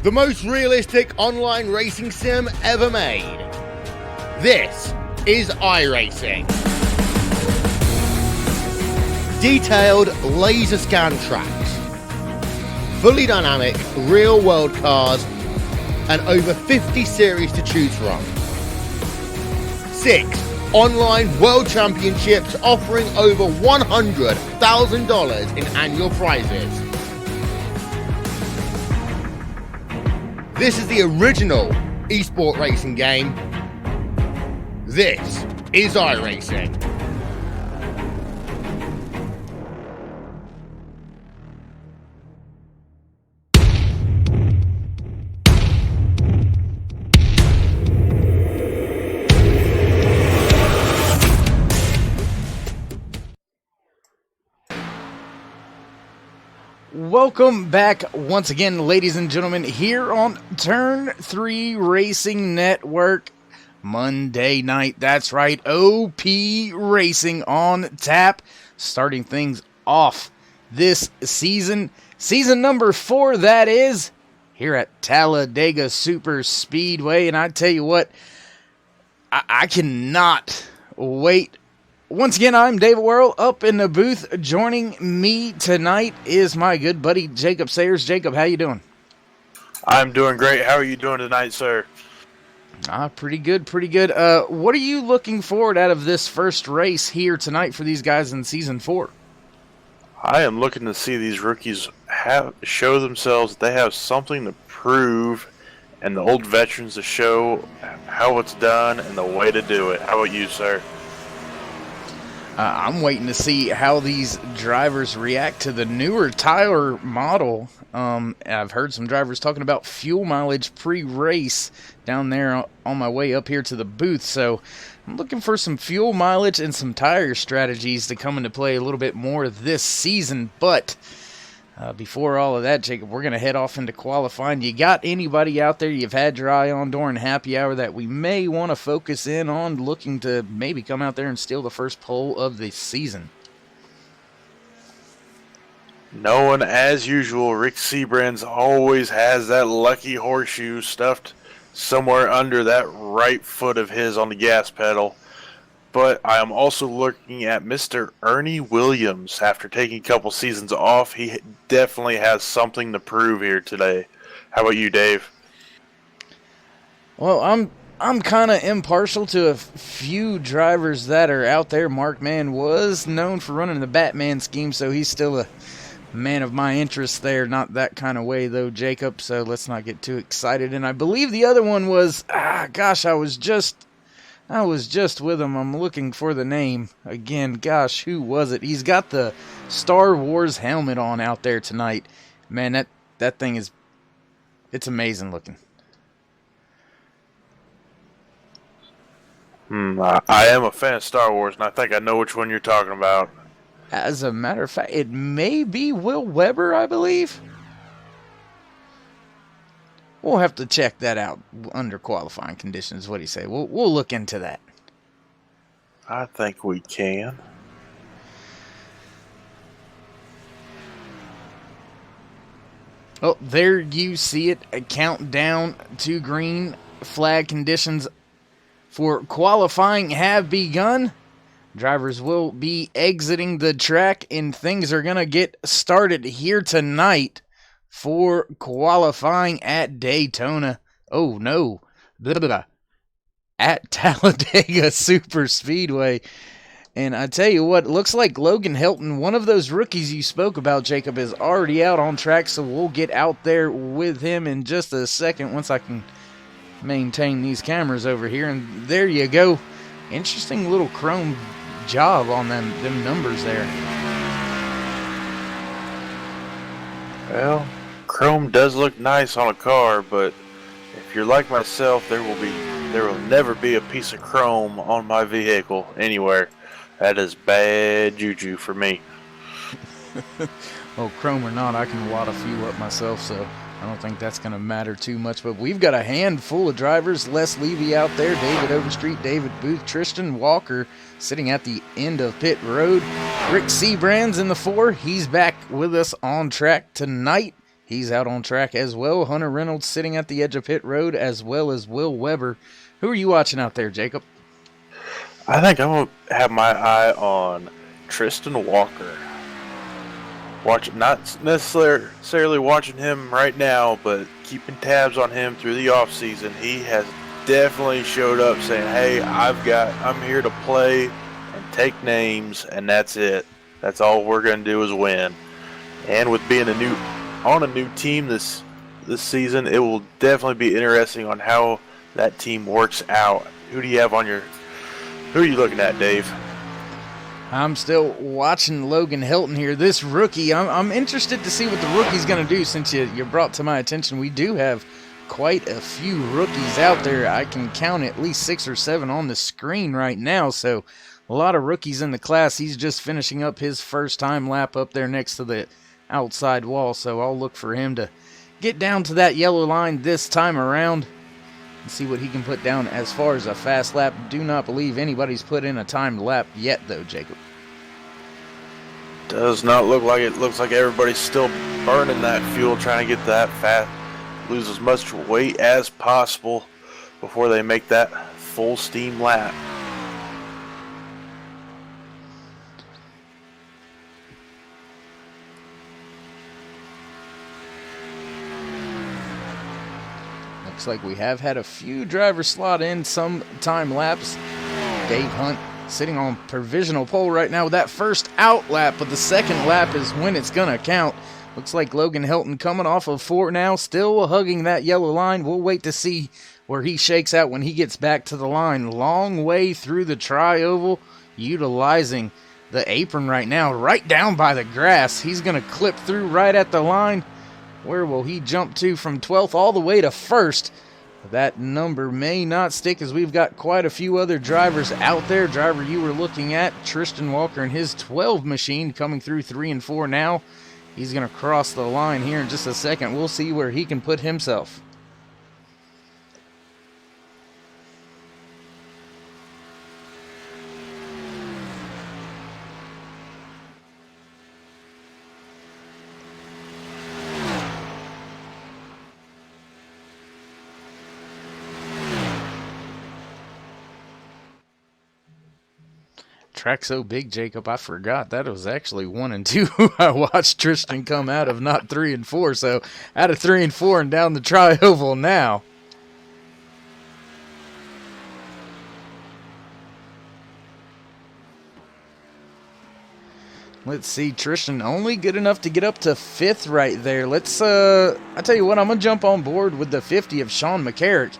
the most realistic online racing sim ever made. This is iRacing. Detailed laser scan tracks, fully dynamic real world cars, and over 50 series to choose from. 6 online world championships offering over $100,000 in annual prizes. This is the original esport racing game. This is iRacing. Welcome back once again, ladies and gentlemen, here on Turn 3 Racing Network. Monday night, that's right, OP Racing on tap, starting things off this season. Season number 4, that is, here at Talladega Superspeedway. And I tell you what, I cannot wait. Once again, I'm David Worrell up in the booth. Joining me tonight is my good buddy Jacob Sayers. Jacob, how you doing? I'm doing great. How are you doing tonight, sir? Pretty good, pretty good. What are you looking forward out of this first race here tonight for these guys in Season 4? I am looking to see these rookies show themselves that they have something to prove, and the old veterans to show how it's done and the way to do it. How about you, sir? I'm waiting to see how these drivers react to the newer Tyler model. I've heard some drivers talking about fuel mileage pre-race down there on my way up here to the booth. So I'm looking for some fuel mileage and some tire strategies to come into play a little bit more this season. But before all of that, Jacob, we're going to head off into qualifying. You got anybody out there you've had your eye on during happy hour that we may want to focus in on, looking to maybe come out there and steal the first pole of the season? No one, as usual, Rick Seabrands always has that lucky horseshoe stuffed somewhere under that right foot of his on the gas pedal. But I am also looking at Mr. Ernie Williams. After taking a couple seasons off, he definitely has something to prove here today. How about you, Dave? Well, I'm kind of impartial to a few drivers that are out there. Mark Mann was known for running the Batman scheme, so he's still a man of my interest there. Not that kind of way, though, Jacob, so let's not get too excited. And I believe the other one was, I was just with him. I'm looking for the name again. Gosh, who was it? He's got the Star Wars helmet on out there tonight. Man, that thing is, it's amazing looking. I am a fan of Star Wars, and I think I know which one you're talking about. As a matter of fact, it may be Will Weber, I believe. We'll have to check that out under qualifying conditions. What do you say? We'll look into that. I think we can. Oh, there you see it. A countdown to green flag conditions for qualifying have begun. Drivers will be exiting the track, and things are going to get started here tonight for qualifying at Daytona. Oh, no. At Talladega Superspeedway. And I tell you what, looks like Logan Hilton, one of those rookies you spoke about, Jacob, is already out on track, so we'll get out there with him in just a second once I can maintain these cameras over here. And there you go. Interesting little chrome job on them numbers there. Well, chrome does look nice on a car, but if you're like myself, there will never be a piece of chrome on my vehicle anywhere. That is bad juju for me. Well, chrome or not, I can wad a few up myself, so I don't think that's going to matter too much. But we've got a handful of drivers. Les Levy out there, David Overstreet, David Booth, Tristan Walker sitting at the end of pit road. Rick Seabrands in the 4. He's back with us on track tonight. He's out on track as well. Hunter Reynolds sitting at the edge of pit road, as well as Will Weber. Who are you watching out there, Jacob? I think I'm going to have my eye on Tristan Walker. Not necessarily watching him right now, but keeping tabs on him through the offseason. He has definitely showed up saying, hey, I'm here to play and take names, and that's it. That's all we're going to do is win. And with being on a new team this season, it will definitely be interesting on how that team works out. Who are you looking at, Dave? I'm still watching Logan Hilton here. This rookie, I'm interested to see what the rookie's going to do. Since you brought to my attention, we do have quite a few rookies out there. I can count at least 6 or 7 on the screen right now, so a lot of rookies in the class. He's just finishing up his first time lap up there next to the outside wall, so I'll look for him to get down to that yellow line this time around and see what he can put down as far as a fast lap. Do not believe anybody's put in a timed lap yet, though, Jacob. Does not look like it. Looks like everybody's still burning that fuel, trying to get that fat, lose as much weight as possible before they make that full steam lap. Looks like we have had a few drivers slot in some time laps. Dave Hunt sitting on provisional pole right now with that first out lap, but the second lap is when it's going to count. Looks like Logan Hilton coming off of 4 now, still hugging that yellow line. We'll wait to see where he shakes out when he gets back to the line. Long way through the tri-oval, utilizing the apron right now, right down by the grass. He's going to clip through right at the line. Where will he jump to from 12th all the way to 1st? That number may not stick, as we've got quite a few other drivers out there. Driver you were looking at, Tristan Walker and his 12 machine, coming through 3 and 4 now. He's going to cross the line here in just a second. We'll see where he can put himself. Track so big, Jacob, I forgot that was actually 1 and 2. I watched Tristan come out of not 3 and 4, so out of 3 and 4 and down the tri-oval now. Let's see, Tristan only good enough to get up to 5th right there. Let's, I tell you what, I'm going to jump on board with the 50 of Sean McCarrick.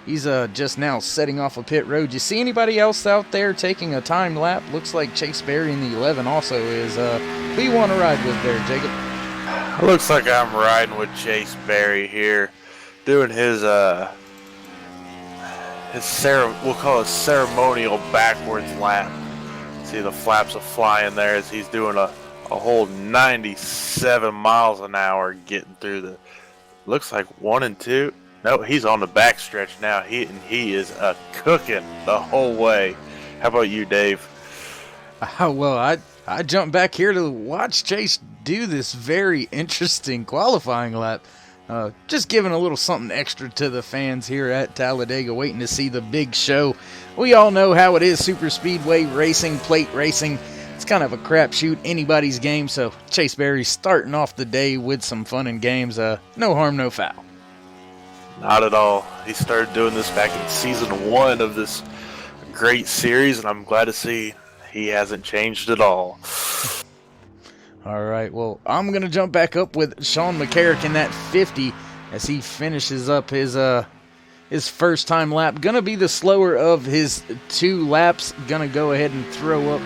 He's just now setting off a pit road. You see anybody else out there taking a timed lap? Looks like Chase Berry in the 11 also is. Who you want to ride with there, Jacob? Looks like I'm riding with Chase Berry here, doing his we'll call it ceremonial backwards lap. See the flaps are flying there as he's doing a whole 97 miles an hour getting through the. Looks like 1 and 2. No, he's on the backstretch now. He is cooking the whole way. How about you, Dave? Well, I jumped back here to watch Chase do this very interesting qualifying lap. Just giving a little something extra to the fans here at Talladega, waiting to see the big show. We all know how it is, super speedway racing, plate racing. It's kind of a crapshoot, anybody's game. So Chase Berry starting off the day with some fun and games. No harm, no foul. Not at all. He started doing this back in season 1 of this great series, and I'm glad to see he hasn't changed at all. All right, well, I'm going to jump back up with Sean McCarrick in that 50 as he finishes up his first time lap. Going to be the slower of his 2 laps. Going to go ahead and throw up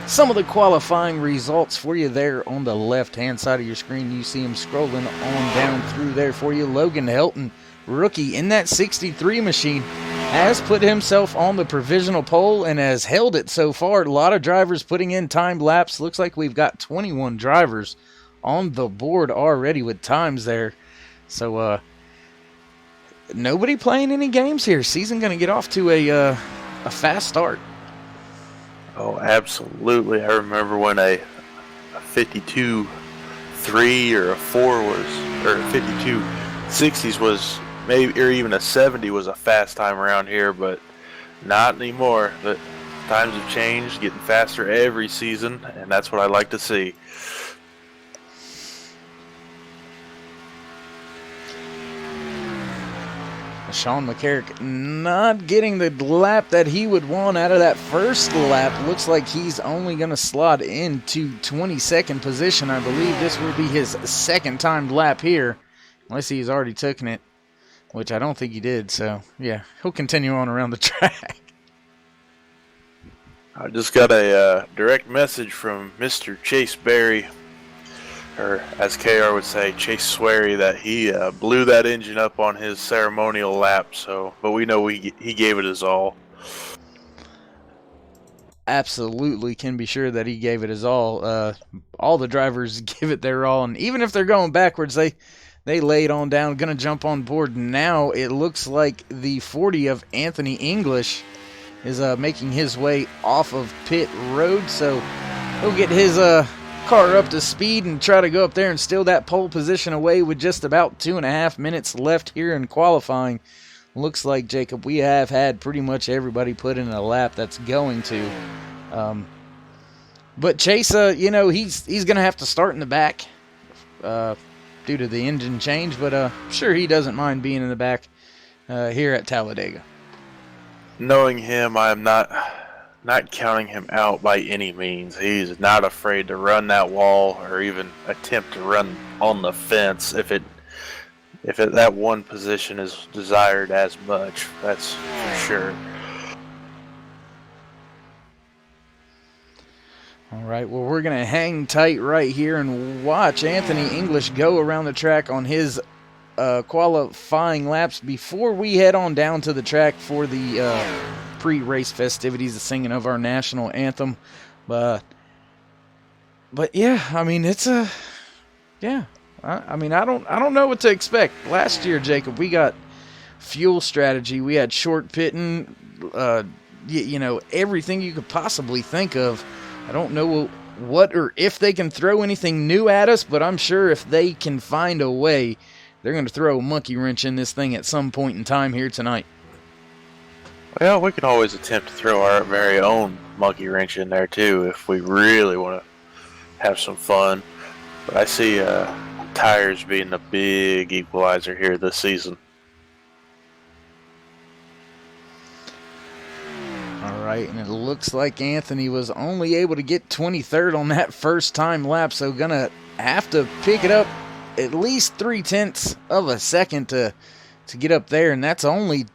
some of the qualifying results for you there on the left-hand side of your screen. You see him scrolling on down through there for you. Logan Hilton, rookie in that 63 machine, has put himself on the provisional pole and has held it so far. A lot of drivers putting in timed laps. Looks like we've got 21 drivers on the board already with times there. So nobody playing any games here. Season going to get off to a fast start. Oh, absolutely. I remember when a 52 53 or a 4 was, or 52 60s was maybe, or even a 70 was a fast time around here, but not anymore. The times have changed, getting faster every season, and that's what I like to see. Sean McCarrick not getting the lap that he would want out of that first lap. Looks like he's only going to slot into 22nd position. I believe this will be his second timed lap here, unless he's already taken it, which I don't think he did. So, yeah, he'll continue on around the track. I just got a direct message from Mr. Chase Berry, or as KR would say, Chase Swery, that he blew that engine up on his ceremonial lap. So, but we know he gave it his all. Absolutely can be sure that he gave it his all. All the drivers give it their all, and even if they're going backwards, they lay it on down, going to jump on board. Now it looks like the 40 of Anthony English is making his way off of pit road, so he'll get his car up to speed and try to go up there and steal that pole position away with just about 2.5 minutes left here in qualifying. Looks like, Jacob, we have had pretty much everybody put in a lap that's going to. But Chase, he's going to have to start in the back due to the engine change, but I'm sure he doesn't mind being in the back here at Talladega. Knowing him, I am not counting him out by any means. He's not afraid to run that wall or even attempt to run on the fence if that one position is desired as much. That's for sure. All right, well, we're going to hang tight right here and watch Anthony English go around the track on his qualifying laps before we head on down to the track for the pre-race festivities, the singing of our national anthem. But yeah, I mean, it's I don't know what to expect. Last year, Jacob, we got fuel strategy, we had short pitting, everything you could possibly think of. I don't know what or if they can throw anything new at us, but I'm sure if they can find a way, they're going to throw a monkey wrench in this thing at some point in time here tonight. Well, we can always attempt to throw our very own monkey wrench in there too if we really want to have some fun. But I see tires being the big equalizer here this season. All right, and it looks like Anthony was only able to get 23rd on that first time lap, so going to have to pick it up at least 0.3 of a second to get up there, and that's only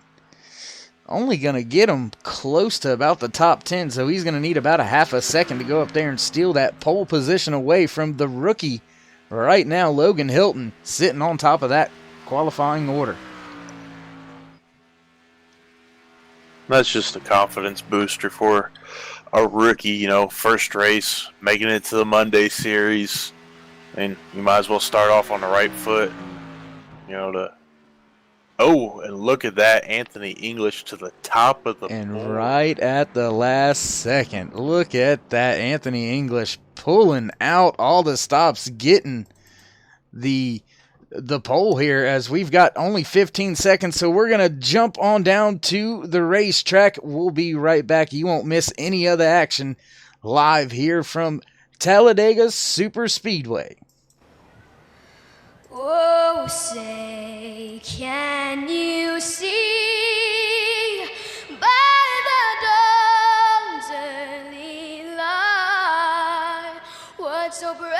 going to get him close to about the top 10, so he's going to need about a half a second to go up there and steal that pole position away from the rookie right now, Logan Hilton, sitting on top of that qualifying order. That's just a confidence booster for a rookie, first race, making it to the Monday series. And you might as well start off on the right foot, and look at that, Anthony English to the top of the and pole. Right at the last second, look at that, Anthony English pulling out all the stops, getting the pole here as we've got only 15 seconds, so we're going to jump on down to the racetrack. We'll be right back. You won't miss any of the action live here from Talladega Superspeedway. Oh, say, can you see by the dawn's early light what so proudly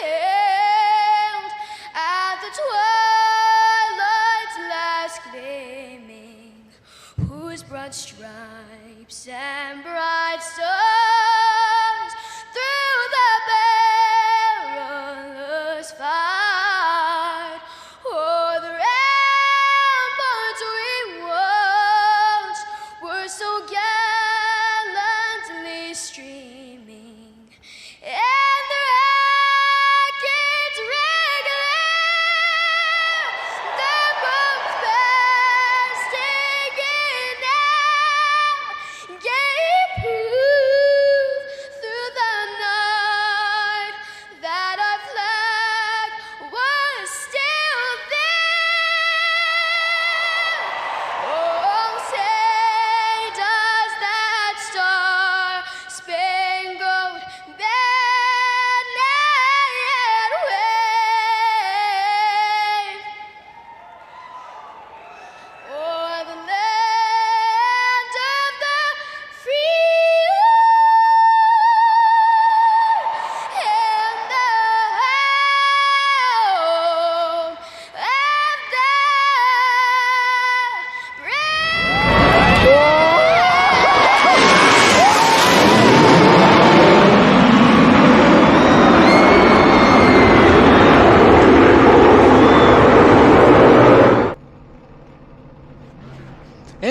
wailed at the twilight's last gleaming, whose broad stripes and bright stars through the perilous fight o'er the ramparts we watched were so gallantly streaming, and the rackets regular, the boats bursting in out, gave proof through the night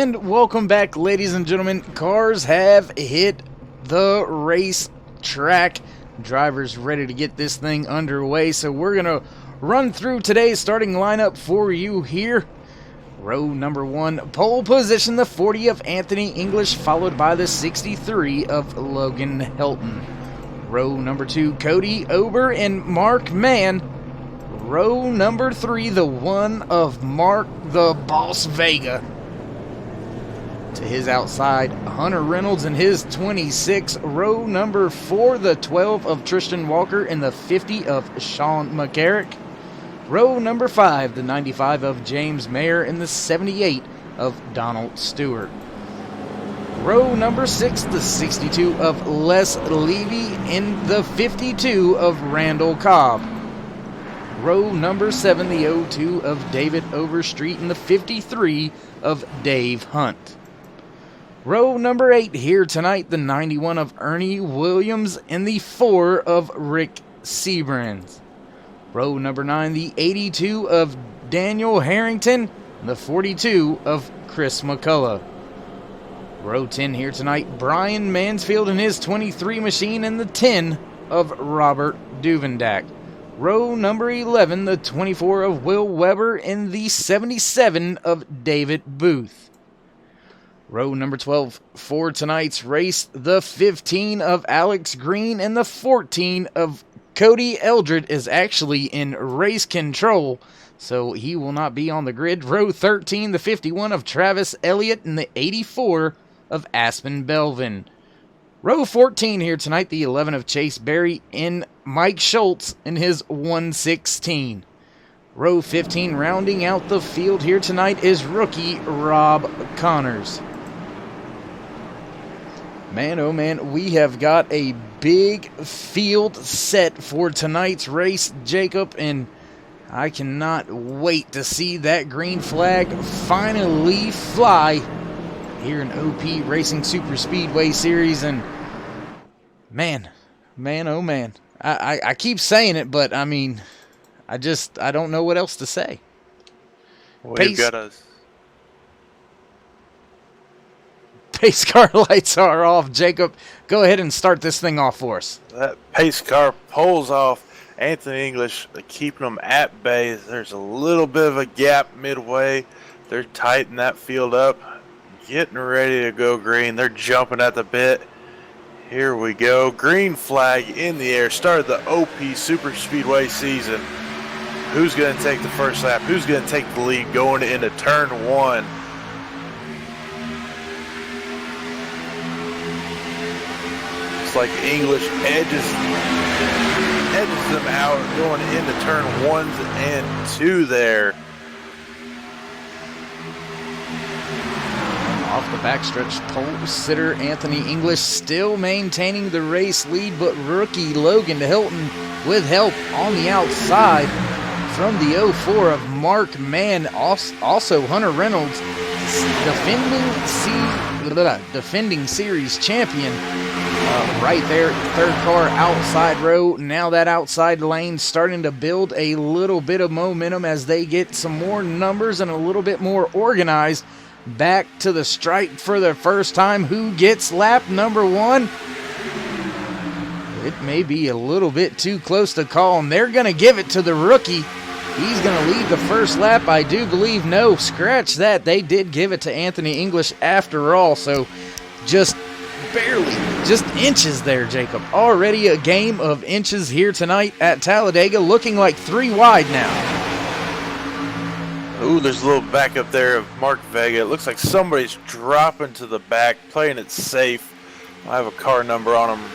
And welcome back, ladies and gentlemen. Cars have hit the race track. Drivers ready to get this thing underway. So we're going to run through today's starting lineup for you here. Row number 1, pole position, the 40 of Anthony English, followed by the 63 of Logan Hilton. Row number 2, Cody Ober and Mark Mann. Row number 3, the 1 of Mark the Boss Vega. To his outside, Hunter Reynolds and his 26. Row number 4, the 12 of Tristan Walker and the 50 of Sean McCarrick. Row number 5, the 95 of James Mayer and the 78 of Donald Stewart. Row number 6, the 62 of Les Levy and the 52 of Randall Cobb. Row number 7, the 02 of David Overstreet and the 53 of Dave Hunt. Row number 8 here tonight, the 91 of Ernie Williams and the 4 of Rick Seabrans. Row number 9, the 82 of Daniel Harrington and the 42 of Chris McCullough. Row 10 here tonight, Brian Mansfield and his 23 machine and the 10 of Robert Duvendak. Row number 11, the 24 of Will Weber and the 77 of David Booth. Row number 12 for tonight's race, the 15 of Alex Green and the 14 of Cody Eldred is actually in race control, so he will not be on the grid. Row 13, the 51 of Travis Elliott and the 84 of Aspen Belvin. Row 14 here tonight, the 11 of Chase Berry and Mike Schultz in his 116. Row 15 rounding out the field here tonight is rookie Rob Connors. Man, oh man, we have got a big field set for tonight's race, Jacob, and I cannot wait to see that green flag finally fly here in OP Racing Superspeedway Series. And man, oh man, I keep saying it, but I mean, I don't know what else to say. We've got a pace car lights are off. Jacob, go ahead and start this thing off for us. that pace car pulls off. Anthony English keeping them at bay. There's a little bit of a gap midway. They're tightening that field up, getting ready to go green. They're jumping at the bit. Here we go. Green flag in the air. Started the OP Super Speedway season. Who's going to take the first lap? Who's going to take the lead going into turn 1? It's like English edges them out going into turn 1 and 2 there. Off the backstretch, pole sitter Anthony English still maintaining the race lead, but rookie Logan Hilton with help on the outside from the 04 of Mark Mann. Also Hunter Reynolds, defending series champion, right there, third car outside row. Now that outside lane starting to build a little bit of momentum as they get some more numbers and a little bit more organized. Back to the stripe for the first time. Who gets lap number 1? It may be a little bit too close to call, and they're going to give it to the rookie. He's going to lead the first lap, I do believe. No, scratch that. They did give it to Anthony English after all, so just barely, just inches there, Jacob. Already a game of inches here tonight at Talladega, looking like 3 wide now. Ooh, there's a little back up there of Mark Vega. It looks like somebody's dropping to the back, playing it safe. I have a car number on him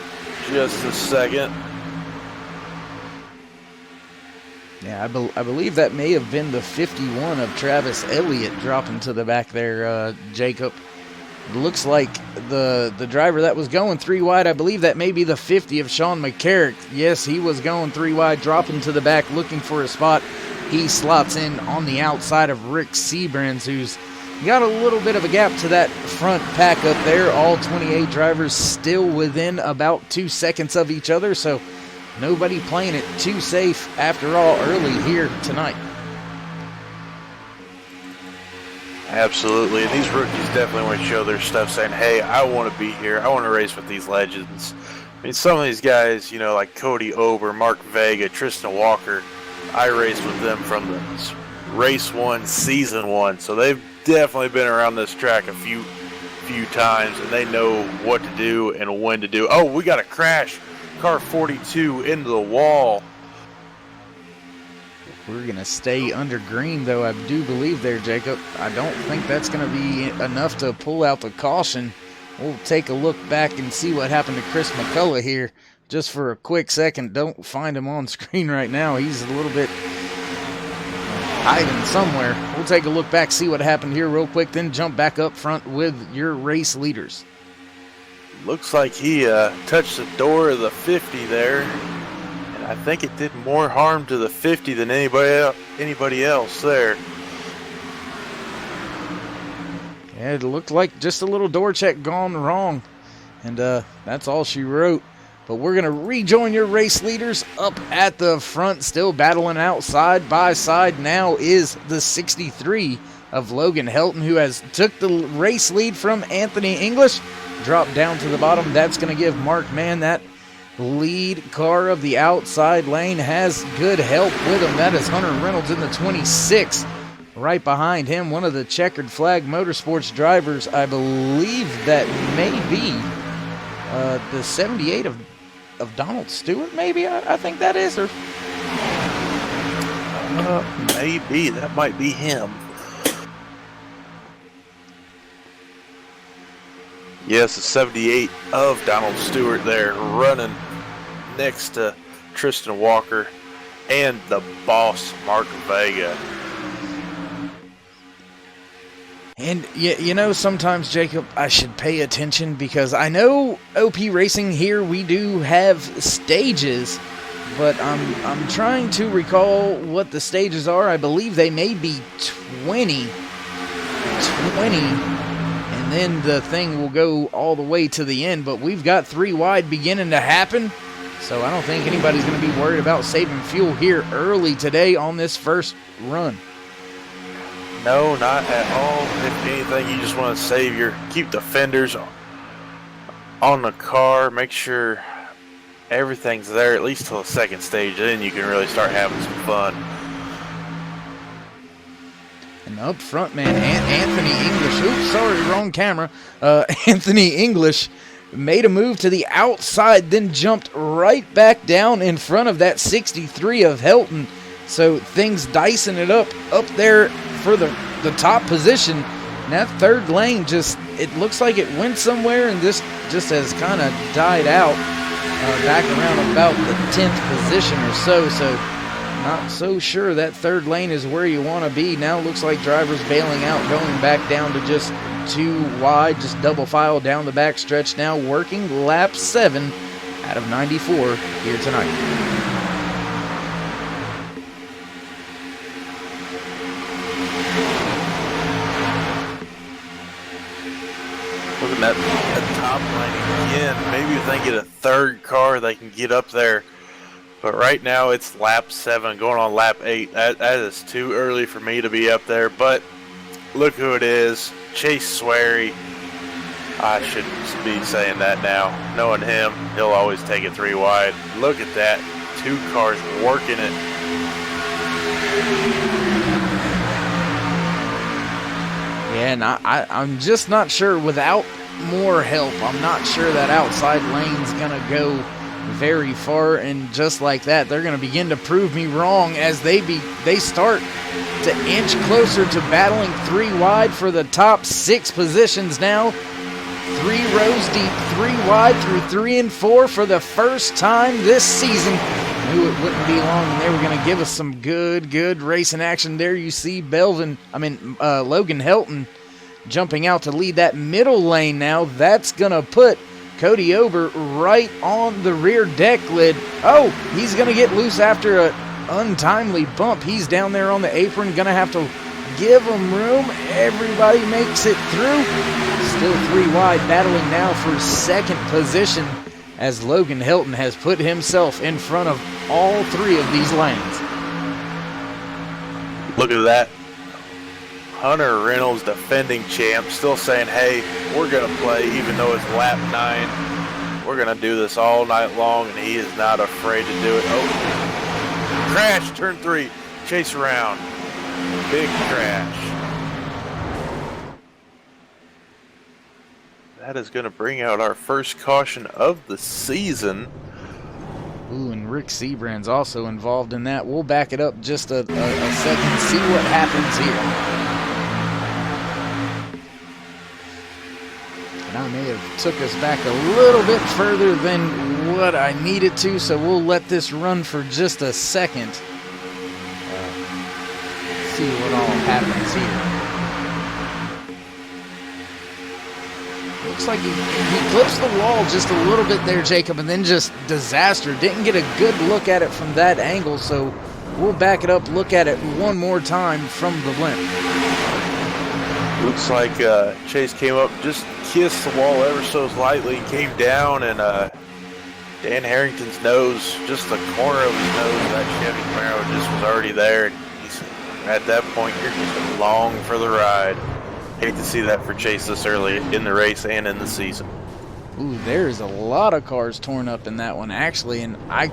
just a second. Yeah, I believe that may have been the 51 of Travis Elliott dropping to the back there, Jacob. It looks like the driver that was going 3 wide, I believe that may be the 50 of Sean McCarrick. Yes, he was going 3 wide, dropping to the back, looking for a spot. He slots in on the outside of Rick Seabrans, who's got a little bit of a gap to that front pack up there. All 28 drivers still within about 2 seconds of each other, so nobody playing it too safe after all early here tonight. Absolutely, and these rookies definitely want to show their stuff, saying, hey, I want to be here. I want to race with these legends. I mean, some of these guys, you know, like Cody Ober, Mark Vega, Tristan Walker, I raced with them from the race 1, season 1, so they've definitely been around this track a few times, and they know what to do and when to do. Oh, we got a crash. Car 42 into the wall. We're going to stay under green, though, I do believe there, Jacob. I don't think that's going to be enough to pull out the caution. We'll take a look back and see what happened to Chris McCullough here just for a quick second. Don't find him on screen right now. He's a little bit hiding somewhere. We'll take a look back, see what happened here real quick, then jump back up front with your race leaders. Looks like he touched the door of the 50 there. I think it did more harm to the 50 than anybody else there. Yeah, it looked like just a little door check gone wrong. And that's all she wrote. But we're going to rejoin your race leaders up at the front, still battling out side by side. Now is the 63 of Logan Hilton, who has took the race lead from Anthony English. Dropped down to the bottom. That's going to give Mark Mann that lead car of the outside lane. Has good help with him. That is Hunter Reynolds in the 26. Right behind him, one of the checkered flag motorsports drivers. I believe that may be the 78 of Donald Stewart, maybe. I think that is. Or maybe that might be him. Yes, the 78 of Donald Stewart there, running next to Tristan Walker and the boss, Mark Vega. And you know, sometimes, Jacob, I should pay attention because I know OP Racing here, we do have stages, but I'm trying to recall what the stages are. I believe they may be 20, and then the thing will go all the way to the end. But we've got 3 wide beginning to happen, so I don't think anybody's going to be worried about saving fuel here early today on this first run. No, not at all. If anything, you just want to keep the fenders on the car. Make sure everything's there at least till the second stage. Then you can really start having some fun. And up front, man, Anthony English. Oops, sorry, wrong camera. Anthony English made a move to the outside, then jumped right back down in front of that 63 of Hilton. So things dicing it up there for the top position. And that third lane it looks like it went somewhere, and this just has kind of died out back around about the 10th position or so. So not so sure that third lane is where you want to be. Now it looks like drivers bailing out, going back down to just 2 wide, just double file down the back stretch now, working lap 7 out of 94 here tonight. Looking at the top line again. Maybe if they get a third car, they can get up there. But right now it's lap 7, going on lap 8. That is too early for me to be up there. But look who it is, Chase Swery. I shouldn't be saying that now. Knowing him, he'll always take it 3 wide. Look at that, 2 cars working it. Yeah, and I'm just not sure without more help. I'm not sure that outside lane's going to go very far, and just like that, they're going to begin to prove me wrong as they start to inch closer to battling 3 wide for the top 6 positions now. 3 rows deep, 3 wide through 3 and 4 for the first time this season. Knew it wouldn't be long, and they were going to give us some good racing action. There you see Logan Hilton jumping out to lead that middle lane now. That's going to put Cody Ober right on the rear deck lid. Oh, he's going to get loose after an untimely bump. He's down there on the apron, going to have to give him room. Everybody makes it through. Still 3 wide, battling now for second position as Logan Hilton has put himself in front of all 3 of these lanes. Look at that. Hunter Reynolds, defending champ, still saying, hey, we're going to play even though it's lap 9. We're going to do this all night long, and he is not afraid to do it. Oh, crash, turn 3, chase around. Big crash. That is going to bring out our first caution of the season. Ooh, and Rick Seabrand's also involved in that. We'll back it up just a second, see what happens here. And I may have took us back a little bit further than what I needed to, so we'll let this run for just a second. See what all happens here. Looks like he clips the wall just a little bit there, Jacob, and then just disaster. Didn't get a good look at it from that angle, so we'll back it up, look at it one more time from the blimp. Looks like Chase came up, just kissed the wall ever so slightly, came down, and Dan Harrington's nose, just the corner of his nose, that Chevy Camaro just was already there. And he's, at that point, you're just along for the ride. Hate to see that for Chase this early in the race and in the season. Ooh, there's a lot of cars torn up in that one, actually, and I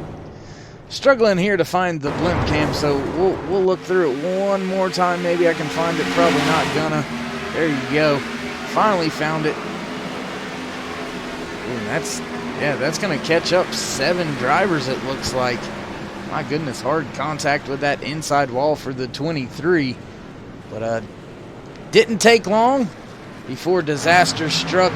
struggling here to find the blimp cam, so we'll look through it one more time. Maybe I can find it. Probably not gonna. There you go. Finally found it. Ooh, that's gonna catch up 7 drivers, it looks like. My goodness, hard contact with that inside wall for the 23, but didn't take long before disaster struck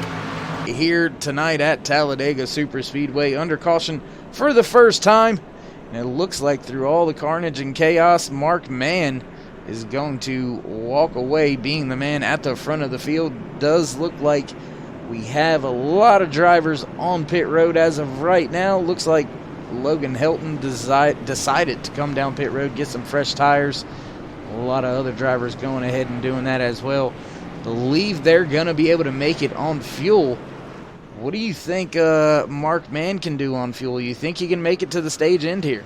here tonight at Talladega Superspeedway under caution for the first time. And it looks like through all the carnage and chaos, Mark Mann is going to walk away being the man at the front of the field. Does look like we have a lot of drivers on pit road as of right now. Looks like Logan Hilton decided to come down pit road, get some fresh tires. A lot of other drivers going ahead and doing that as well. Believe they're going to be able to make it on fuel. What do you think Mark Mann can do on fuel? You think he can make it to the stage end here?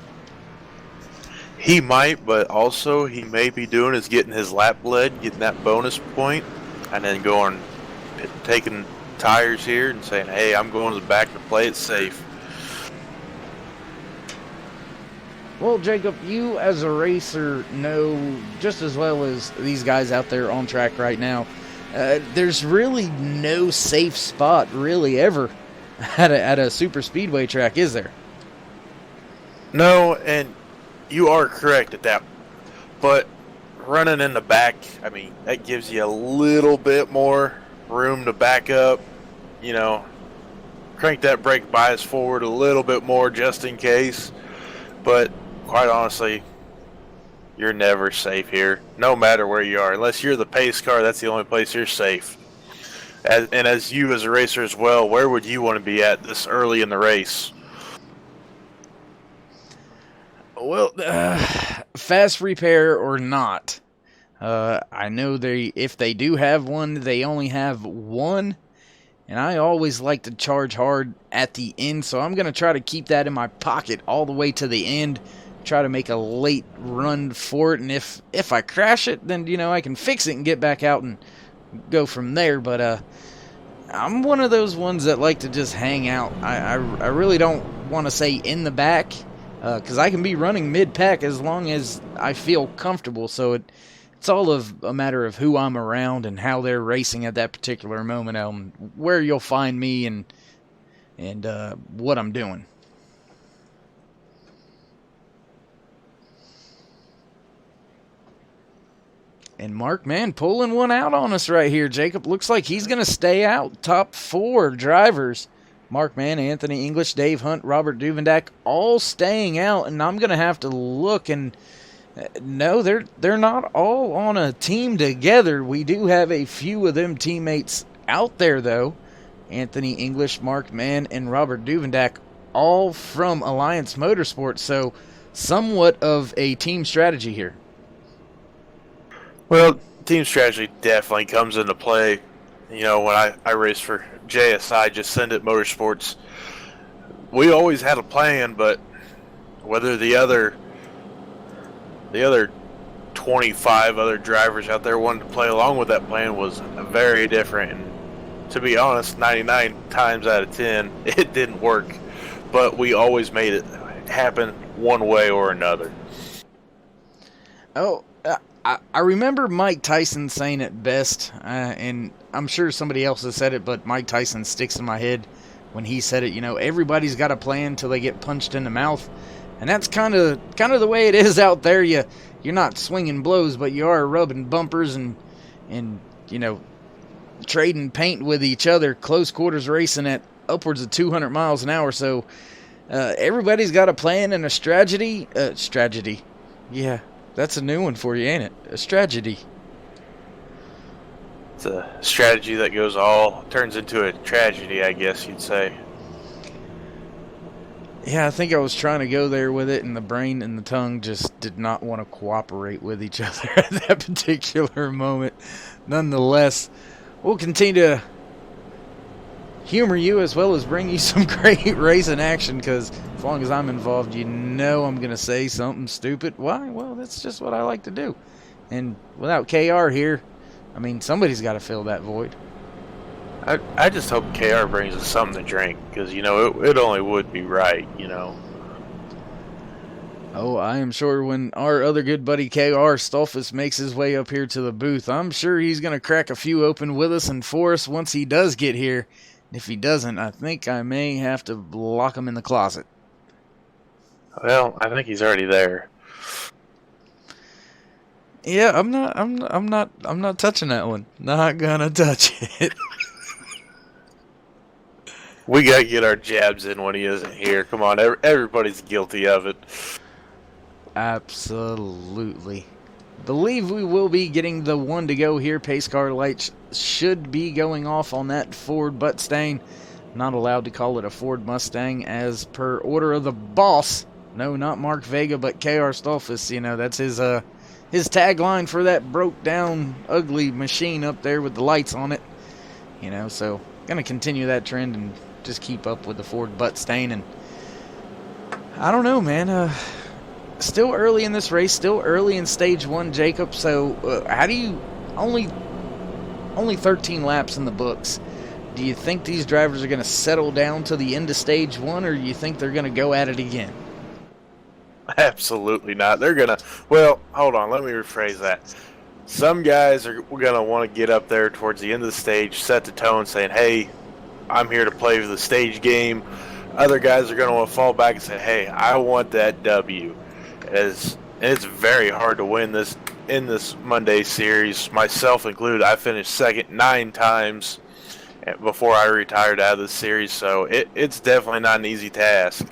He might, but also he may be doing is getting his lap lead, getting that bonus point, and then going, taking tires here and saying, hey, I'm going to the back to play it safe. Well, Jacob, you as a racer know just as well as these guys out there on track right now, there's really no safe spot really ever at a super speedway track, is there? No, and you are correct at that. But running in the back, I mean, that gives you a little bit more room to back up, you know, crank that brake bias forward a little bit more just in case. But quite honestly, you're never safe here, no matter where you are. Unless you're the pace car, that's the only place you're safe. And as you as a racer as well, where would you want to be at this early in the race? Well, fast repair or not, I know if they do have one, they only have one. And I always like to charge hard at the end, so I'm going to try to keep that in my pocket all the way to the end. Try to make a late run for it, and if I crash it, then, you know, I can fix it and get back out and go from there. But I'm one of those ones that like to just hang out. I really don't want to say in the back, because I can be running mid-pack as long as I feel comfortable. So it's all of a matter of who I'm around and how they're racing at that particular moment, where you'll find me and what I'm doing. And Mark Mann pulling one out on us right here, Jacob. Looks like he's going to stay out. Top 4 drivers. Mark Mann, Anthony English, Dave Hunt, Robert Duvendak, all staying out. And I'm going to have to look, and no, they're not all on a team together. We do have a few of them teammates out there, though. Anthony English, Mark Mann, and Robert Duvendak, all from Alliance Motorsports. So somewhat of a team strategy here. Well, team strategy definitely comes into play. You know, when I raced for JSI, Just Send It Motorsports, we always had a plan, but whether the other 25 other drivers out there wanting to play along with that plan was very different. And to be honest, 99 times out of 10, it didn't work. But we always made it happen one way or another. Oh, I remember Mike Tyson saying it best, and I'm sure somebody else has said it, but Mike Tyson sticks in my head when he said it. You know, everybody's got a plan till they get punched in the mouth, and that's kind of the way it is out there. You're not swinging blows, but you are rubbing bumpers and you know, trading paint with each other, close quarters racing at upwards of 200 miles an hour. So everybody's got a plan and a strategy. Yeah. That's a new one for you, ain't it? A strategy. It's a strategy that turns into a tragedy, I guess you'd say. Yeah, I think I was trying to go there with it, and the brain and the tongue just did not want to cooperate with each other at that particular moment. Nonetheless, we'll continue to humor you as well as bring you some great racing action, because as long as I'm involved, you know I'm going to say something stupid. Why? Well, that's just what I like to do. And without KR here, I mean, somebody's got to fill that void. I just hope KR brings us something to drink, because, you know, it only would be right, you know. Oh, I am sure when our other good buddy KR Stolfus makes his way up here to the booth, I'm sure he's going to crack a few open with us and for us once he does get here. If he doesn't, I think I may have to lock him in the closet. Well, I think he's already there. Yeah, I'm not touching that one. Not gonna touch it. We gotta get our jabs in when he isn't here. Come on, everybody's guilty of it. Absolutely. Believe we will be getting the one to go here. Pace car lights should be going off on that Ford Mustang. Not allowed to call it a Ford Mustang as per order of the boss. No, not Mark Vega, but KR Stolfus. You know, that's his tagline for that broke down, ugly machine up there with the lights on it. You know, so gonna continue that trend and just keep up with the Ford Mustang. And I don't know, man. Still early in this race, still early in stage one, Jacob. So how do you only 13 laps in the books? Do you think these drivers are going to settle down to the end of stage one, or do you think they're going to go at it again? Absolutely not. They're going to... Well, hold on. Let me rephrase that. Some guys are going to want to get up there towards the end of the stage, set the tone, saying, hey, I'm here to play the stage game. Other guys are going to want to fall back and say, hey, I want that W. And it's very hard to win this in this Monday series, myself included. I finished second 9 times before I retired out of the series, so it's definitely not an easy task.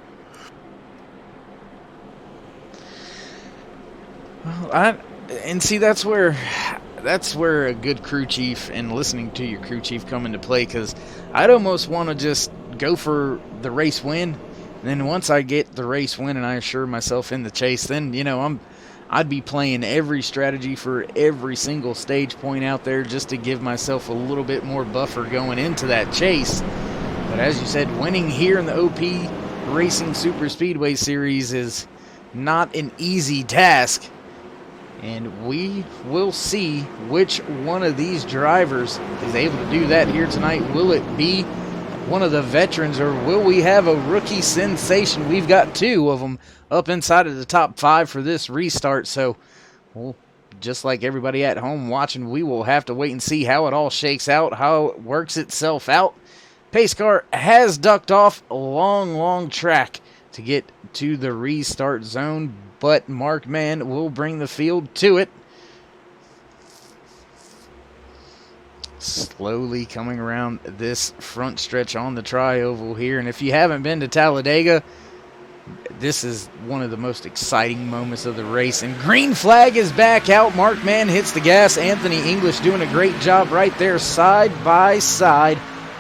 Well, that's where a good crew chief and listening to your crew chief come into play, because I'd almost want to just go for the race win, and then once I get the race win and I assure myself in the chase, then, you know, I'd be playing every strategy for every single stage point out there just to give myself a little bit more buffer going into that chase. But as you said, winning here in the OP Racing Superspeedway Series is not an easy task. And we will see which one of these drivers is able to do that here tonight. Will it be one of the veterans, or will we have a rookie sensation? We've got 2 of them up inside of the top 5 for this restart. So, well, just like everybody at home watching, we will have to wait and see how it all shakes out, how it works itself out. Pace car has ducked off a long track to get to the restart zone, but Mark Mann will bring the field to it. Slowly coming around this front stretch on the tri-oval here. And if you haven't been to Talladega, this is one of the most exciting moments of the race. And green flag is back out. Mark Mann hits the gas. Anthony English doing a great job right there, side by side.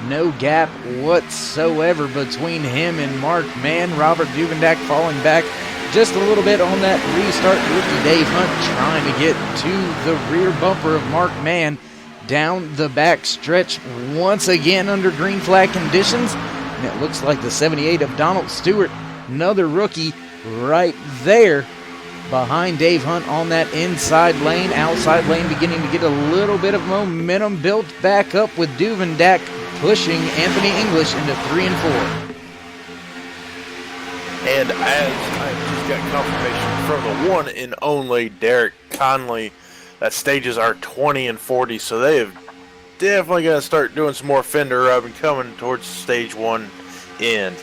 No gap whatsoever between him and Mark Mann. Robert Duvendak falling back just a little bit on that restart. Rookie Dave Hunt trying to get to the rear bumper of Mark Mann down the back stretch once again under green flag conditions. And it looks like the 78 of Donald Stewart, another rookie right there, behind Dave Hunt on that inside lane. Outside lane beginning to get a little bit of momentum built back up with Duvendak pushing Anthony English into 3 and 4. And as I just got confirmation from the one and only Derek Conley, that stages are 20 and 40, so they have definitely going to start doing some more fender rubbing coming towards stage 1 end.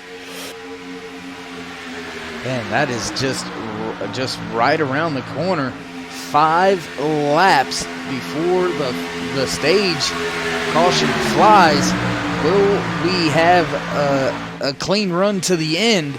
And that is just right around the corner. 5 laps before the stage caution flies. Will we have a clean run to the end?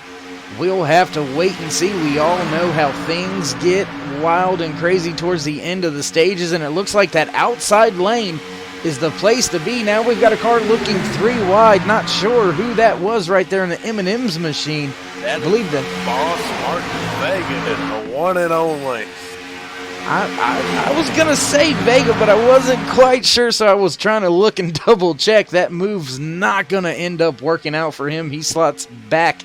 We'll have to wait and see. We all know how things get wild and crazy towards the end of the stages, and it looks like that outside lane is the place to be. Now we've got a car looking 3 wide. Not sure who that was right there in the M&M's machine. I believe that Boss Martin Vega, the one and only. I was going to say Vega, but I wasn't quite sure, so I was trying to look and double check. That move's not going to end up working out for him. He slots back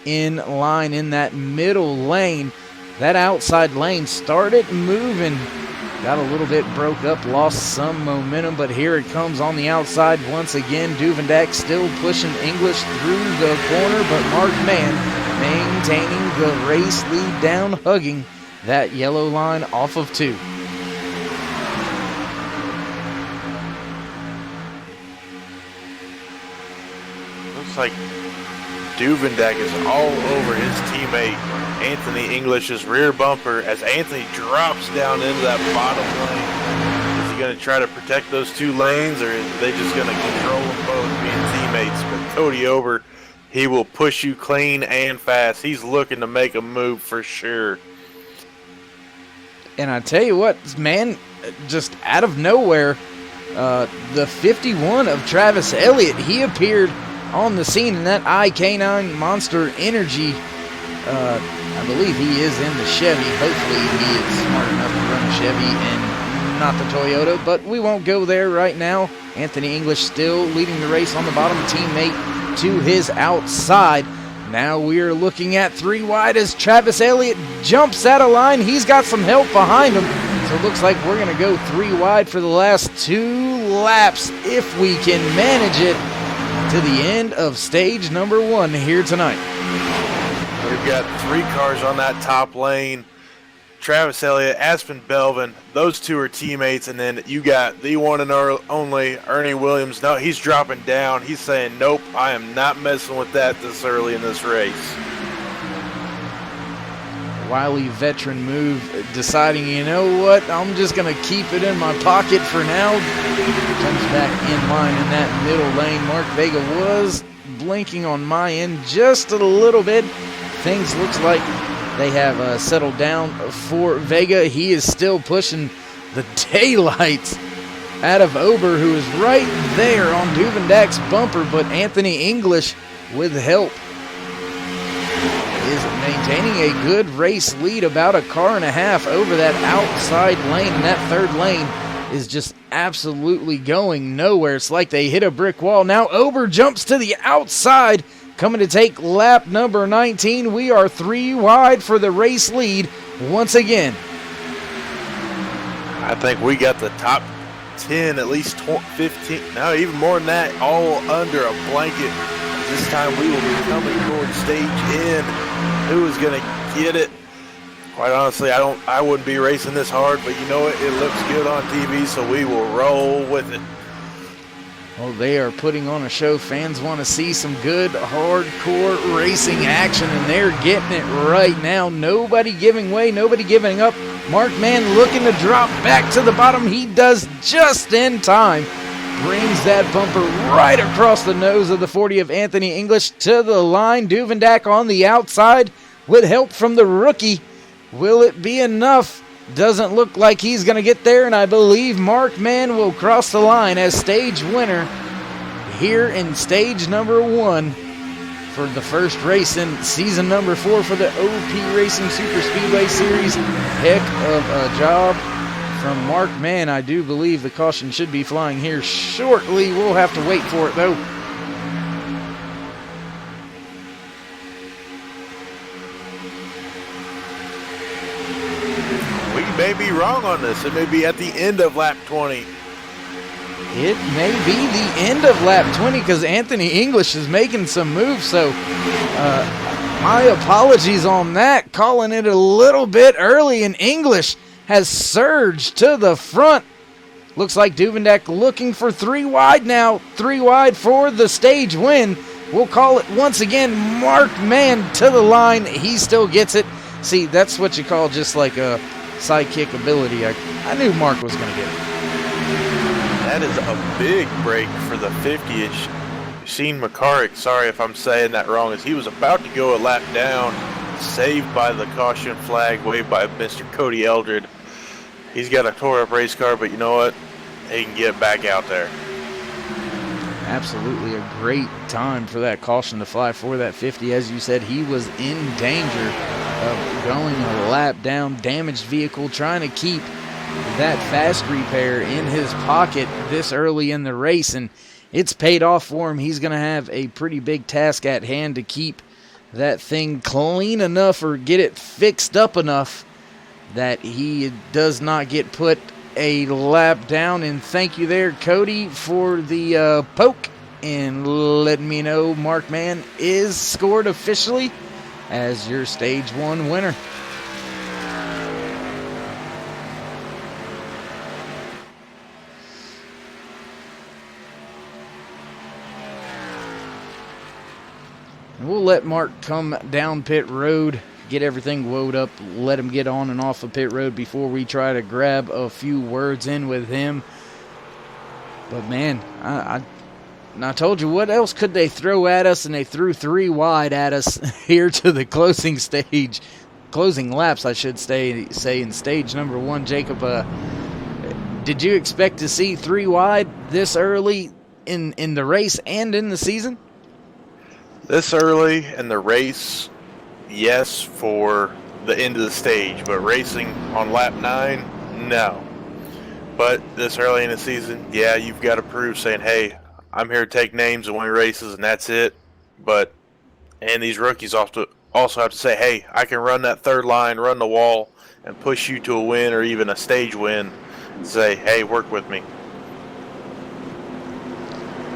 in line in that middle lane. That outside lane started moving, got a little bit broke up, lost some momentum, but here it comes on the outside once again. Duvendak still pushing English through the corner, but Mark Mann maintaining the race lead down, hugging that yellow line off of 2. Looks like Duvendak is all over his teammate Anthony English's rear bumper as Anthony drops down into that bottom lane. Is he going to try to protect those 2 lanes, or are they just going to control them both being teammates? But Cody Ober, he will push you clean and fast. He's looking to make a move for sure. And I tell you what, man, just out of nowhere, the 51 of Travis Elliott, he appeared on the scene in that IK9 Monster Energy. I believe he is in the Chevy. Hopefully he is smart enough to run a Chevy and not the Toyota, but we won't go there right now. Anthony English still leading the race on the bottom, teammate to his outside. Now we're looking at 3 wide as Travis Elliott jumps out of line. He's got some help behind him, so it looks like we're going to go 3 wide for the last 2 laps if we can manage it to the end of stage number 1 here tonight. We've got 3 cars on that top lane. Travis Elliott, Aspen Belvin, those 2 are teammates, and then you got the one and only Ernie Williams. No, he's dropping down. He's saying, nope, I am not messing with that this early in this race. Wily veteran move, deciding, you know what, I'm just going to keep it in my pocket for now. Comes back in line in that middle lane. Mark Vega was blinking on my end just a little bit. Things looks like they have settled down for Vega. He is still pushing the daylights out of Ober, who is right there on Duvendak's bumper, but Anthony English, with help, is maintaining a good race lead, about a car and a half over that outside lane, and that third lane is just absolutely going nowhere. It's like they hit a brick wall. Now Ober jumps to the outside, coming to take lap number 19. We are 3 wide for the race lead once again. I think we got the top 10, at least 15, no, even more than that, all under a blanket. This time we will be coming towards stage end. Who is going to get it? Quite honestly, I wouldn't be racing this hard, but you know what? It looks good on TV, so we will roll with it. Well, they are putting on a show. Fans want to see some good, hardcore racing action, and they're getting it right now. Nobody giving way, nobody giving up. Mark Mann looking to drop back to the bottom. He does just in time. Brings that bumper right across the nose of the 40 of Anthony English to the line. Duvendak on the outside with help from the rookie. Will it be enough? Doesn't look like he's going to get there, and I believe Mark Mann will cross the line as stage winner here in stage number 1 for the first race in season number 4 for the OP Racing Superspeedway Series. Heck of a job from Mark Mann. I do believe the caution should be flying here shortly. We'll have to wait for it, though. may be wrong on this. It may be at the end of lap 20. It may be the end of lap 20 because Anthony English is making some moves. So my apologies on that. Calling it a little bit early, and English has surged to the front. Looks like Duvendek looking for 3 wide now. 3 wide for the stage win. We'll call it once again. Mark Mann to the line. He still gets it. See, that's what you call just like a sidekick ability. I knew Mark was going to get it. That is a big break for the 50-inch. Sheen McCarrick, sorry if I'm saying that wrong, as he was about to go a lap down, saved by the caution flag waved by Mr. Cody Eldred. He's got a tore-up race car, but you know what? He can get back out there. Absolutely a great time for that caution to fly for that 50. As you said, he was in danger of going a lap down, damaged vehicle, trying to keep that fast repair in his pocket this early in the race, and it's paid off for him. He's going to have a pretty big task at hand to keep that thing clean enough or get it fixed up enough that he does not get put a lap down. And thank you there, Cody, for the poke and letting me know Mark Mann is scored officially as your stage 1 winner. We'll let Mark come down pit road, get everything woed up, let him get on and off of pit road before we try to grab a few words in with him. But man, I told you, what else could they throw at us? And they threw 3 wide at us here to the closing stage. Closing laps, I should say in stage number 1. Jacob, did you expect to see 3 wide this early in the race and in the season? This early in the race, yes, for the end of the stage, but racing on lap 9, no. But this early in the season, yeah, you've got to prove saying, hey, I'm here to take names and win races, and that's it. And these rookies also have to say, hey, I can run that third line, run the wall, and push you to a win or even a stage win. And say, hey, work with me.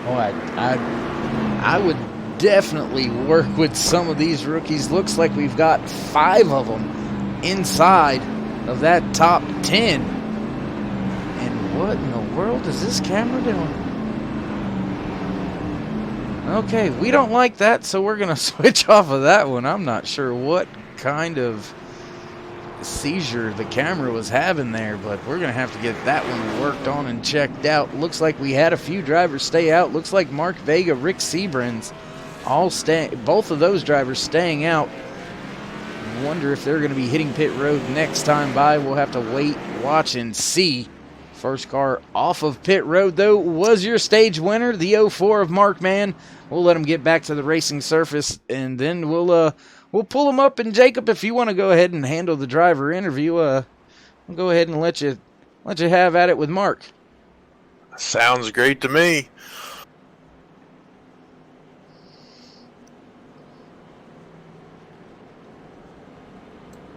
Oh, I would definitely work with some of these rookies. Looks like we've got 5 of them inside of that top 10. And what in the world is this camera doing? Okay, we don't like that, so we're going to switch off of that one. I'm not sure what kind of seizure the camera was having there, but we're going to have to get that one worked on and checked out. Looks like we had a few drivers stay out. Looks like Mark Vega, Rick Seabrans, both of those drivers staying out. Wonder if they're going to be hitting pit road next time by. We'll have to wait, watch, and see. First car off of pit road, though, was your stage winner, the 04 of Mark Mann. We'll let him get back to the racing surface, and then we'll pull him up. And Jacob, if you want to go ahead and handle the driver interview, we'll go ahead and let you have at it with Mark. Sounds great to me.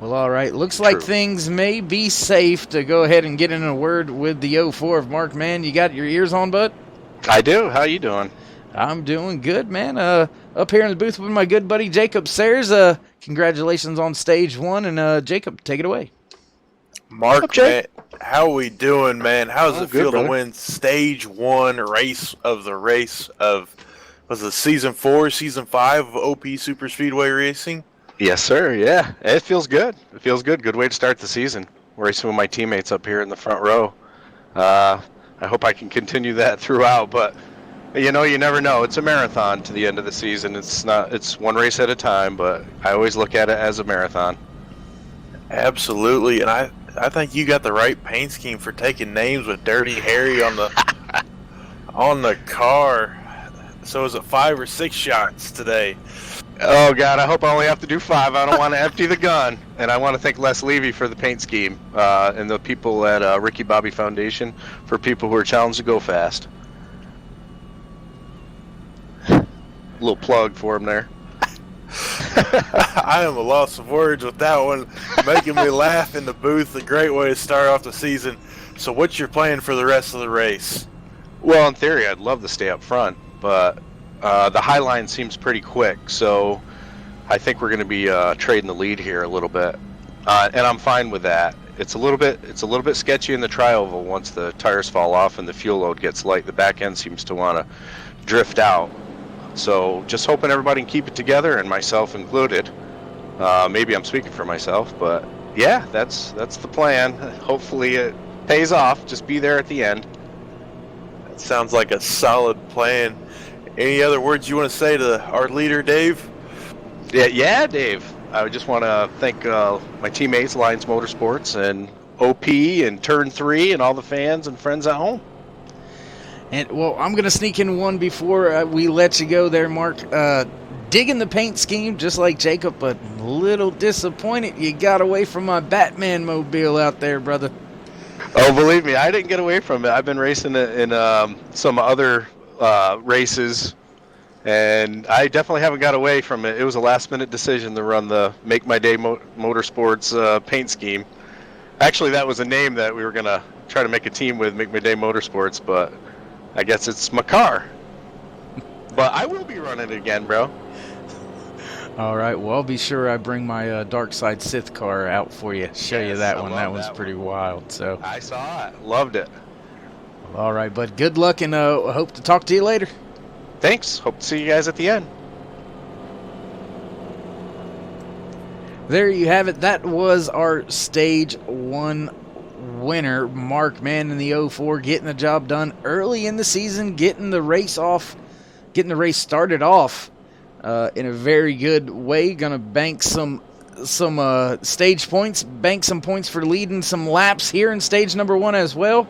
Well, all right. Looks like things may be safe to go ahead and get in a word with the 04 of Mark Mann. You got your ears on, bud? I do. How you doing? I'm doing good, man. Up here in the booth with my good buddy Jacob Sayers. Congratulations on stage 1, and Jacob, take it away. Mark, man, how we doing, man? How does it feel brother. to win stage 1 race of was it season 4, season 5 of OP Superspeedway Racing? Yes, sir. Yeah, it feels good. It feels good. Good way to start the season. Racing with my teammates up here in the front row. I hope I can continue that throughout, but you know, you never know. It's a marathon to the end of the season. It's one race at a time, but I always look at it as a marathon. Absolutely, and I think you got the right paint scheme for taking names with Dirty Harry on the car. So is it 5 or 6 shots today? Oh, God, I hope I only have to do 5. I don't want to empty the gun. And I want to thank Les Levy for the paint scheme and the people at Ricky Bobby Foundation for people who are challenged to go fast. Little plug for him there. I am a loss of words with that one, making me laugh in the booth. A great way to start off the season. So what's your plan for the rest of the race? Well, in theory, I'd love to stay up front, but the high line seems pretty quick, so I think we're going to be trading the lead here a little bit, and I'm fine with that. It's a little bit sketchy in the tri-oval once the tires fall off and the fuel load gets light. The back end seems to want to drift out. So just hoping everybody can keep it together, and myself included. Maybe I'm speaking for myself, but yeah, that's the plan. Hopefully it pays off. Just be there at the end. That sounds like a solid plan. Any other words you want to say to our leader, Dave? Yeah, Dave. I just want to thank my teammates, Alliance Motorsports, and OP, and Turn 3, and all the fans and friends at home. And, well, I'm going to sneak in one before we let you go there, Mark. Digging the paint scheme, just like Jacob, but a little disappointed you got away from my Batman mobile out there, brother. Oh, believe me, I didn't get away from it. I've been racing it in some other races, and I definitely haven't got away from it. It was a last-minute decision to run the Make My Day Motorsports paint scheme. Actually, that was a name that we were going to try to make a team with, Make My Day Motorsports, but I guess it's my car. But I will be running it again, bro. All right, well, I'll be sure I bring my Dark Side Sith car out for you. Show you that one. That one's pretty wild. So I saw it. Loved it. All right, bud. Good luck, and I hope to talk to you later. Thanks. Hope to see you guys at the end. There you have it. That was our Stage 1 winner, Mark Mann in the 04, getting the job done early in the season, getting the race started off in a very good way. Gonna bank some stage points, bank some points for leading some laps here in stage number 1 as well.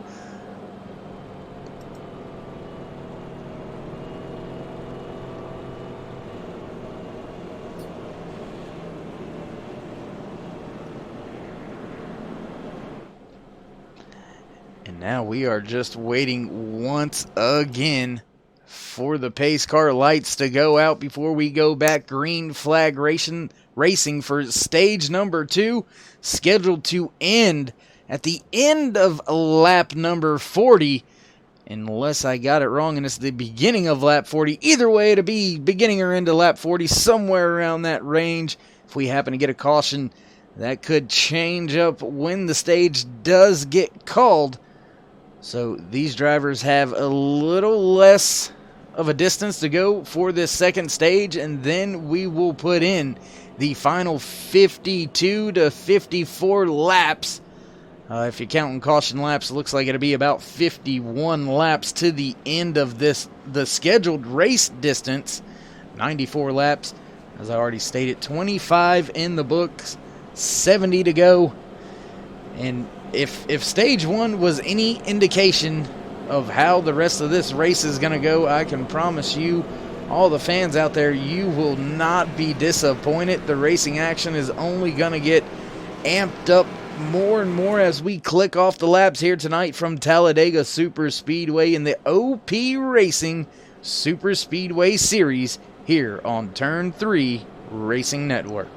And now we are just waiting once again for the pace car lights to go out before we go back. Green flag racing for stage number 2, scheduled to end at the end of lap number 40, unless I got it wrong and it's the beginning of lap 40. Either way, it'll be beginning or end of lap 40, somewhere around that range. If we happen to get a caution, that could change up when the stage does get called. So these drivers have a little less of a distance to go for this second stage, and then we will put in the final 52 to 54 laps. If you're counting caution laps, it looks like it'll be about 51 laps to the end of the scheduled race distance. 94 laps, as I already stated, 25 in the books, 70 to go. And if stage 1 was any indication of how the rest of this race is going to go, I can promise you, all the fans out there, you will not be disappointed. The racing action is only going to get amped up more and more as we click off the laps here tonight from Talladega Superspeedway in the OP Racing Superspeedway Series here on Turn 3 Racing Network.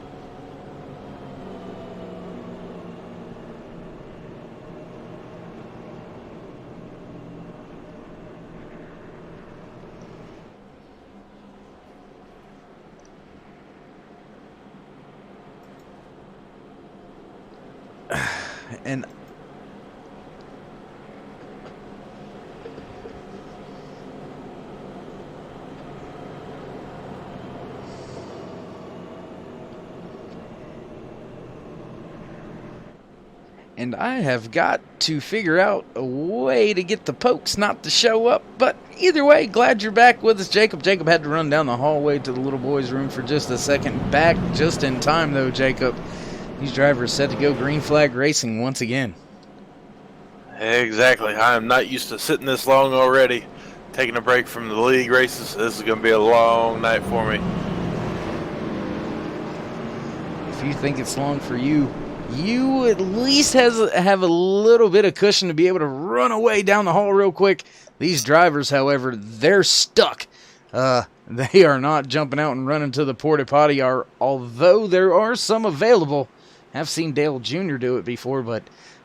And I have got to figure out a way to get the pokes not to show up. But either way, glad you're back with us, Jacob. Jacob had to run down the hallway to the little boy's room for just a second. Back just in time, though, Jacob. These drivers set to go green flag racing once again. Exactly. I am not used to sitting this long already. Taking a break from the league races. This is going to be a long night for me. If you think it's long for you, you at least have a little bit of cushion to be able to run away down the hall real quick. These drivers, however, they're stuck. They are not jumping out and running to the porta potty, although there are some available. I've seen Dale Jr. do it before, but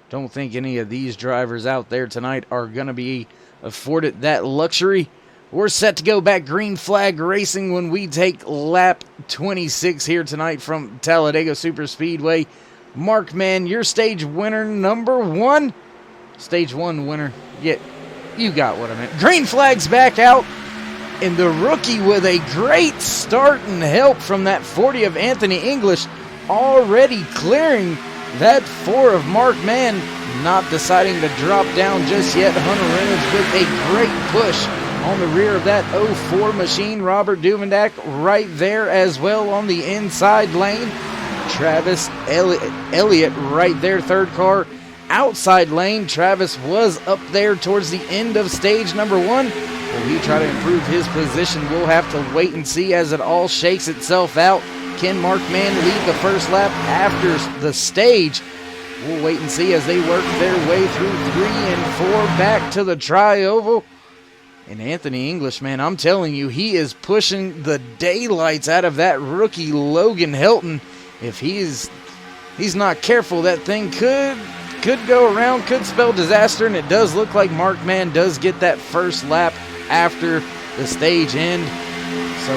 don't think any of these drivers out there tonight are going to be afforded that luxury. We're set to go back green flag racing when we take lap 26 here tonight from Talladega Superspeedway. Mark, man, your stage winner number 1. Stage 1 winner. Yeah, you got what I meant. Green flag's back out. And the rookie with a great start and help from that 40 of Anthony English, already clearing that 4 of Mark Mann, not deciding to drop down just yet. Hunter Reynolds with a great push on the rear of that 04 machine. Robert Duvendak right there as well on the inside lane. Travis Elliott right there, third car, outside lane. Travis was up there towards the end of stage number 1. Will he try to improve his position? We'll have to wait and see as it all shakes itself out. Can Mark Mann lead the first lap after the stage? We'll wait and see as they work their way through 3 and 4 back to the tri-oval. And Anthony English, man, I'm telling you, he is pushing the daylights out of that rookie Logan Hilton. If he's not careful, that thing could go around, could spell disaster, and it does look like Mark Mann does get that first lap after the stage end. So,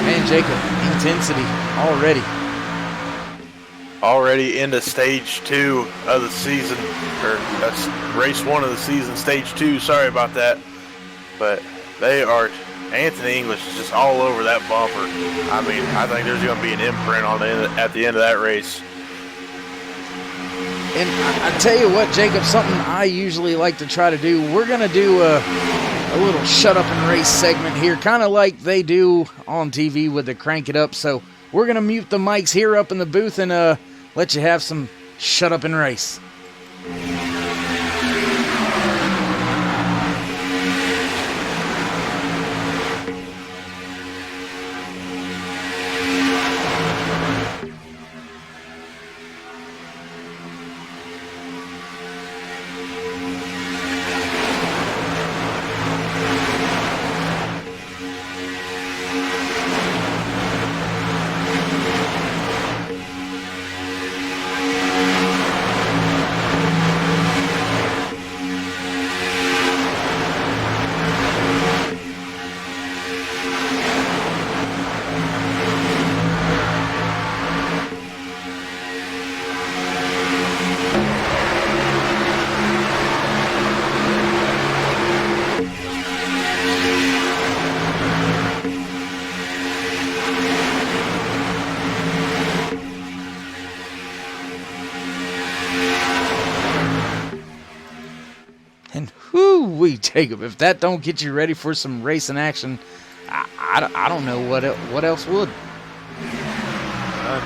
man, Jacob, intensity already. Already into stage 2 of the season, or race 1 of the season, stage 2, sorry about that. But Anthony English is just all over that bumper. I mean, I think there's going to be an imprint at the end of that race. And I tell you what, Jacob, something I usually like to try to do, we're going to do a little shut up and race segment here, kind of like they do on TV with the Crank It Up. So we're going to mute the mics here up in the booth and let you have some shut up and race. Whoo-wee, Jacob, if that don't get you ready for some racing action, I don't know what else would.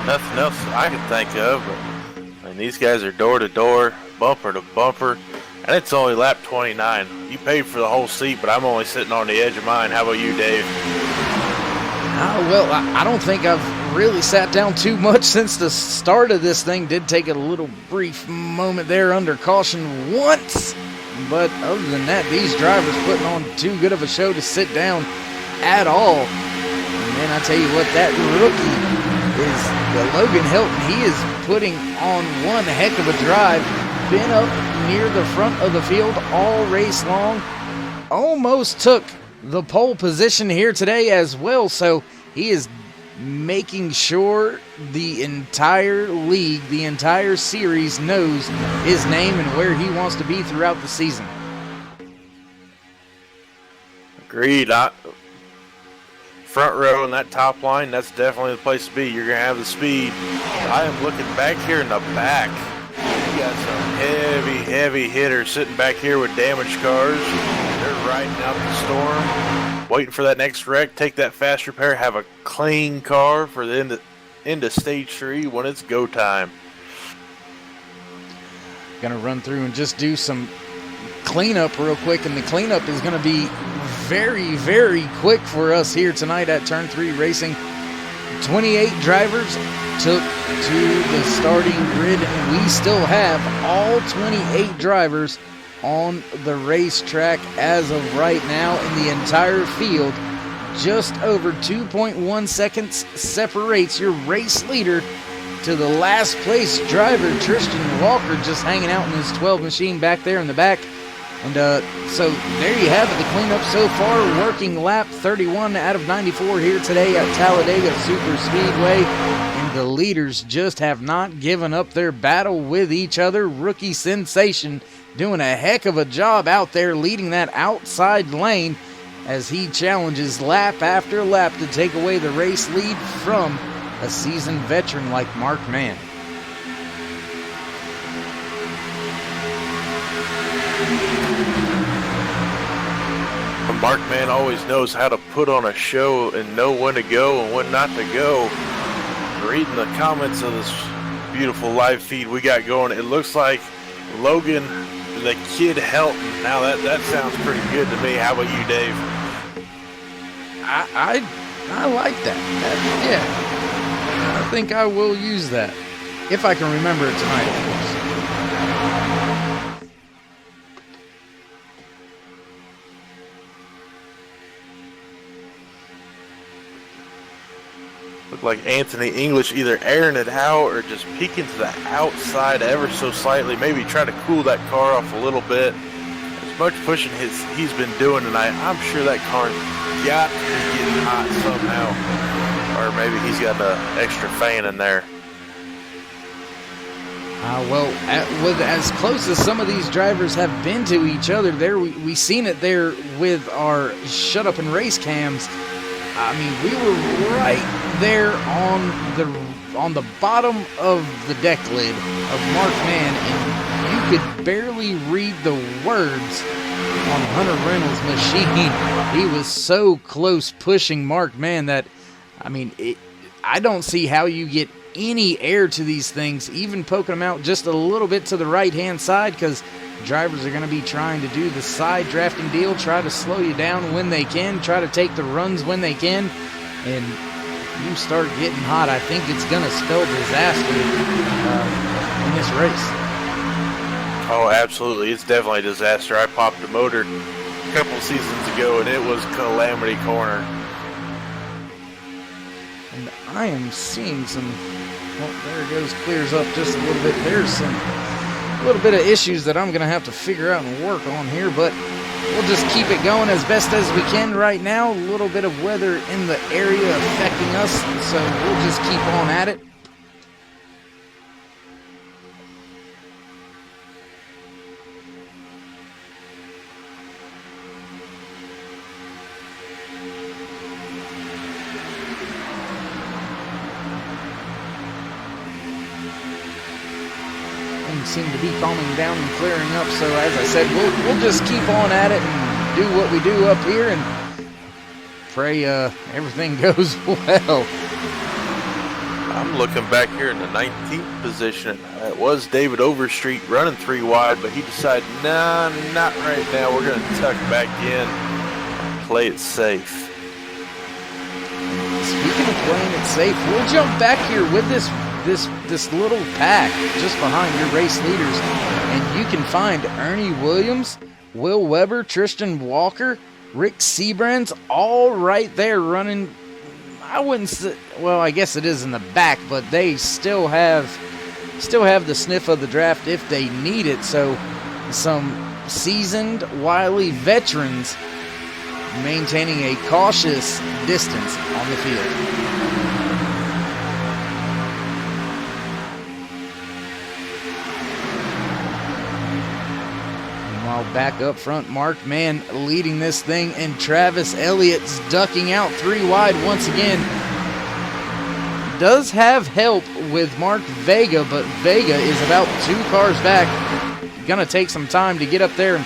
Nothing else I can think of. But, I mean, these guys are door to door, bumper to bumper, and it's only lap 29. You paid for the whole seat, but I'm only sitting on the edge of mine. How about you, Dave? Well, I don't think I've really sat down too much since the start of this thing. Did take a little brief moment there under caution once. But other than that, these drivers putting on too good of a show to sit down at all. And man, I tell you what, that rookie is Logan Hilton. He is putting on one heck of a drive. Been up near the front of the field all race long. Almost took the pole position here today as well. So he is making sure the entire league, the entire series knows his name and where he wants to be throughout the season. Agreed. Front row and that top line, that's definitely the place to be. You're going to have the speed. I am looking back here in the back. You got some heavy hitters sitting back here with damaged cars. They're riding out the storm, waiting for that next wreck, take that fast repair, have a clean car for the end of stage 3 when it's go time. Gonna run through and just do some cleanup real quick, and the cleanup is gonna be very, very quick for us here tonight at Turn 3 Racing. 28 drivers took to the starting grid, and we still have all 28 drivers on the racetrack as of right now, and the entire field just over 2.1 seconds separates your race leader to the last place driver, Tristan Walker, just hanging out in his 12 machine back there in the back. And so there you have it, the cleanup so far, working lap 31 out of 94 here today at Talladega Superspeedway. And the leaders just have not given up their battle with each other. Rookie Sensation doing a heck of a job out there leading that outside lane as he challenges lap after lap to take away the race lead from a seasoned veteran like Mark Mann. Mark Mann always knows how to put on a show and know when to go and when not to go. Reading the comments of this beautiful live feed we got going, it looks like Logan, the Kid Hilton. Now that sounds pretty good to me. How about you, Dave? I like that. Yeah, I think I will use that if I can remember it tonight, of course. Looked like Anthony English either airing it out or just peeking to the outside ever so slightly. Maybe try to cool that car off a little bit. As much pushing he's been doing tonight, I'm sure that car's got to be getting hot somehow. Or maybe he's got an extra fan in there. Well, with as close as some of these drivers have been to each other, there we seen it there with our shut up and race cams. I mean, we were right there on the bottom of the deck lid of Mark Mann, and you could barely read the words on Hunter Reynolds' machine. He was so close pushing Mark Mann that, I mean, I don't see how you get any air to these things, even poking them out just a little bit to the right-hand side, because drivers are going to be trying to do the side drafting deal, try to slow you down when they can, try to take the runs when they can, and you start getting hot, I think it's going to spell disaster in this race. Oh, absolutely. It's definitely a disaster. I popped the motor a couple seasons ago, and it was Calamity Corner. And I am seeing some, well, there it goes, clears up just a little bit. There's a little bit of issues that I'm going to have to figure out and work on here, but we'll just keep it going as best as we can right now. A little bit of weather in the area affecting us, so we'll just keep on at it. Seem to be calming down and clearing up, so as I said, we'll just keep on at it and do what we do up here and pray everything goes well. I'm looking back here in the 19th position. It was David Overstreet running 3 wide, but he decided, nah, not right now. We're going to tuck back in and play it safe. Speaking of playing it safe, we'll jump back here with this little pack just behind your race leaders, and you can find Ernie Williams, Will Weber, Tristan Walker, Rick Seabrands, all right there running. I wouldn't say, well, I guess it is in the back, but they still have the sniff of the draft if they need it. So some seasoned, wily veterans maintaining a cautious distance on the field. Back up front, Mark Mann leading this thing, and Travis Elliott's ducking out 3 wide once again. Does have help with Mark Vega, but Vega is about 2 cars back. Gonna take some time to get up there and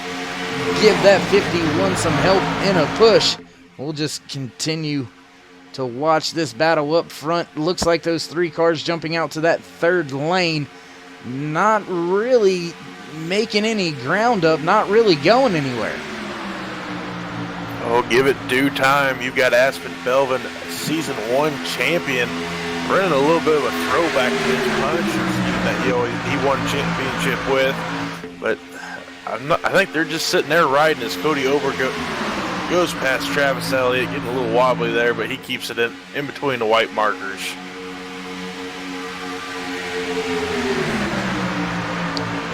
give that 51 some help in a push. We'll just continue to watch this battle up front. Looks like those 3 cars jumping out to that 3rd lane, not really making any ground up, not really going anywhere. Oh, give it due time. You've got Aspen Belvin, Season 1 champion, running a little bit of a throwback to his punch that he won championship with. But I think they're just sitting there riding as Cody Goes past Travis Elliott, getting a little wobbly there, but he keeps it in between the white markers.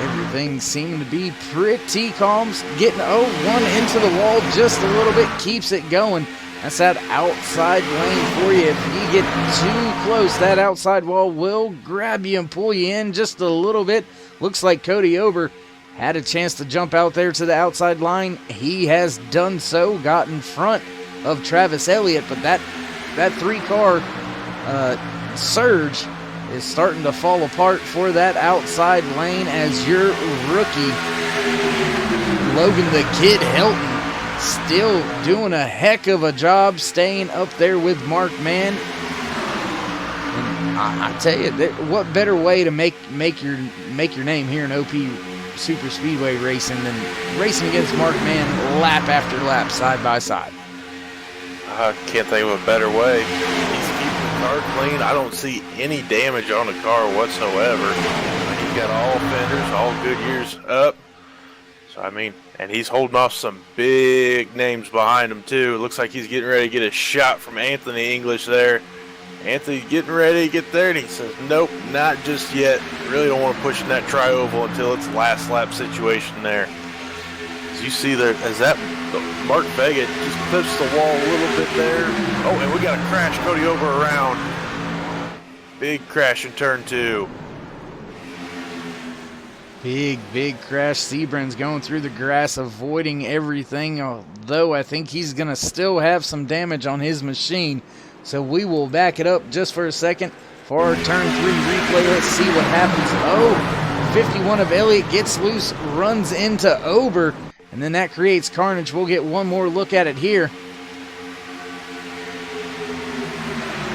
Everything seemed to be pretty calm. Getting one into the wall just a little bit, keeps it going. That's that outside lane for you. If you get too close, that outside wall will grab you and pull you in just a little bit. Looks like Cody Ober had a chance to jump out there to the outside line. He has done so, got in front of Travis Elliott, but that three-car surge is starting to fall apart for that outside lane as your rookie, Logan the Kid Hilton, still doing a heck of a job staying up there with Mark Mann. And I tell you, what better way to make your name here in OP Super Speedway racing than racing against Mark Mann lap after lap, side by side. I can't think of a better way. He's keeping the car clean. I don't see any damage on the car whatsoever. He's got all fenders, all good years up. So, I mean, and he's holding off some big names behind him, too. It looks like he's getting ready to get a shot from Anthony English there. Anthony's getting ready to get there, and he says, nope, not just yet. Really don't want to push in that tri-oval until it's last lap situation there. As you see there, as that Mark Vega just clips the wall a little bit there. Oh, and we got a crash Cody Ober around. Big crash in turn 2. Big crash. Sebren's going through the grass, avoiding everything, although I think he's going to still have some damage on his machine. So we will back it up just for a second for our turn 3 replay. Let's see what happens. 51 of Elliott gets loose, runs into Ober, and then that creates carnage. We'll get one more look at it here.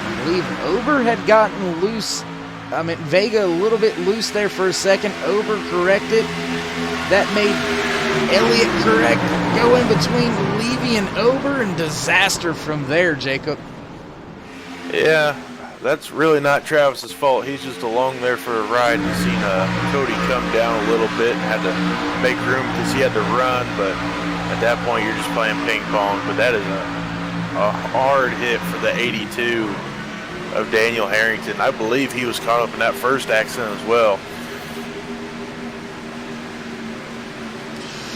I believe Ober had gotten loose. Vega a little bit loose there for a second. Ober corrected. That made Elliott correct. Go in between Levy and Ober, and disaster from there, Jacob. Yeah, that's really not Travis's fault. He's just along there for a ride and seen Cody come down a little bit and had to make room because he had to run. But at that point, you're just playing ping pong. But that is a hard hit for the 82 of Daniel Harrington. I believe he was caught up in that first accident as well.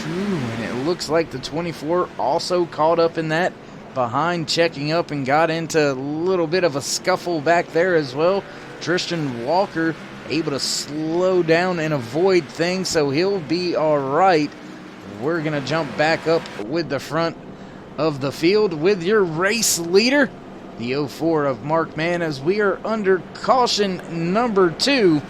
And it looks like the 24 also caught up in that behind, checking up, and got into a little bit of a scuffle back there as well. Tristan Walker able to slow down and avoid things, so he'll be all right. We're going to jump back up with the front of the field with your race leader, the 04 of Mark Mann, as we are under caution number 2.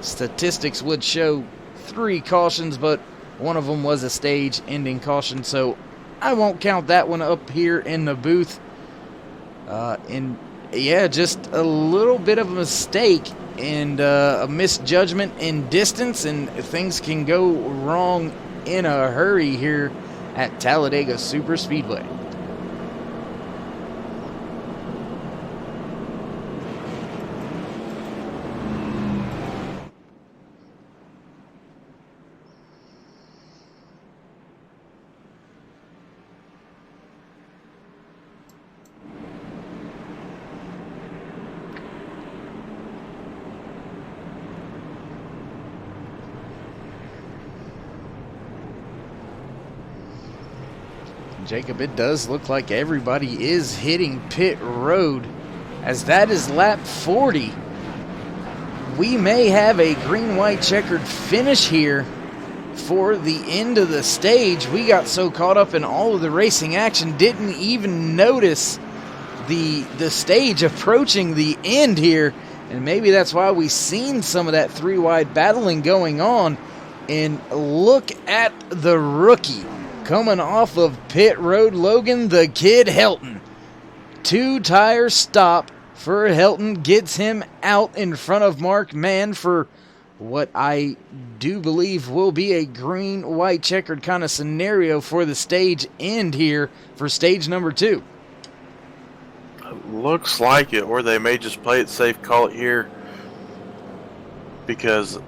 Statistics would show 3 cautions, but one of them was a stage-ending caution, so I won't count that one up here in the booth. Just a little bit of a mistake and a misjudgment in distance, and things can go wrong in a hurry here at Talladega Superspeedway. Jacob, it does look like everybody is hitting pit road, as that is lap 40. We may have a green-white checkered finish here for the end of the stage. We got so caught up in all of the racing action, didn't even notice the stage approaching the end here, and maybe that's why we seen some of that 3-wide battling going on. And look at the rookie coming off of pit road, Logan the Kid Hilton. 2-tire stop for Hilton gets him out in front of Mark Mann for what I do believe will be a green-white checkered kind of scenario for the stage end here for stage number 2. Looks like it, or they may just play it safe, call it here, because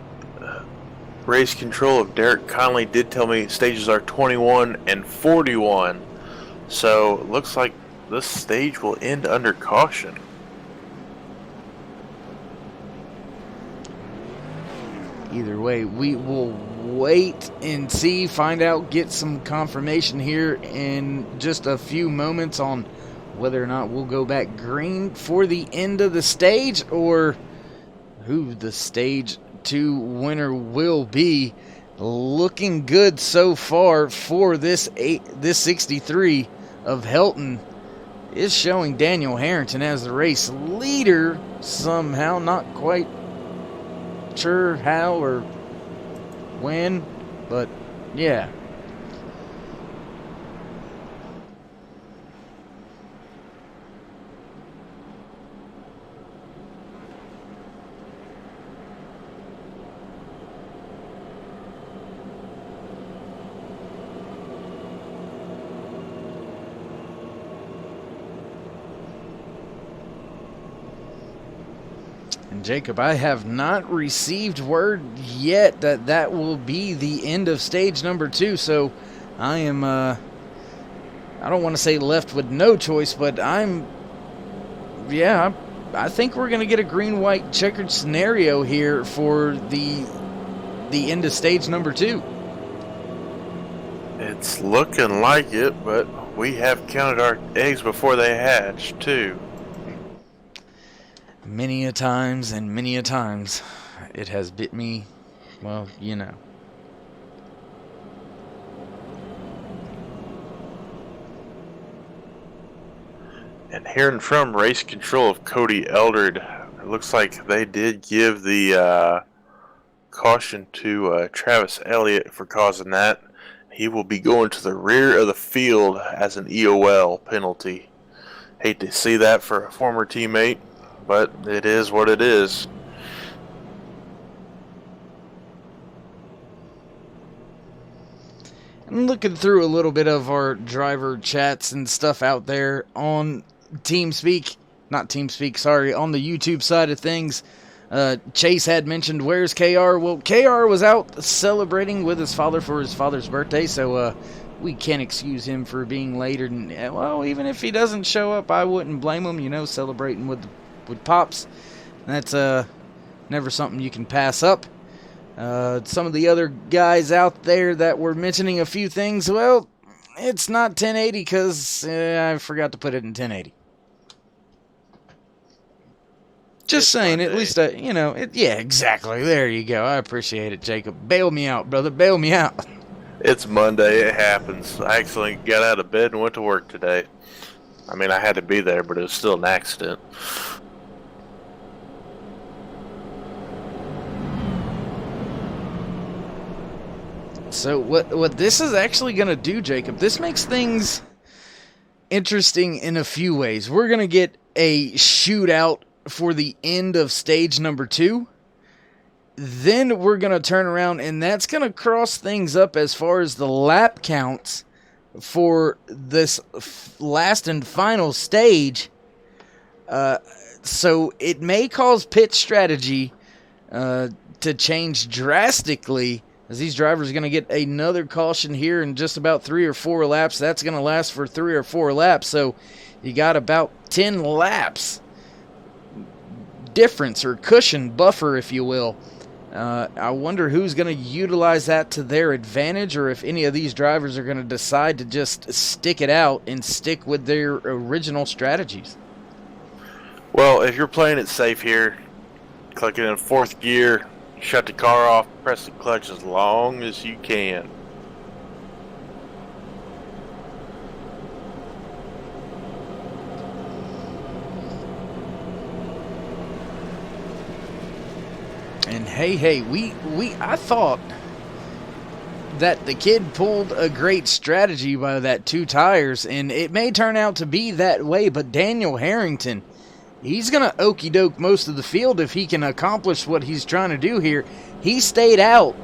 race control of Derek Conley did tell me stages are 21 and 41 So it looks like this stage will end under caution. Either way, we will wait and see, find out, get some confirmation here in just a few moments on whether or not we'll go back green for the end of the stage or who the stage 2 winner will be. Looking good so far for this 63 of Hilton is showing Daniel Harrington as the race leader somehow, not quite sure how or when, but yeah. And Jacob, I have not received word yet that that will be the end of stage number 2, so I am, I don't want to say left with no choice, but I think we're going to get a green-white checkered scenario here for the end of stage number 2. It's looking like it, but we have counted our eggs before they hatch, too. Many a times and many a times it has bit me, well, you know. And hearing from race control of Cody Eldred, it looks like they did give the caution to Travis Elliott for causing that. He will be going to the rear of the field as an EOL penalty. Hate to see that for a former teammate, but it is what it is. I'm looking through a little bit of our driver chats and stuff out there on TeamSpeak, on the YouTube side of things. Chase had mentioned, where's KR? Well, KR was out celebrating with his father for his father's birthday, so we can't excuse him for being later. Well, even if he doesn't show up, I wouldn't blame him, celebrating with Pops. That's never something you can pass up. Some of the other guys out there that were mentioning a few things, well, it's not 1080 because I forgot to put it in 1080. Just saying, at least, yeah, exactly. There you go. I appreciate it, Jacob. Bail me out, brother. Bail me out. It's Monday. It happens. I actually got out of bed and went to work today. I mean, I had to be there, but it was still an accident. So what this is actually going to do, Jacob, this makes things interesting in a few ways. We're going to get a shootout for the end of stage number 2. Then we're going to turn around, and that's going to cross things up as far as the lap counts for this last and final stage. So it may cause pit strategy to change drastically, as these drivers are going to get another caution here in just about 3 or 4 laps. That's going to last for 3 or 4 laps, so you got about 10 laps difference or cushion buffer, if you will. I wonder who's going to utilize that to their advantage, or if any of these drivers are going to decide to just stick it out and stick with their original strategies. Well, if you're playing it safe here, click it in 4th gear, shut the car off, press the clutch as long as you can. And hey, I thought that the kid pulled a great strategy by that 2 tires, and it may turn out to be that way, but Daniel Harrington, he's going to okey doke most of the field if he can accomplish what he's trying to do here. He stayed out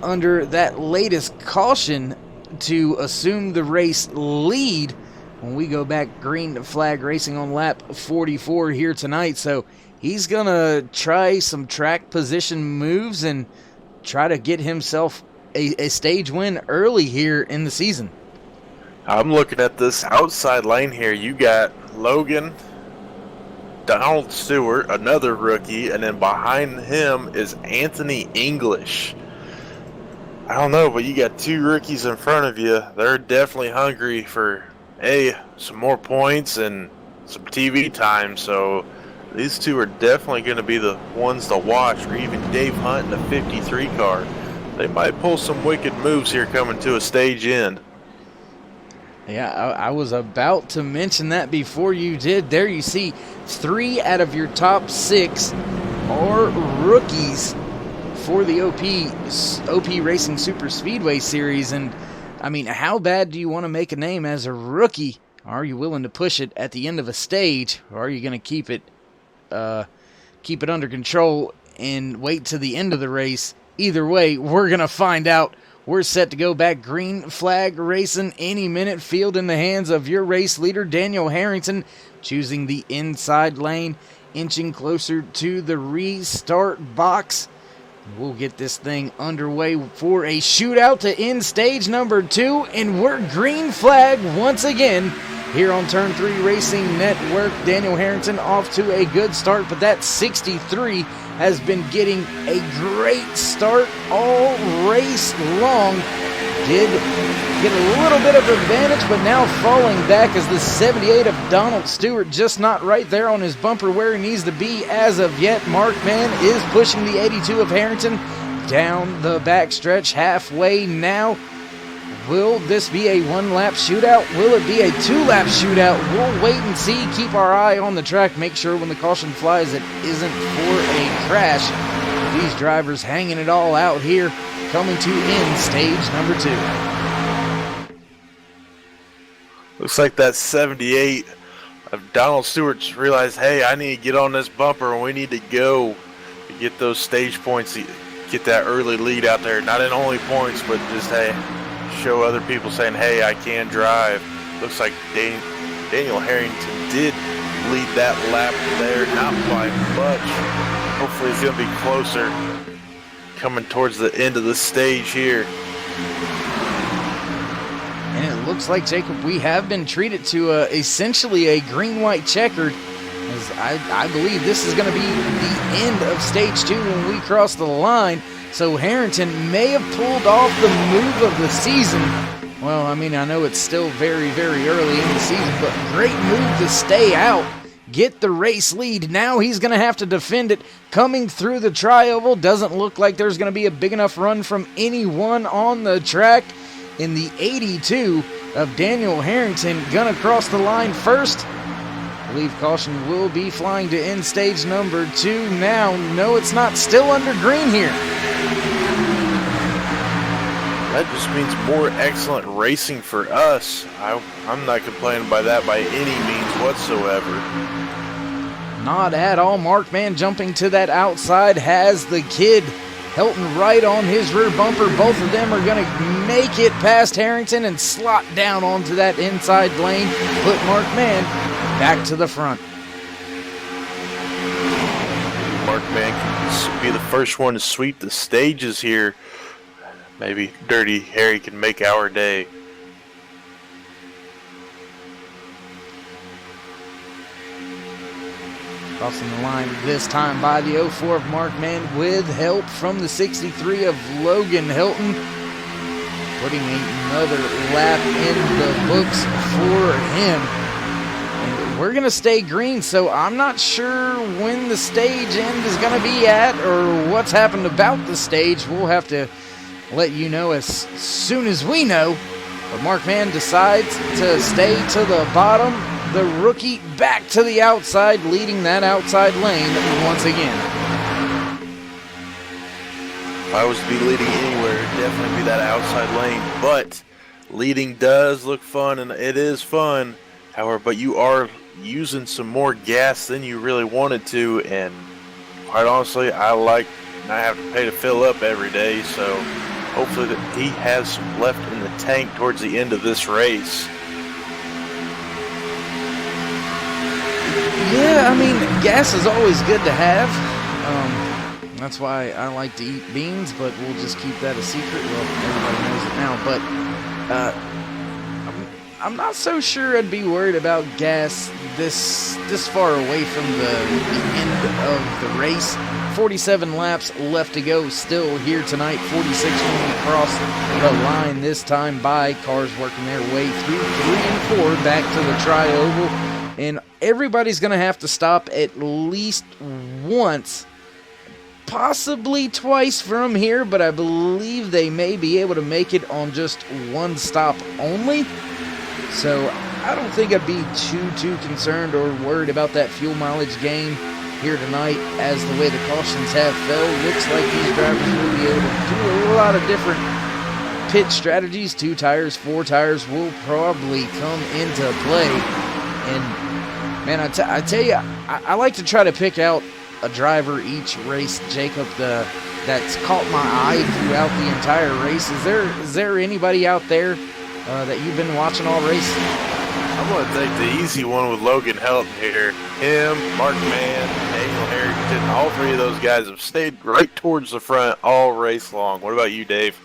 under that latest caution to assume the race lead when we go back green flag racing on lap 44 here tonight. So he's going to try some track position moves and try to get himself a stage win early here in the season. I'm looking at this outside lane here. You got Logan, Donald Stewart, another rookie, and then behind him is Anthony English. I don't know, but you got two rookies in front of you. They're definitely hungry for, some more points and some TV time. So these two are definitely going to be the ones to watch, or even Dave Hunt in the 53 car. They might pull some wicked moves here coming to a stage end. Yeah, I was about to mention that before you did. There you see 3 out of your top 6 are rookies for the OP Racing Superspeedway Series. And, I mean, how bad do you want to make a name as a rookie? Are you willing to push it at the end of a stage? Or are you going to keep it under control and wait to the end of the race? Either way, we're going to find out. We're set to go back green flag racing any minute. Field in the hands of your race leader, Daniel Harrington, choosing the inside lane, inching closer to the restart box. We'll get this thing underway for a shootout to end stage number 2, and we're green flag once again here on Turn 3 Racing Network. Daniel Harrington off to a good start, but that 63 has been getting a great start all race long. Did get a little bit of advantage, but now falling back as the 78 of Donald Stewart just not right there on his bumper where he needs to be as of yet. Markman is pushing the 82 of Harrington down the backstretch halfway now. Will this be a one-lap shootout? Will it be a two-lap shootout? We'll wait and see. Keep our eye on the track. Make sure when the caution flies it isn't for a crash. These drivers hanging it all out here, coming to end stage number 2. Looks like that 78 of Donald Stewart's realized, hey, I need to get on this bumper and we need to go to get those stage points, get that early lead out there. Not in only points, but just, hey, show other people saying, hey, I can drive. Looks like Daniel Harrington did lead that lap there, not by much. Hopefully it's going to be closer coming towards the end of the stage here. And it looks like, Jacob, we have been treated to essentially a green-white checkered, as I believe this is going to be the end of stage 2 when we cross the line. So Harrington may have pulled off the move of the season. Well, I mean, I know it's still very, very early in the season, but great move to stay out, get the race lead. Now he's going to have to defend it. Coming through the tri-oval, doesn't look like there's going to be a big enough run from anyone on the track. In the 82 of Daniel Harrington, going to cross the line first. I believe caution will be flying to end stage number 2 now. No, it's not. Still under green here. That just means more excellent racing for us. I'm not complaining by that by any means whatsoever. Not at all. Markman jumping to that outside has the kid Hilton right on his rear bumper. Both of them are going to make it past Harrington and slot down onto that inside lane. Put Markman back to the front. Markman can be the first one to sweep the stages here. Maybe Dirty Harry can make our day. Crossing the line this time by the 04 of Markman with help from the 63 of Logan Hilton. Putting another lap in the books for him. And we're going to stay green, so I'm not sure when the stage end is going to be at or what's happened about the stage. We'll have to let you know as soon as we know. But Markman decides to stay to the bottom. The rookie back to the outside, leading that outside lane once again. If I was to be leading anywhere, it'd definitely be that outside lane. But leading does look fun, and it is fun. However, but you are using some more gas than you really wanted to, and quite honestly, I have to pay to fill up every day, so hopefully that he has some left in the tank towards the end of this race. Yeah, I mean, gas is always good to have. That's why I like to eat beans, but we'll just keep that a secret. Well, everybody knows it now. But I'm not so sure I'd be worried about gas this far away from the end of the race. 47 laps left to go still here tonight. 46 when we cross the line this time by. Cars working their way through 3 and 4 back to the tri-oval. And everybody's going to have to stop at least once, possibly twice from here, but I believe they may be able to make it on just one stop only. So I don't think I'd be too concerned or worried about that fuel mileage gain here tonight, as the way the cautions have fell. Looks like these drivers will be able to do a lot of different pit strategies. 2 tires, 4 tires will probably come into play. And man, I tell you, I like to try to pick out a driver each race, Jacob, that's caught my eye throughout the entire race. Is there anybody out there that you've been watching all race? I'm going to take the easy one with Logan Hilton here. Him, Mark Mann, Daniel Harrington, all 3 of those guys have stayed right towards the front all race long. What about you, Dave?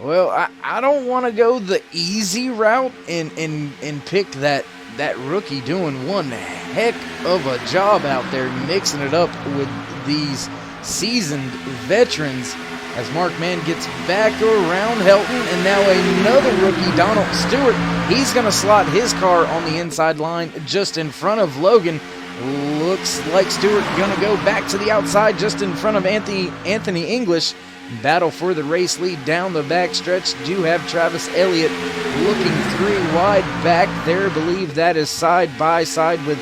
Well, I don't want to go the easy route and pick that rookie doing one heck of a job out there mixing it up with these seasoned veterans, as Mark Mann gets back around Hilton, and now another rookie, Donald Stewart. He's going to slot his car on the inside line just in front of Logan. Looks like Stewart going to go back to the outside just in front of Anthony English. Battle for the race lead down the back stretch. Do have Travis Elliott looking 3 wide back there. Believe that is side by side with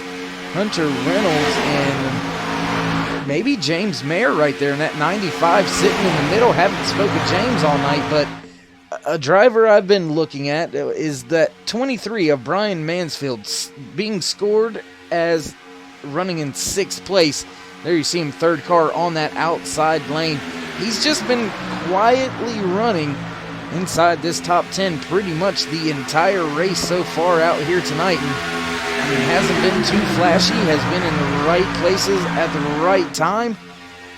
Hunter Reynolds and maybe James Mayer right there in that 95 sitting in the middle. Haven't spoke with James all night, but a driver I've been looking at is that 23 of Brian Mansfield being scored as running in 6th place. There you see him, 3rd car on that outside lane. He's just been quietly running inside this top 10 pretty much the entire race so far out here tonight. And hasn't been too flashy, has been in the right places at the right time.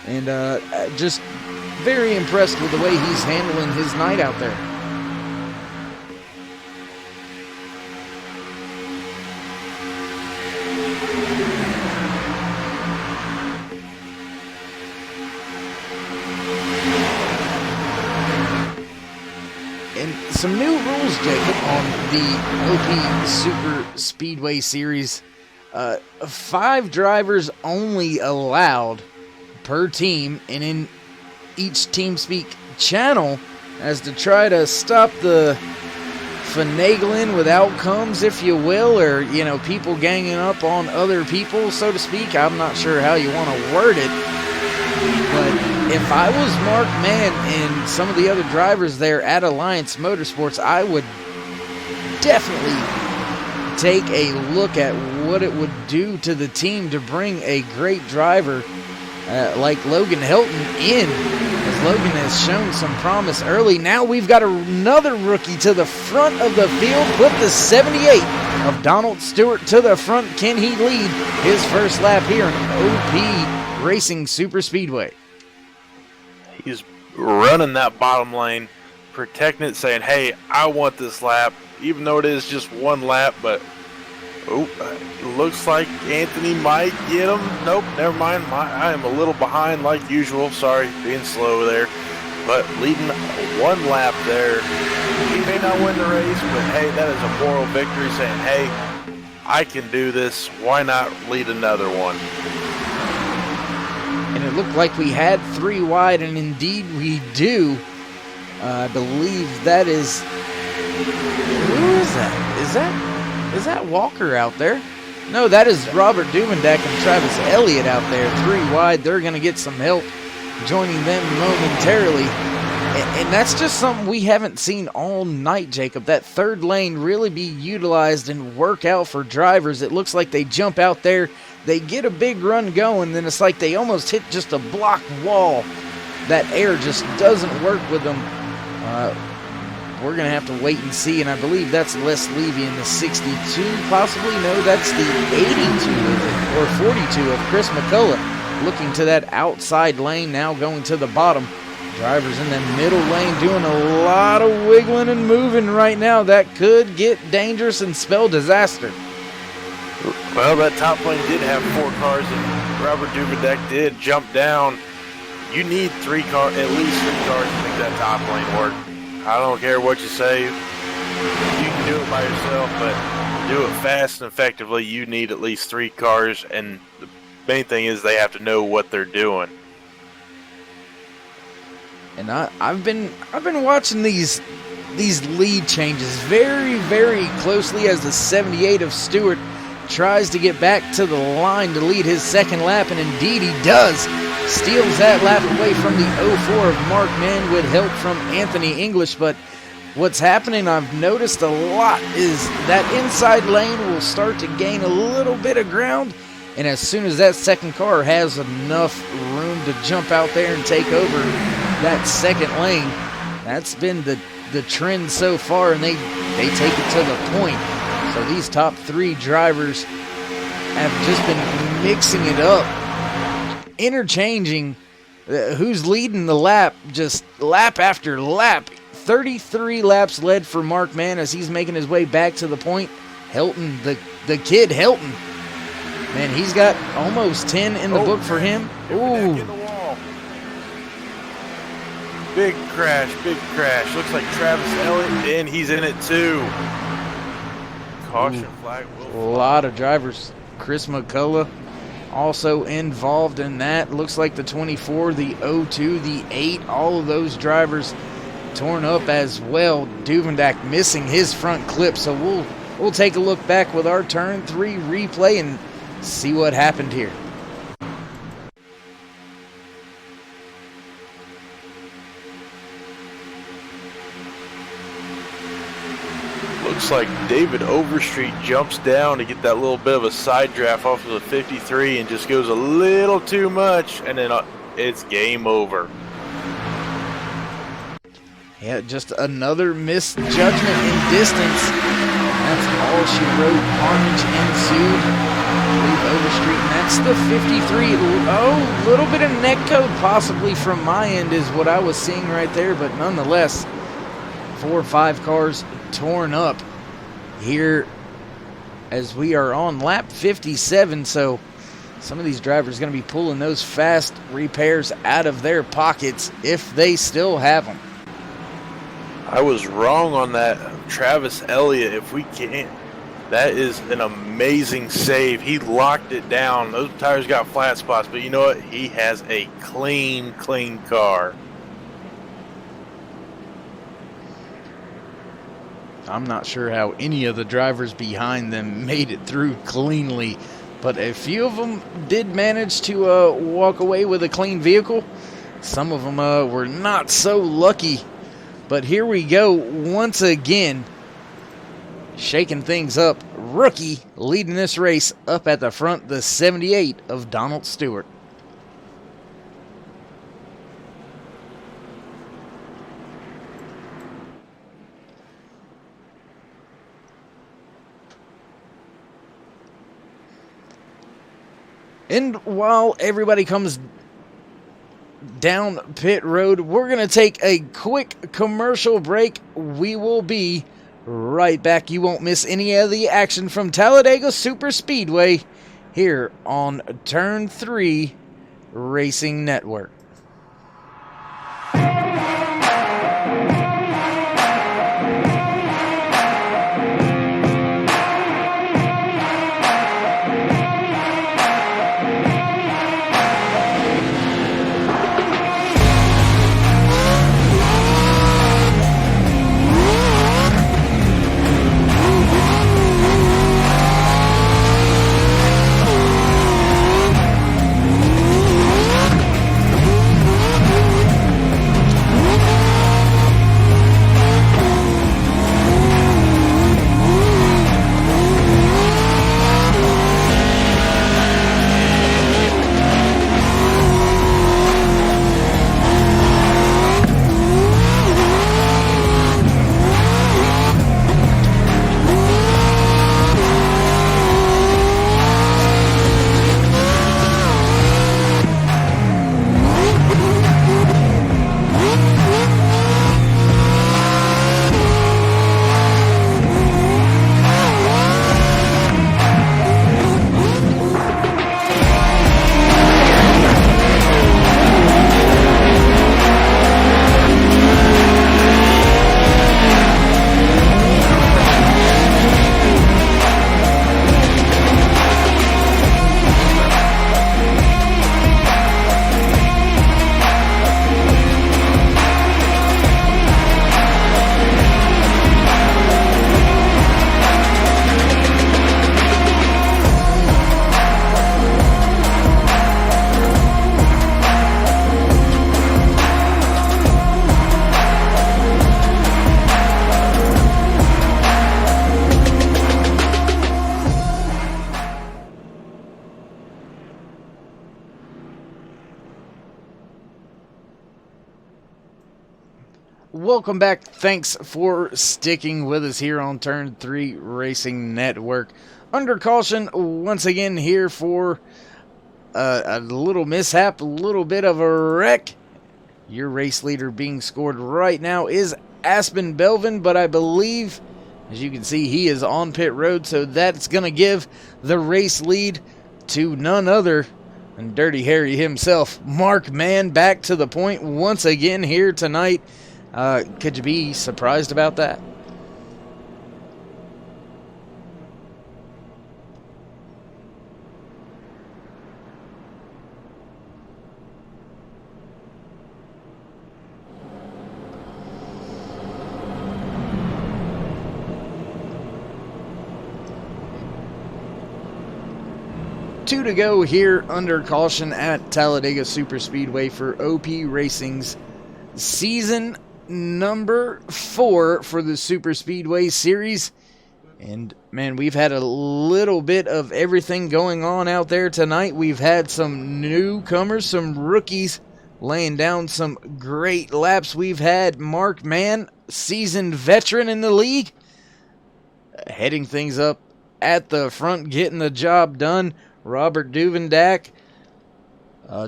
And just very impressed with the way he's handling his night out there. Some new rules, Jacob, on the OP Super Speedway Series. 5 drivers only allowed per team, and in each TeamSpeak channel, as to try to stop the finagling with outcomes, if you will, or, you know, people ganging up on other people, so to speak. I'm not sure how you want to word it, but if I was Mark Mann and some of the other drivers there at Alliance Motorsports, I would definitely take a look at what it would do to the team to bring a great driver like Logan Hilton in, as Logan has shown some promise early. Now we've got another rookie to the front of the field. Put the 78 of Donald Stewart to the front. Can he lead his first lap here in OP Racing Superspeedway? He's running that bottom lane, protecting it, saying, hey, I want this lap, even though it is just 1 lap, but looks like Anthony might get him. Nope, never mind. I am a little behind like usual. Sorry, being slow there. But leading 1 lap there. He may not win the race, but hey, that is a moral victory, saying, hey, I can do this. Why not lead another one? And it looked like we had 3 wide, and indeed we do. I believe that is... Who is that? Is that Walker out there? No, that is Robert Dumendak and Travis Elliott out there. 3 wide. They're going to get some help joining them momentarily. And that's just something we haven't seen all night, Jacob. That 3rd lane really be utilized and work out for drivers. It looks like they jump out there, they get a big run going, then it's like they almost hit just a block wall. That air just doesn't work with them. We're going to have to wait and see, and I believe that's Les Levy in the 62, possibly. No, that's the 82 or 42 of Chris McCullough, looking to that outside lane, now going to the bottom. Drivers in the middle lane doing a lot of wiggling and moving right now. That could get dangerous and spell disaster. Well, that top lane did have 4 cars, and Robert Duvedek did jump down. You need at least 3 cars to make that top lane work. I don't care what you say. You can do it by yourself, but do it fast and effectively. You need at least 3 cars, and the main thing is they have to know what they're doing. And I've been watching these lead changes very, very closely as the 78 of Stewart tries to get back to the line to lead his second lap, and indeed he does. Steals that lap away from the 04 of Mark Mann with help from Anthony English. But what's happening, I've noticed a lot, is that inside lane will start to gain a little bit of ground, and as soon as that second car has enough room to jump out there and take over that second lane, that's been the trend so far, and they take it to the point. So these top 3 drivers have just been mixing it up, interchanging who's leading the lap, just lap after lap. 33 laps led for Mark Mann as he's making his way back to the point. Hilton, the kid Hilton, man, he's got almost 10 in the book for him. Ooh. Big crash, big crash. Looks like Travis Elliott, and he's in it too. Caution flag will fly. A lot of drivers. Chris McCullough also involved in that. Looks like the 24, the 02, the 8, all of those drivers torn up as well. Duvendak missing his front clip, so we'll take a look back with our turn 3 replay and see what happened here. Looks like David Overstreet jumps down to get that little bit of a side draft off of the 53 and just goes a little too much, and then it's game over. Yeah, just another misjudgment in distance. That's all she wrote. Carnage ensued. I believe Overstreet, and that's the 53. Oh, little bit of net code possibly from my end is what I was seeing right there, but nonetheless, 4 or 5 cars torn up here as we are on lap 57. So some of these drivers are going to be pulling those fast repairs out of their pockets if they still have them. I was wrong on that Travis Elliott. If we can't, that is an amazing save. He locked it down. Those tires got flat spots, but you know what? He has a clean car. I'm not sure how any of the drivers behind them made it through cleanly, but a few of them did manage to walk away with a clean vehicle. Some of them were not so lucky, but here we go once again, shaking things up. Rookie leading this race up at the front, the 78 of Donald Stewart. And while everybody comes down pit road, we're going to take a quick commercial break. We will be right back. You won't miss any of the action from Talladega Superspeedway here on Turn 3 Racing Network. welcome back. Thanks for sticking with us here on Turn 3 Racing Network. Under caution, once again here for a little mishap, a little bit of a wreck. Your race leader being scored right now is Aspen Belvin, but I believe, as you can see, he is on pit road, so that's going to give the race lead to none other than Dirty Harry himself. Mark Mann back to the point once again here tonight. Could you be surprised about that? Two to go here under caution at Talladega Superspeedway for OP Racing's season number 4 for the Superspeedway Series. And man, we've had a little bit of everything going on out there tonight. We've had some newcomers, some rookies laying down some great laps. We've had Mark Mann, seasoned veteran in the league, heading things up at the front, getting the job done. Robert Duvendak,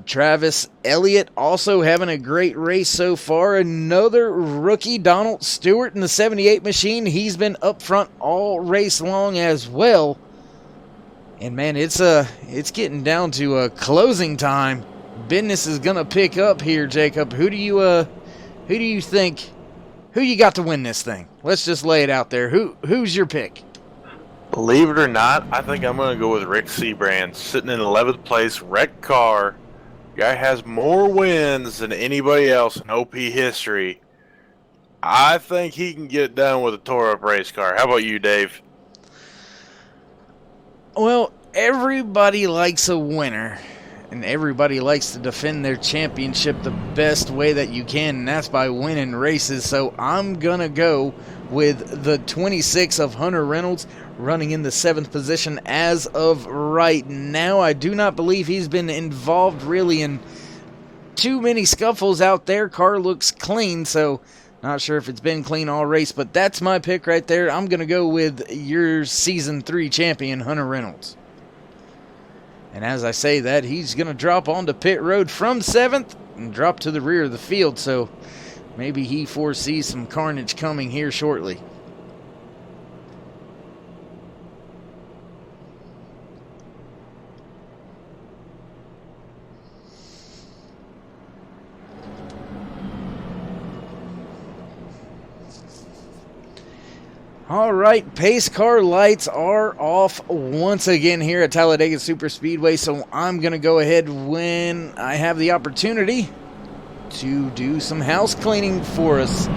Travis Elliott also having a great race so far. Another rookie, Donald Stewart in the 78 machine. He's been up front all race long as well. And man, it's getting down to closing time. Business is gonna pick up here, Jacob. Who do you think? Who you got to win this thing? Let's just lay it out there. Who's your pick? Believe it or not, I think I'm going to go with Rick Seabrand, sitting in 11th place, wrecked car. Guy has more wins than anybody else in OP history. I think he can get it done with a tore-up race car. How about you, Dave? Well, everybody likes a winner, and everybody likes to defend their championship the best way that you can, and that's by winning races. So I'm going to go with the 26 of Hunter Reynolds, running in the 7th position as of right now. I do not believe he's been involved really in too many scuffles out there. Car looks clean, so not sure if it's been clean all race, but that's my pick right there. I'm going to go with your Season 3 champion, Hunter Reynolds. And as I say that, he's going to drop onto pit road from 7th and drop to the rear of the field, so maybe he foresees some carnage coming here shortly. All right, pace car lights are off once again here at Talladega Superspeedway, so I'm going to go ahead when I have the opportunity to do some house cleaning for us.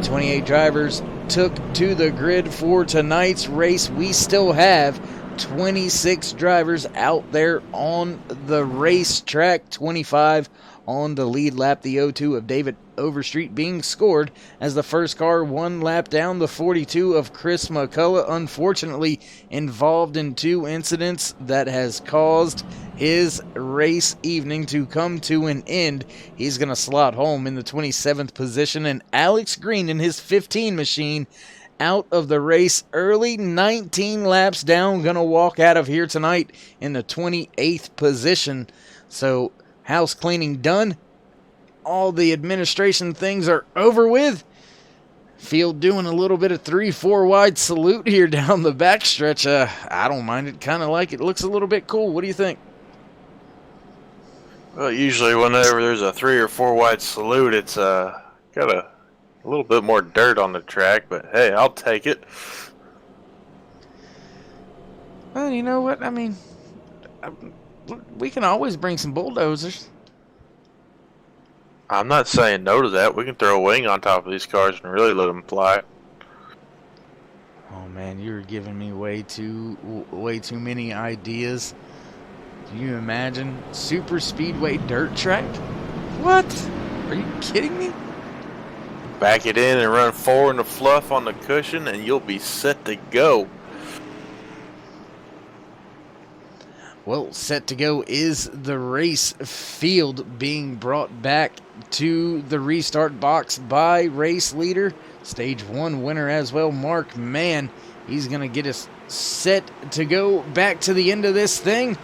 28 drivers took to the grid for tonight's race. We still have 26 drivers out there on the racetrack, 25 on the lead lap. The 0-2 of David Overstreet being scored as the first car one lap down. The 42 of Chris McCullough, unfortunately involved in 2 incidents that has caused his race evening to come to an end. He's going to slot home in the 27th position, and Alex Green in his 15 machine out of the race early, 19 laps down, going to walk out of here tonight in the 28th position. So house cleaning done. All the administration things are over with. Field doing a little bit of 3-4 wide salute here down the backstretch. I don't mind it. Kind of like it. Looks a little bit cool. What do you think? Well, usually whenever there's a 3 or 4 wide salute, it's got a little bit more dirt on the track, but hey, I'll take it. Well, you know what? I mean, we can always bring some bulldozers. I'm not saying no to that. We can throw a wing on top of these cars and really let them fly. Oh man, you're giving me way too many ideas. Can you imagine super speedway dirt track? What? Are you kidding me? Back it in and run 4 in the fluff on the cushion, and you'll be set to go. Well, set to go is the race field being brought back to the restart box by race leader, stage 1 winner as well, Mark Mann. He's going to get us set to go back to the end of this thing.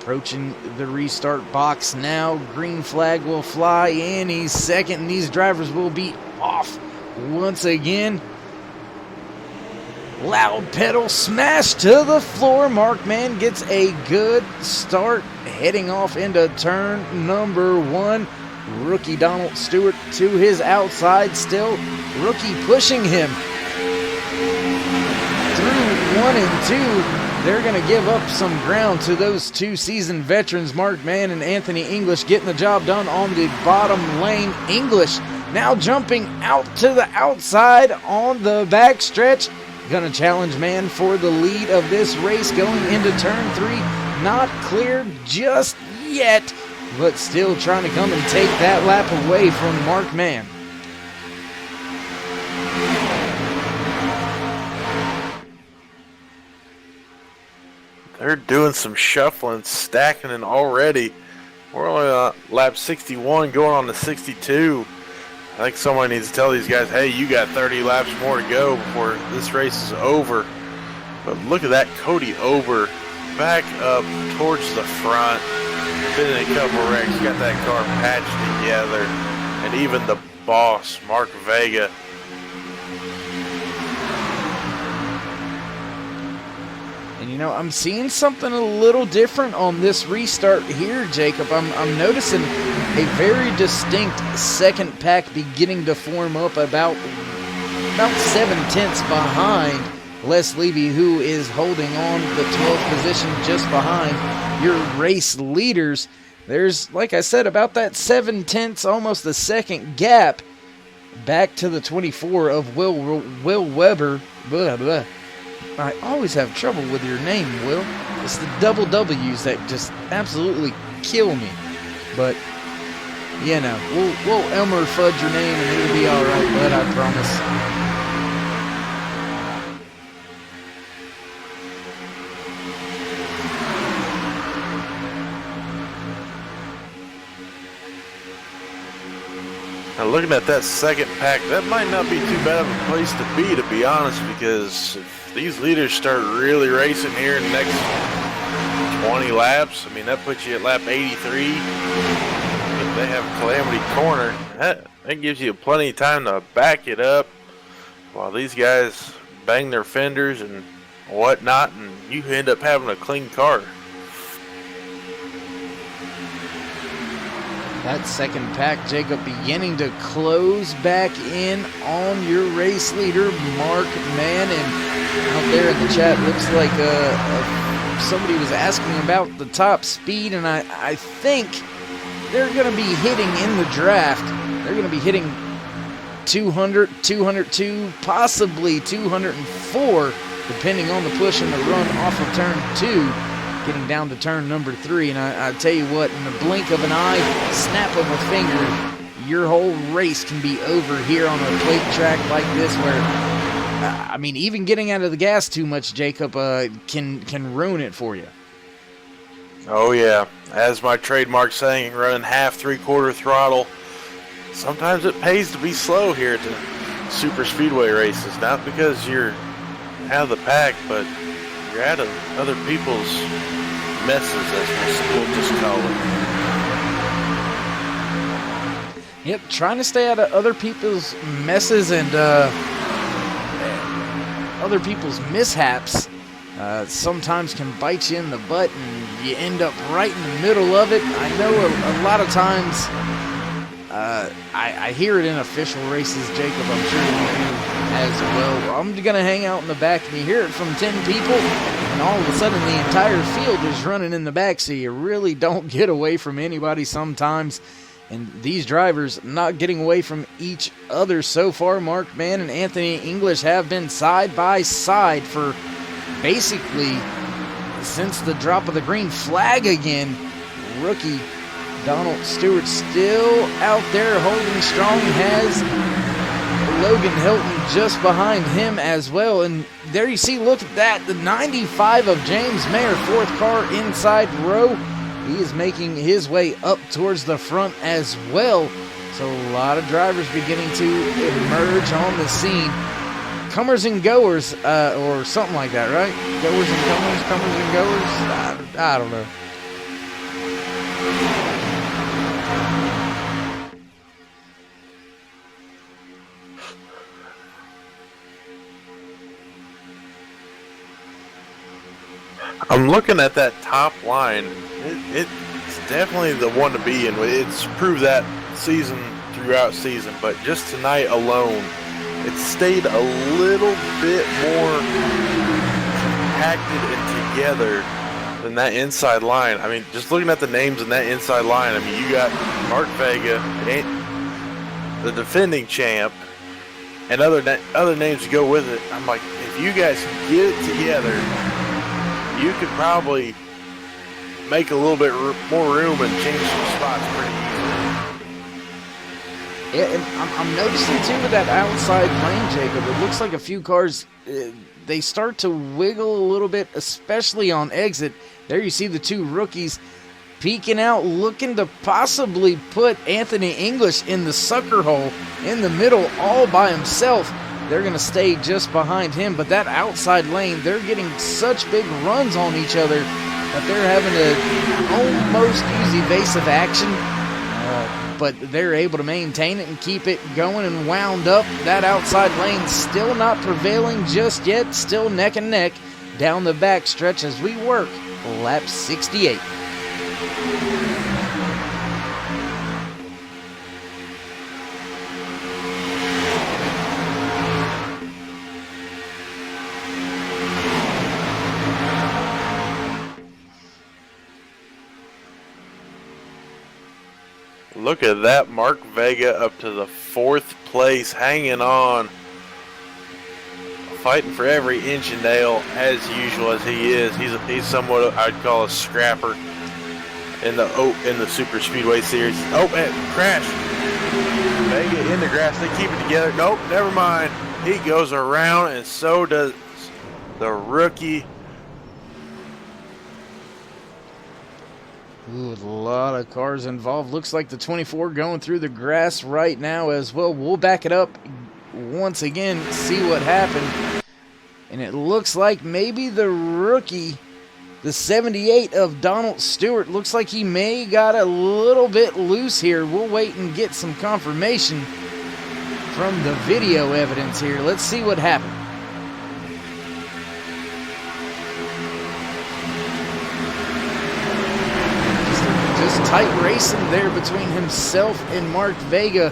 Approaching the restart box now. Green flag will fly in. He's second, and these drivers will be off once again. Loud pedal smash to the floor. Mark Mann gets a good start, heading off into turn number 1. Rookie Donald Stewart to his outside still. Rookie pushing him through 1 and 2. They're going to give up some ground to those 2 seasoned veterans, Mark Mann and Anthony English, getting the job done on the bottom lane. English now jumping out to the outside on the backstretch. Going to challenge Mann for the lead of this race going into turn 3. Not clear just yet, but still trying to come and take that lap away from Mark Mann. They're doing some shuffling, stacking, and already we're only on lap 61 going on to 62. I think someone needs to tell these guys, hey, you got 30 laps more to go before this race is over. But look at that, Cody Ober back up towards the front. Been in a couple wrecks, got that car patched together. And even the boss, Mark Vega. And you know, I'm seeing something a little different on this restart here, Jacob. I'm noticing a very distinct second pack beginning to form up about 7/10 behind Les Levy, who is holding on the 12th position just behind your race leaders. There's, like I said, about that 7/10, almost a second gap back to the 24 of Will Weber. Blah, blah. I always have trouble with your name, Will. It's the double W's that just absolutely kill me. But, you know, we'll Elmer fudge your name and it'll be alright, bud, I promise. Now looking at that second pack, that might not be too bad of a place to be honest, because if these leaders start really racing here in the next 20 laps, I mean, that puts you at lap 83. If they have Calamity Corner, that gives you plenty of time to back it up while these guys bang their fenders and whatnot, and you end up having a clean car. That second pack, Jacob, beginning to close back in on your race leader, Mark Mann. And out there in the chat, looks like somebody was asking about the top speed, and I think they're going to be hitting in the draft. They're going to be hitting 200, 202, possibly 204, depending on the push and the run off of turn 2. Getting down to turn number 3, and I tell you what, in the blink of an eye, snap of a finger, your whole race can be over here on a plate track like this, where I mean, even getting out of the gas too much, Jacob, can ruin it for you. Oh yeah, as my trademark saying, running half, 3/4 throttle. Sometimes it pays to be slow here at the super speedway races, not because you're out of the pack, but you're out of other people's messes, as we'll just call it. Yep, trying to stay out of other people's messes and other people's mishaps sometimes can bite you in the butt, and you end up right in the middle of it. I know a lot of times I hear it in official races, Jacob. I'm sure you do as well. I'm going to hang out in the back, and you hear it from 10 people, and all of a sudden the entire field is running in the back, so you really don't get away from anybody sometimes. And these drivers not getting away from each other so far. Mark Mann and Anthony English have been side by side for basically since the drop of the green flag again. Rookie Donald Stewart still out there holding strong, has Logan Hilton just behind him as well. And there you see, look at that, the 95 of James Mayer, fourth car inside row. He is making his way up towards the front as well. So a lot of drivers beginning to emerge on the scene. Comers and goers, or something like that, right? Goers and comers and goers. I don't know. I'm looking at that top line. It's definitely the one to be in. It's proved that throughout season, but just tonight alone, it stayed a little bit more compacted and together than that inside line. I mean, just looking at the names in that inside line, I mean, you got Mark Vega, the defending champ, and other names to go with it. I'm like, if you guys can get it together, you could probably make a little bit more room and change some spots pretty easily. Yeah, and I'm noticing too with that outside lane, Jacob, it looks like a few cars, they start to wiggle a little bit, especially on exit. There you see the two rookies peeking out, looking to possibly put Anthony English in the sucker hole in the middle all by himself. They're going to stay just behind him, but that outside lane, they're getting such big runs on each other that they're having to almost use evasive action, but they're able to maintain it and keep it going and wound up. That outside lane still not prevailing just yet, still neck and neck down the back stretch as we work lap 68. Look at that, Mark Vega up to the 4th place, hanging on, fighting for every inch and nail as usual as he is. He's somewhat I'd call a scrapper in the Super Speedway Series. Oh, and crash! Vega in the grass. They keep it together. Nope, never mind. He goes around, and so does the rookie. Ooh, a lot of cars involved. Looks like the 24 going through the grass right now as well. We'll back it up once again, see what happened. And it looks like maybe the rookie, the 78 of Donald Stewart, looks like he may got a little bit loose here. We'll wait and get some confirmation from the video evidence here. Let's see what happened. Tight racing there between himself and Mark Vega.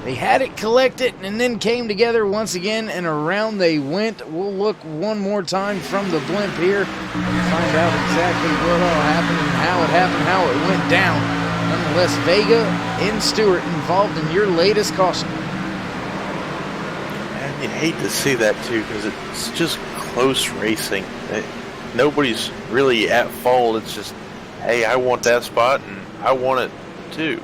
They had it collected and then came together once again, and around they went. We'll look one more time from the blimp here and find out exactly what all happened and how it went down. Nonetheless, Vega and Stewart involved in your latest caution. And you hate to see that too, because it's just close racing. Nobody's really at fault. It's just, hey, I want that spot and I want it too.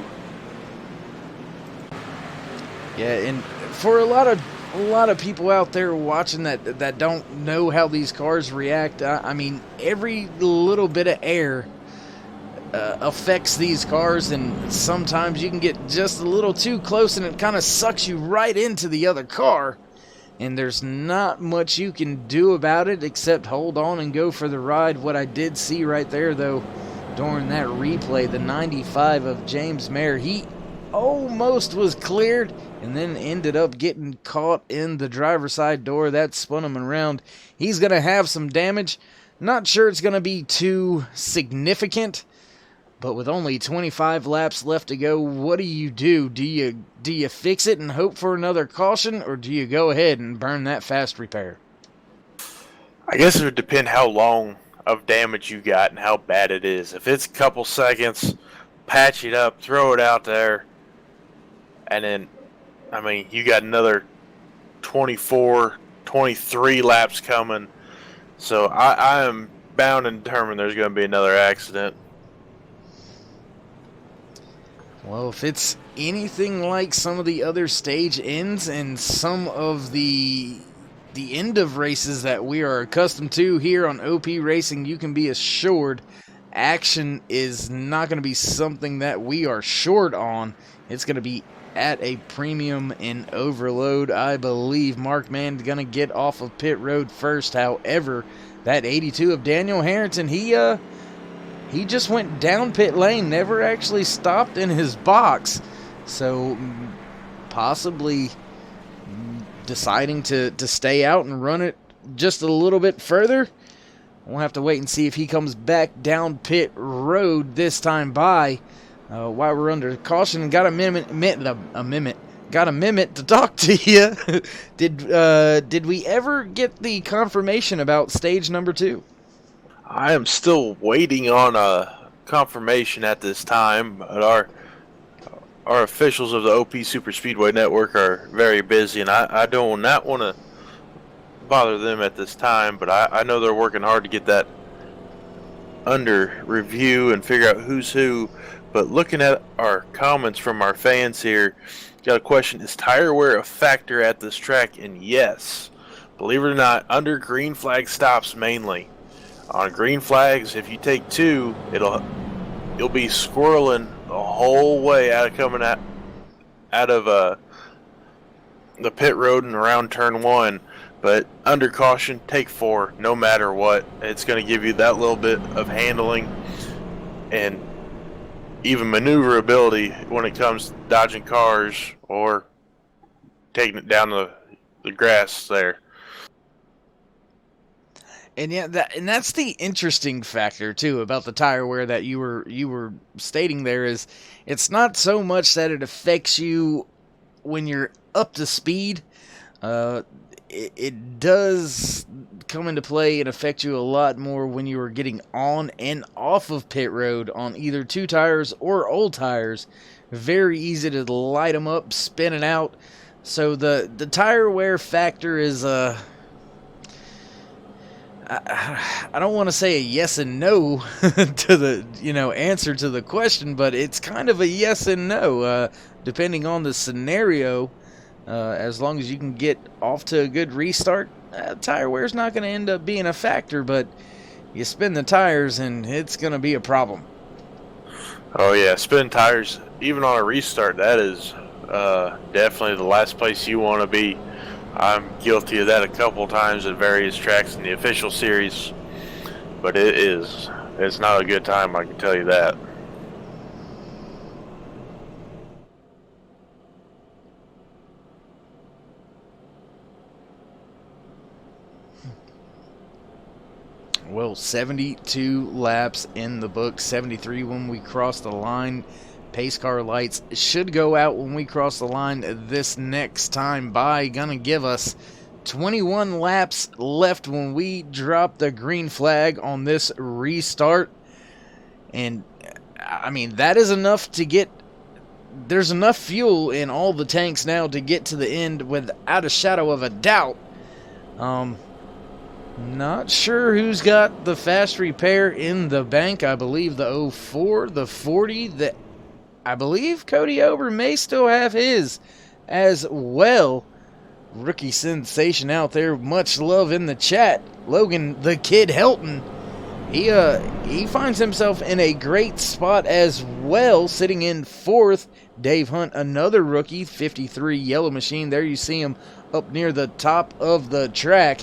Yeah, and for a lot of people out there watching that don't know how these cars react, I mean, every little bit of air affects these cars, and sometimes you can get just a little too close and it kind of sucks you right into the other car, and there's not much you can do about it except hold on and go for the ride. What I did see right there, though, during that replay, the 95 of James Mayer, he almost was cleared and then ended up getting caught in the driver's side door. That spun him around. He's going to have some damage. Not sure it's going to be too significant, but with only 25 laps left to go, what do you do? Do you fix it and hope for another caution, or do you go ahead and burn that fast repair? I guess it would depend how long of damage you got and how bad it is. If it's a couple seconds, patch it up, throw it out there, and then, I mean, you got another 24, 23 laps coming. So I am bound and determined there's going to be another accident. Well, if it's anything like some of the other stage ends and some of the end of races that we are accustomed to here on OP Racing, you can be assured action is not going to be something that we are short on. It's going to be at a premium in overload. I believe Mark Mann going to get off of pit road first. However, that 82 of Daniel Harrington, he just went down pit lane, never actually stopped in his box. So possibly deciding to stay out and run it just a little bit further. We'll have to wait and see if he comes back down pit road this time by while we're under caution. And got a minute to talk to you. Did we ever get the confirmation about stage number 2? I am still waiting on a confirmation at this time, but our officials of the OP Superspeedway Network are very busy, and I do not want to bother them at this time, but I know they're working hard to get that under review and figure out who's who. But looking at our comments from our fans here, got a question: is tire wear a factor at this track? And yes, believe it or not, under green flag stops mainly. On green flags, if you take 2, you'll be squirreling the whole way coming out of the pit road and around turn 1. But under caution, take 4, no matter what. It's going to give you that little bit of handling and even maneuverability when it comes to dodging cars or taking it down the grass there. And yeah, that's the interesting factor too about the tire wear that you were stating there, is it's not so much that it affects you when you're up to speed. It does come into play and affect you a lot more when you are getting on and off of pit road on either 2 tires or old tires. Very easy to light them up, spinning out. So the tire wear factor is I don't want to say a yes and no to the answer to the question, but it's kind of a yes and no depending on the scenario. As long as you can get off to a good restart, tire wear is not going to end up being a factor, but you spin the tires and it's going to be a problem. Oh yeah, spin tires, even on a restart, that is definitely the last place you want to be. I'm guilty of that a couple times at various tracks in the official series, but it's not a good time, I can tell you that. Well, 72 laps in the book, 73 when we cross the line. Pace car lights should go out when we cross the line this next time by. Gonna give us 21 laps left when we drop the green flag on this restart. And, I mean, that is enough to get... There's enough fuel in all the tanks now to get to the end without a shadow of a doubt. Not sure who's got the fast repair in the bank. I believe the 04, the 40, I believe Cody Ober may still have his as well. Rookie sensation out there. Much love in the chat. Logan, the Kid Hilton. He finds himself in a great spot as well, sitting in 4th. Dave Hunt, another rookie, 53 yellow machine. There you see him up near the top of the track.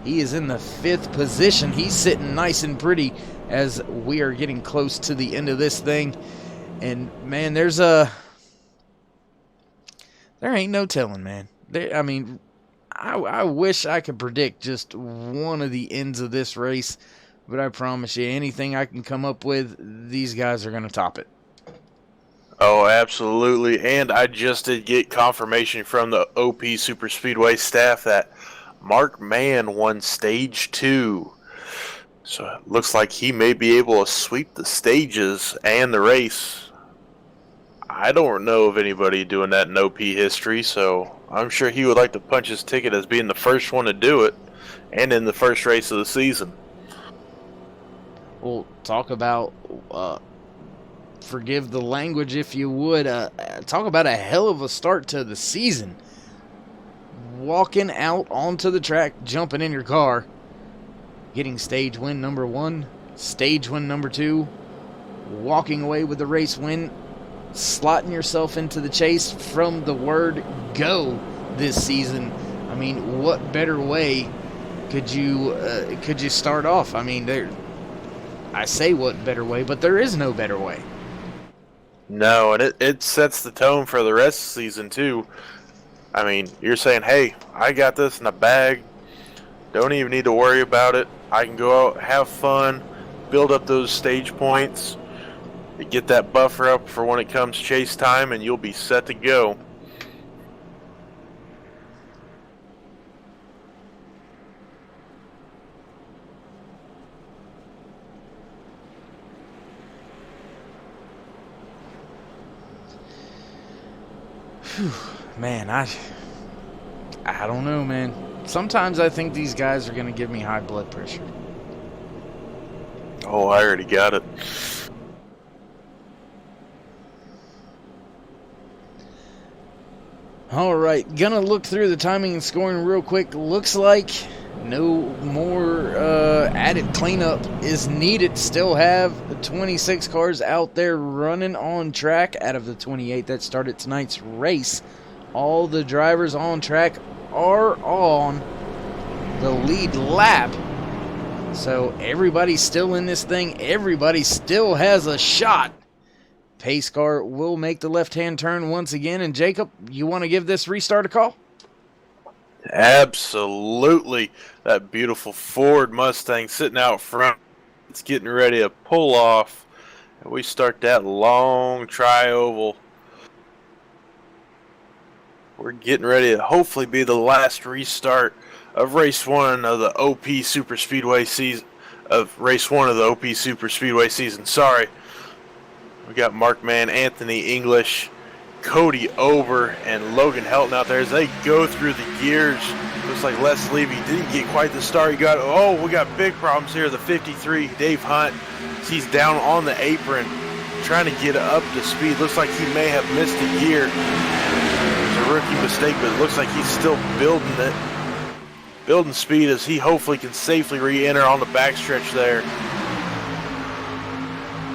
He is in the 5th position. He's sitting nice and pretty as we are getting close to the end of this thing. And, man, there ain't no telling, man. I wish I could predict just one of the ends of this race, but I promise you, anything I can come up with, these guys are going to top it. Oh, absolutely. And I just did get confirmation from the OP Superspeedway staff that Mark Mann won Stage 2. So it looks like he may be able to sweep the stages and the race. I don't know of anybody doing that in OP history, so I'm sure he would like to punch his ticket as being the first one to do it, and in the first race of the season. Well, talk about, forgive the language if you would, talk about a hell of a start to the season. Walking out onto the track, jumping in your car, getting stage win number 1, stage win number 2, walking away with the race win, slotting yourself into the chase from the word go this season. I mean, what better way could you start off? I mean, I say what better way, but there is no better way. No, and it sets the tone for the rest of the season, too. I mean, you're saying, hey, I got this in the bag. Don't even need to worry about it. I can go out, have fun, build up those stage points, get that buffer up for when it comes chase time, and you'll be set to go. Man, I don't know, man. Sometimes I think these guys are going to give me high blood pressure. Oh, I already got it. All right, gonna look through the timing and scoring real quick. Looks like no more added cleanup is needed. Still have 26 cars out there running on track out of the 28 that started tonight's race. All the drivers on track are on the lead lap. So everybody's still in this thing. Everybody still has a shot. Pace car will make the left-hand turn once again. And Jacob, you want to give this restart a call? Absolutely. That beautiful Ford Mustang sitting out front. It's getting ready to pull off. And we start that long tri-oval. We're getting ready to hopefully be the last restart of race one of the OP Superspeedway season. Sorry. We got Markman, Anthony English, Cody Ober, and Logan Hilton out there as they go through the gears. Looks like Les Levy didn't get quite the start he got. Oh, we got big problems here. The 53, Dave Hunt, he's down on the apron trying to get up to speed. Looks like he may have missed a gear. It's a rookie mistake, but it looks like he's still building it. Building speed as he hopefully can safely re-enter on the backstretch there.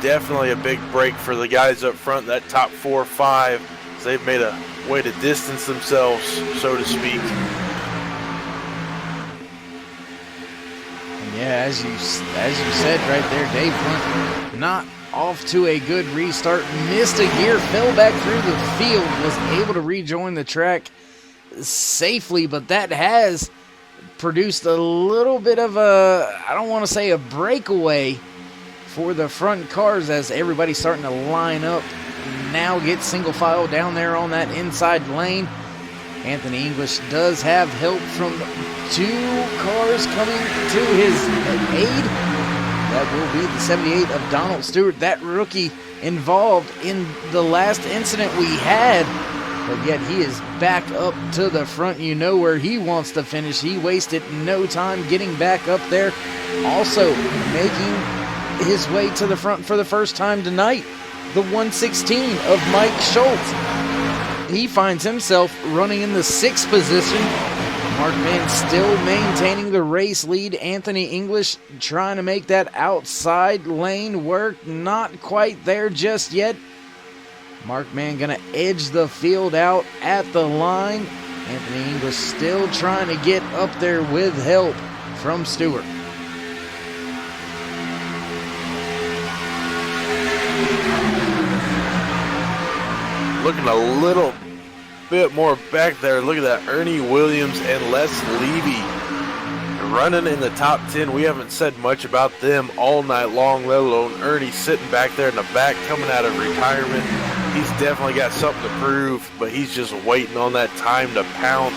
Definitely a big break for the guys up front, that top 4 or 5. So they've made a way to distance themselves, so to speak. And yeah, as you said right there, Dave Hunt not off to a good restart. Missed a gear, fell back through the field, was able to rejoin the track safely, but that has produced a little bit of a, I don't want to say a breakaway for the front cars as everybody's starting to line up. Now get single file down there on that inside lane. Anthony English does have help from 2 cars coming to his aid. That will be the 78 of Donald Stewart, that rookie involved in the last incident we had. But yet he is back up to the front. You know where he wants to finish. He wasted no time getting back up there. Also making his way to the front for the first time tonight, the 116 of Mike Schultz. He finds himself running in the 6th position. Markman still maintaining the race lead. Anthony English trying to make that outside lane work. Not quite there just yet. Markman gonna edge the field out at the line. Anthony English still trying to get up there with help from Stewart. Looking a little bit more back there. Look at that, Ernie Williams and Les Levy running in the top 10. We haven't said much about them all night long, let alone Ernie sitting back there in the back coming out of retirement. He's definitely got something to prove, but he's just waiting on that time to pounce.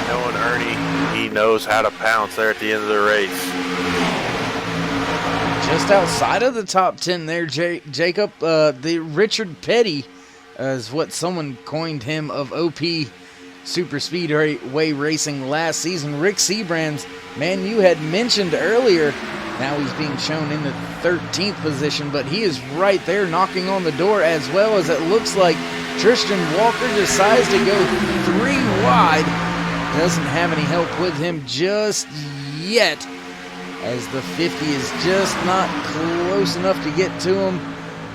Knowing Ernie, he knows how to pounce there at the end of the race. Just outside of the top 10 there, Jacob, the Richard Petty is what someone coined him of OP Superspeedway Racing last season. Rick Seabrands, man, you had mentioned earlier, now he's being shown in the 13th position, but he is right there knocking on the door, as well as it looks like Tristan Walker decides to go 3 wide. Doesn't have any help with him just yet, as the 50 is just not close enough to get to him.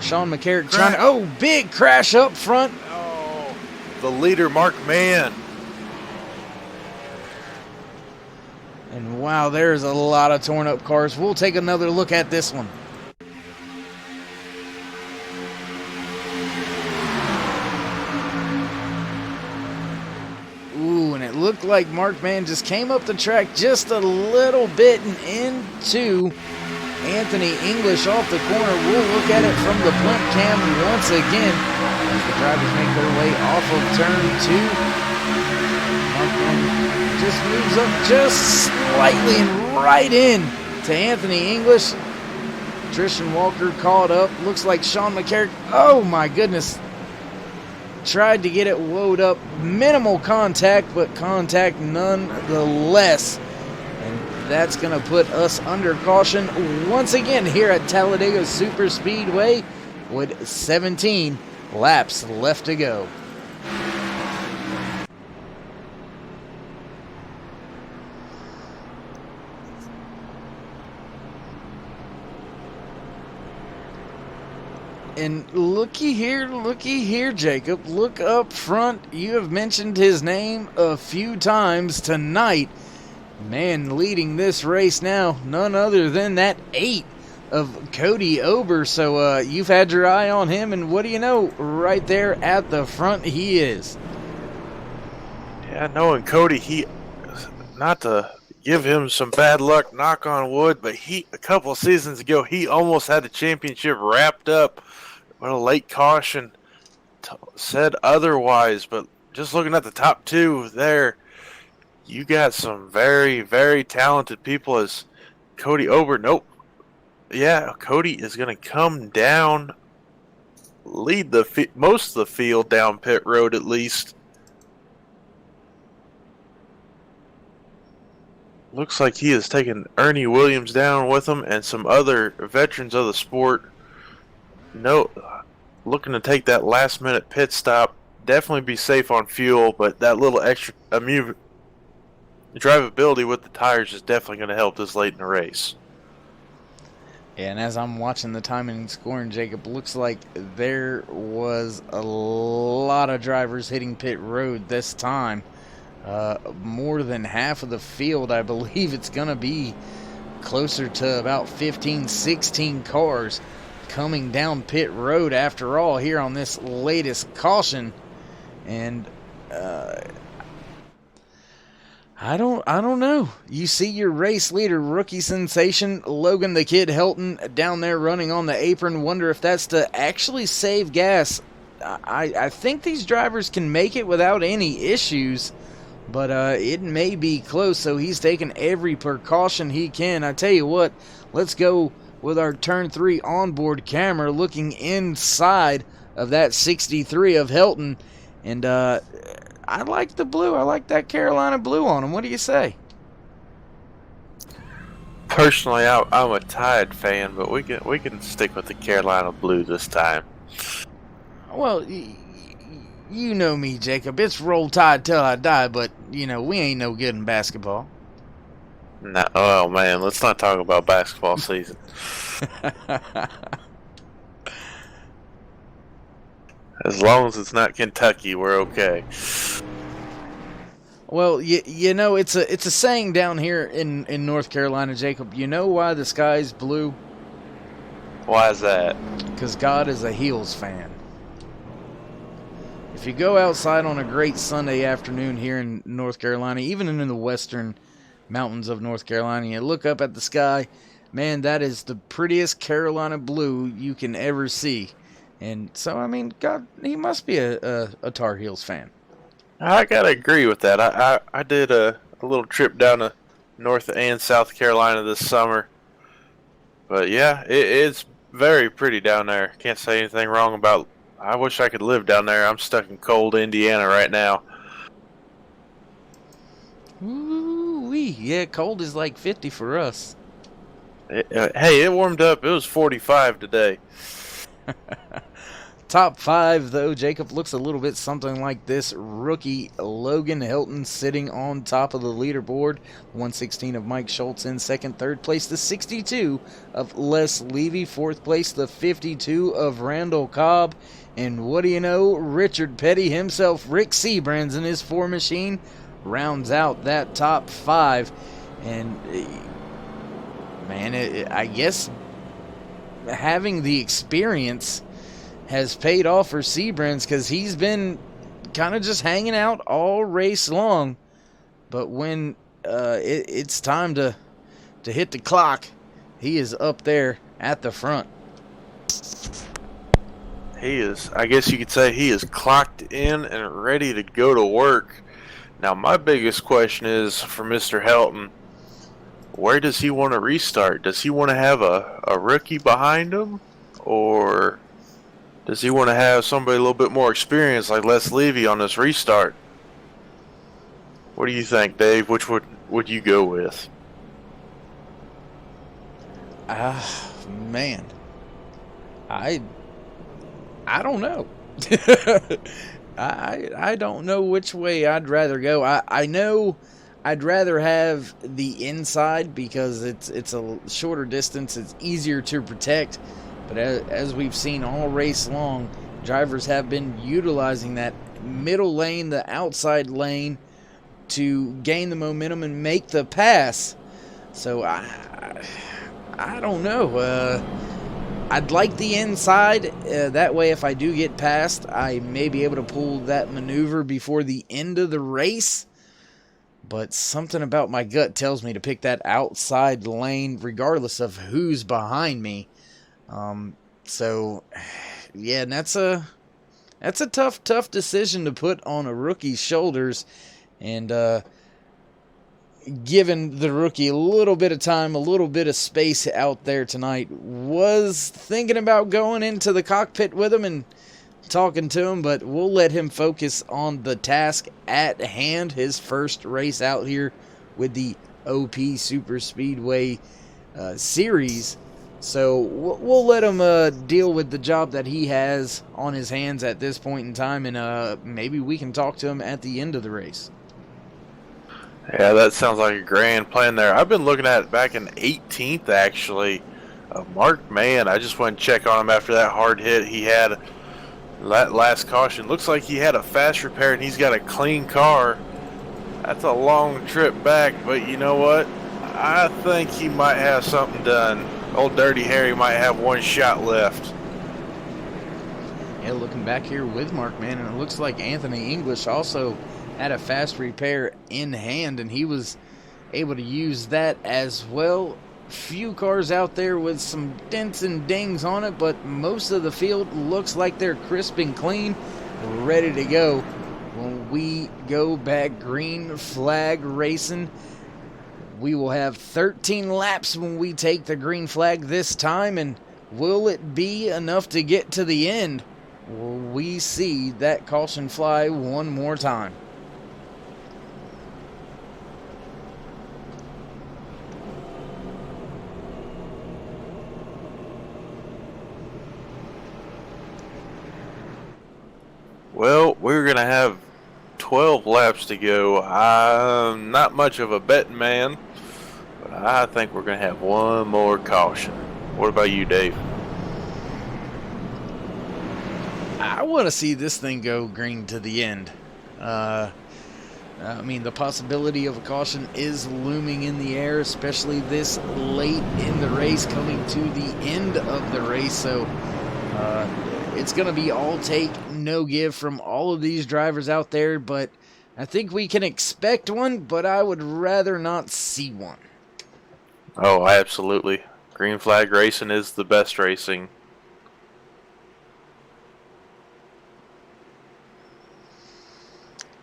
Sean McCarrick trying to, oh, big crash up front. Oh, the leader, Mark Mann. And wow, there's a lot of torn up cars. We'll take another look at this one. Ooh, and it looked like Mark Mann just came up the track just a little bit and into Anthony English off the corner. We'll look at it from the blimp cam once again as the drivers make their way off of turn 2. Mark Mann just moves up just slightly and right in to Anthony English. Tristan Walker caught up. Looks like Sean McCarrick, oh my goodness, tried to get it woed up. Minimal contact, but contact nonetheless. And that's going to put us under caution once again here at Talladega Superspeedway with 17 laps left to go. And looky here, Jacob. Look up front. You have mentioned his name a few times tonight. Man, leading this race now, none other than that 8 of Cody Ober. So you've had your eye on him, and what do you know? Right there at the front, he is. Yeah, knowing Cody, he, not to give him some bad luck, knock on wood, but a couple of seasons ago, he almost had the championship wrapped up. What a late caution said otherwise, but just looking at the top 2 there, you got some very, very talented people as Cody Ober. Nope. Yeah, Cody is going to come down, lead most of the field down pit road at least. Looks like he has taken Ernie Williams down with him and some other veterans of the sport. No, looking to take that last minute pit stop. Definitely be safe on fuel, but that little extra drivability with the tires is definitely going to help this late in the race. Yeah, and as I'm watching the timing and scoring, Jacob, looks like there was a lot of drivers hitting pit road this time. More than half of the field, I believe it's going to be closer to about 15, 16 cars coming down pit road after all here on this latest caution. And I don't know. You see your race leader, rookie sensation Logan the Kid Hilton down there running on the apron. Wonder if that's to actually save gas. I think these drivers can make it without any issues, but it may be close, so he's taking every precaution he can. I tell you what, let's go with our turn 3 onboard camera looking inside of that 63 of Hilton. And I like the blue. I like that Carolina blue on him. What do you say? Personally, I'm a Tide fan, but we can stick with the Carolina blue this time. Well, you know me, Jacob. It's roll Tide till I die, but, we ain't no good in basketball. No, oh, man, let's not talk about basketball season. As long as it's not Kentucky, we're okay. Well, it's a saying down here in North Carolina, Jacob. You know why the sky's blue? Why is that? Because God is a Heels fan. If you go outside on a great Sunday afternoon here in North Carolina, even in the western mountains of North Carolina, you look up at the sky, man, that is the prettiest Carolina blue you can ever see. And so, I mean, God, he must be a Tar Heels fan. I gotta agree with that. I did a little trip down to North and South Carolina this summer. But yeah, it's very pretty down there. Can't say anything wrong about. I wish I could live down there. I'm stuck in cold Indiana right now. Ooh-wee. Yeah, cold is like 50 for us. Hey, it warmed up. It was 45 today. Top 5, though, Jacob, looks a little bit something like this. Rookie Logan Hilton sitting on top of the leaderboard. 116 of Mike Schultz in second. Third place, the 62 of Les Levy. Fourth place, the 52 of Randall Cobb. And what do you know? Richard Petty himself, Rick Seabrands in his 4 machine, rounds out that top 5. And, man, I guess having the experience has paid off for Seabrands, because he's been kind of just hanging out all race long. But when it's time to hit the clock, he is up there at the front. He is, I guess you could say, he is clocked in and ready to go to work. Now, my biggest question is for Mr. Helton, where does he want to restart? Does he want to have a rookie behind him? Or does he want to have somebody a little bit more experienced like Les Levy on this restart? What do you think, Dave? Which would you go with? Man, I don't know. I don't know which way I'd rather go. I know I'd rather have the inside because it's a shorter distance. It's easier to protect. But as we've seen all race long, drivers have been utilizing that middle lane, the outside lane, to gain the momentum and make the pass. So I don't know. I'd like the inside. That way, if I do get past, I may be able to pull that maneuver before the end of the race. But something about my gut tells me to pick that outside lane regardless of who's behind me. So, yeah, and that's a tough decision to put on a rookie's shoulders. And given the rookie a little bit of time, a little bit of space out there tonight, was thinking about going into the cockpit with him and talking to him, but we'll let him focus on the task at hand, his first race out here with the OP Superspeedway Series. So we'll let him deal with the job that he has on his hands at this point in time, and maybe we can talk to him at the end of the race. Yeah, that sounds like a grand plan there. I've been looking at it back in 18th, actually. Mark Mann, I just went and check on him after that hard hit he had that last caution. Looks like he had a fast repair and he's got a clean car. That's a long trip back, but you know what? I think he might have something done. Old Dirty Harry might have one shot left. Yeah, looking back here with Mark Mann, and it looks like Anthony English also had a fast repair in hand, and he was able to use that as well. Few cars out there with some dents and dings on it, but most of the field looks like they're crisp and clean, ready to go when we go back green flag racing. We will have 13 laps when we take the green flag this time, and will it be enough to get to the end? Will we see that caution fly one more time? Well, we're going to have 12 laps to go. I'm not much of a betting man, but I think we're going to have one more caution. What about you, Dave? I want to see this thing go green to the end. I mean, the possibility of a caution is looming in the air, especially this late in the race, coming to the end of the race. So it's going to be all take, no give from all of these drivers out there. But I think we can expect one, but I would rather not see one. Oh, absolutely. Green flag racing is the best racing.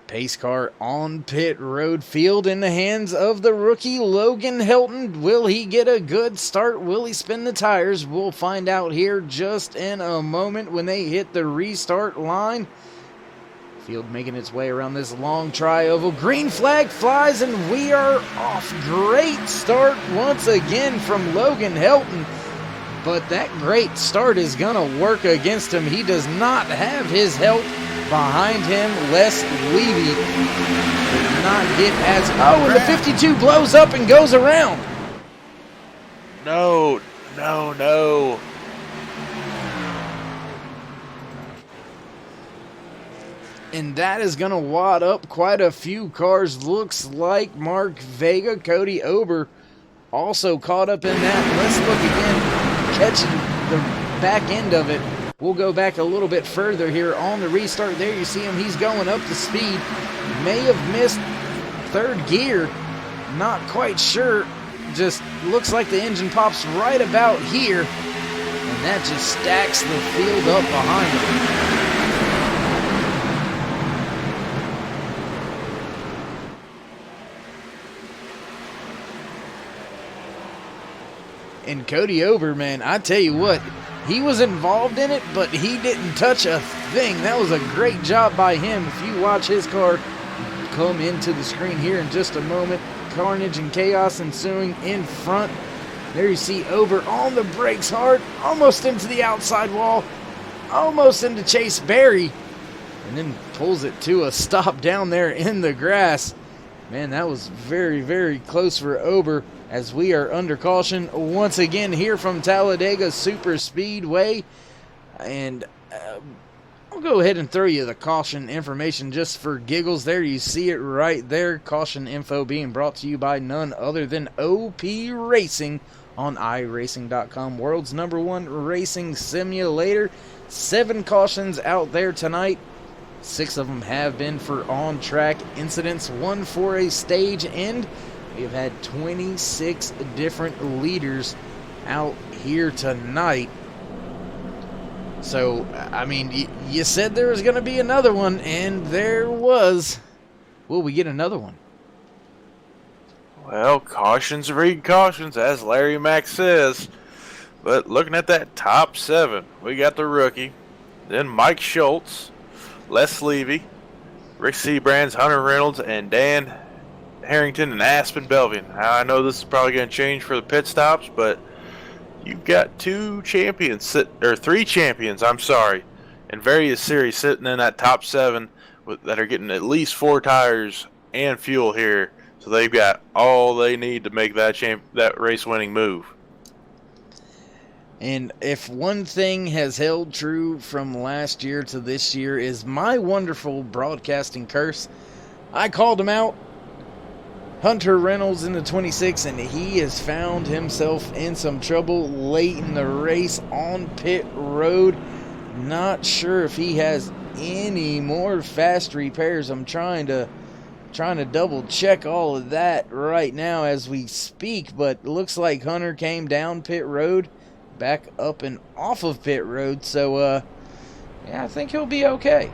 Pace car on pit road, field in the hands of the rookie Logan Hilton. Will he get a good start? Will he spin the tires? We'll find out here just in a moment when they hit the restart line. Field making its way around this long tri-oval. Green flag flies and we are off. Great start once again from Logan Hilton. but that great start is going to work against him. He does not have his help behind him. Les Levy did not get as... Oh, and the 52 blows up and goes around. No. And that is going to wad up quite a few cars. Looks like Mark Vega, Cody Ober also caught up in that. Let's look again, catching the back end of it. We'll go back a little bit further here on the restart. There you see him. He's going up the speed. May have missed third gear. Not quite sure. Just looks like the engine pops right about here. And that just stacks the field up behind him. And Cody Ober, man, I tell you what, he was involved in it, but he didn't touch a thing. That was a great job by him. If you watch his car come into the screen here in just a moment, carnage and chaos ensuing in front. There you see Ober on the brakes hard, almost into the outside wall, almost into Chase Berry, and then pulls it to a stop down there in the grass. Man, that was very, very close for Ober, as we are under caution once again here from Talladega Superspeedway. And I'll go ahead and throw you the caution information just for giggles. There you see it right there. Caution info being brought to you by none other than OP Racing on iRacing.com, world's #1 racing simulator. 7 cautions out there tonight. 6 of them have been for on-track incidents, 1 for a stage end. We have had 26 different leaders out here tonight. So, I mean, you said there was going to be another one, and there was. Will we get another one? Well, cautions read cautions, as Larry Mack says. But looking at that top 7, we got the rookie, then Mike Schultz, Les Levy, Rick Sebrands, Hunter Reynolds, and Dan Harrington and Aspen Belvian. I know this is probably going to change for the pit stops, but you've got 3 champions, in various series sitting in that top 7 that are getting at least 4 tires and fuel here. So they've got all they need to make that race-winning move. And if one thing has held true from last year to this year is my wonderful broadcasting curse, I called him out. Hunter Reynolds in the 26, and he has found himself in some trouble late in the race on pit road. Not sure if he has any more fast repairs. I'm trying to double check all of that right now as we speak, but it looks like Hunter came down pit road, back up and off of pit road. So yeah, I think he'll be okay.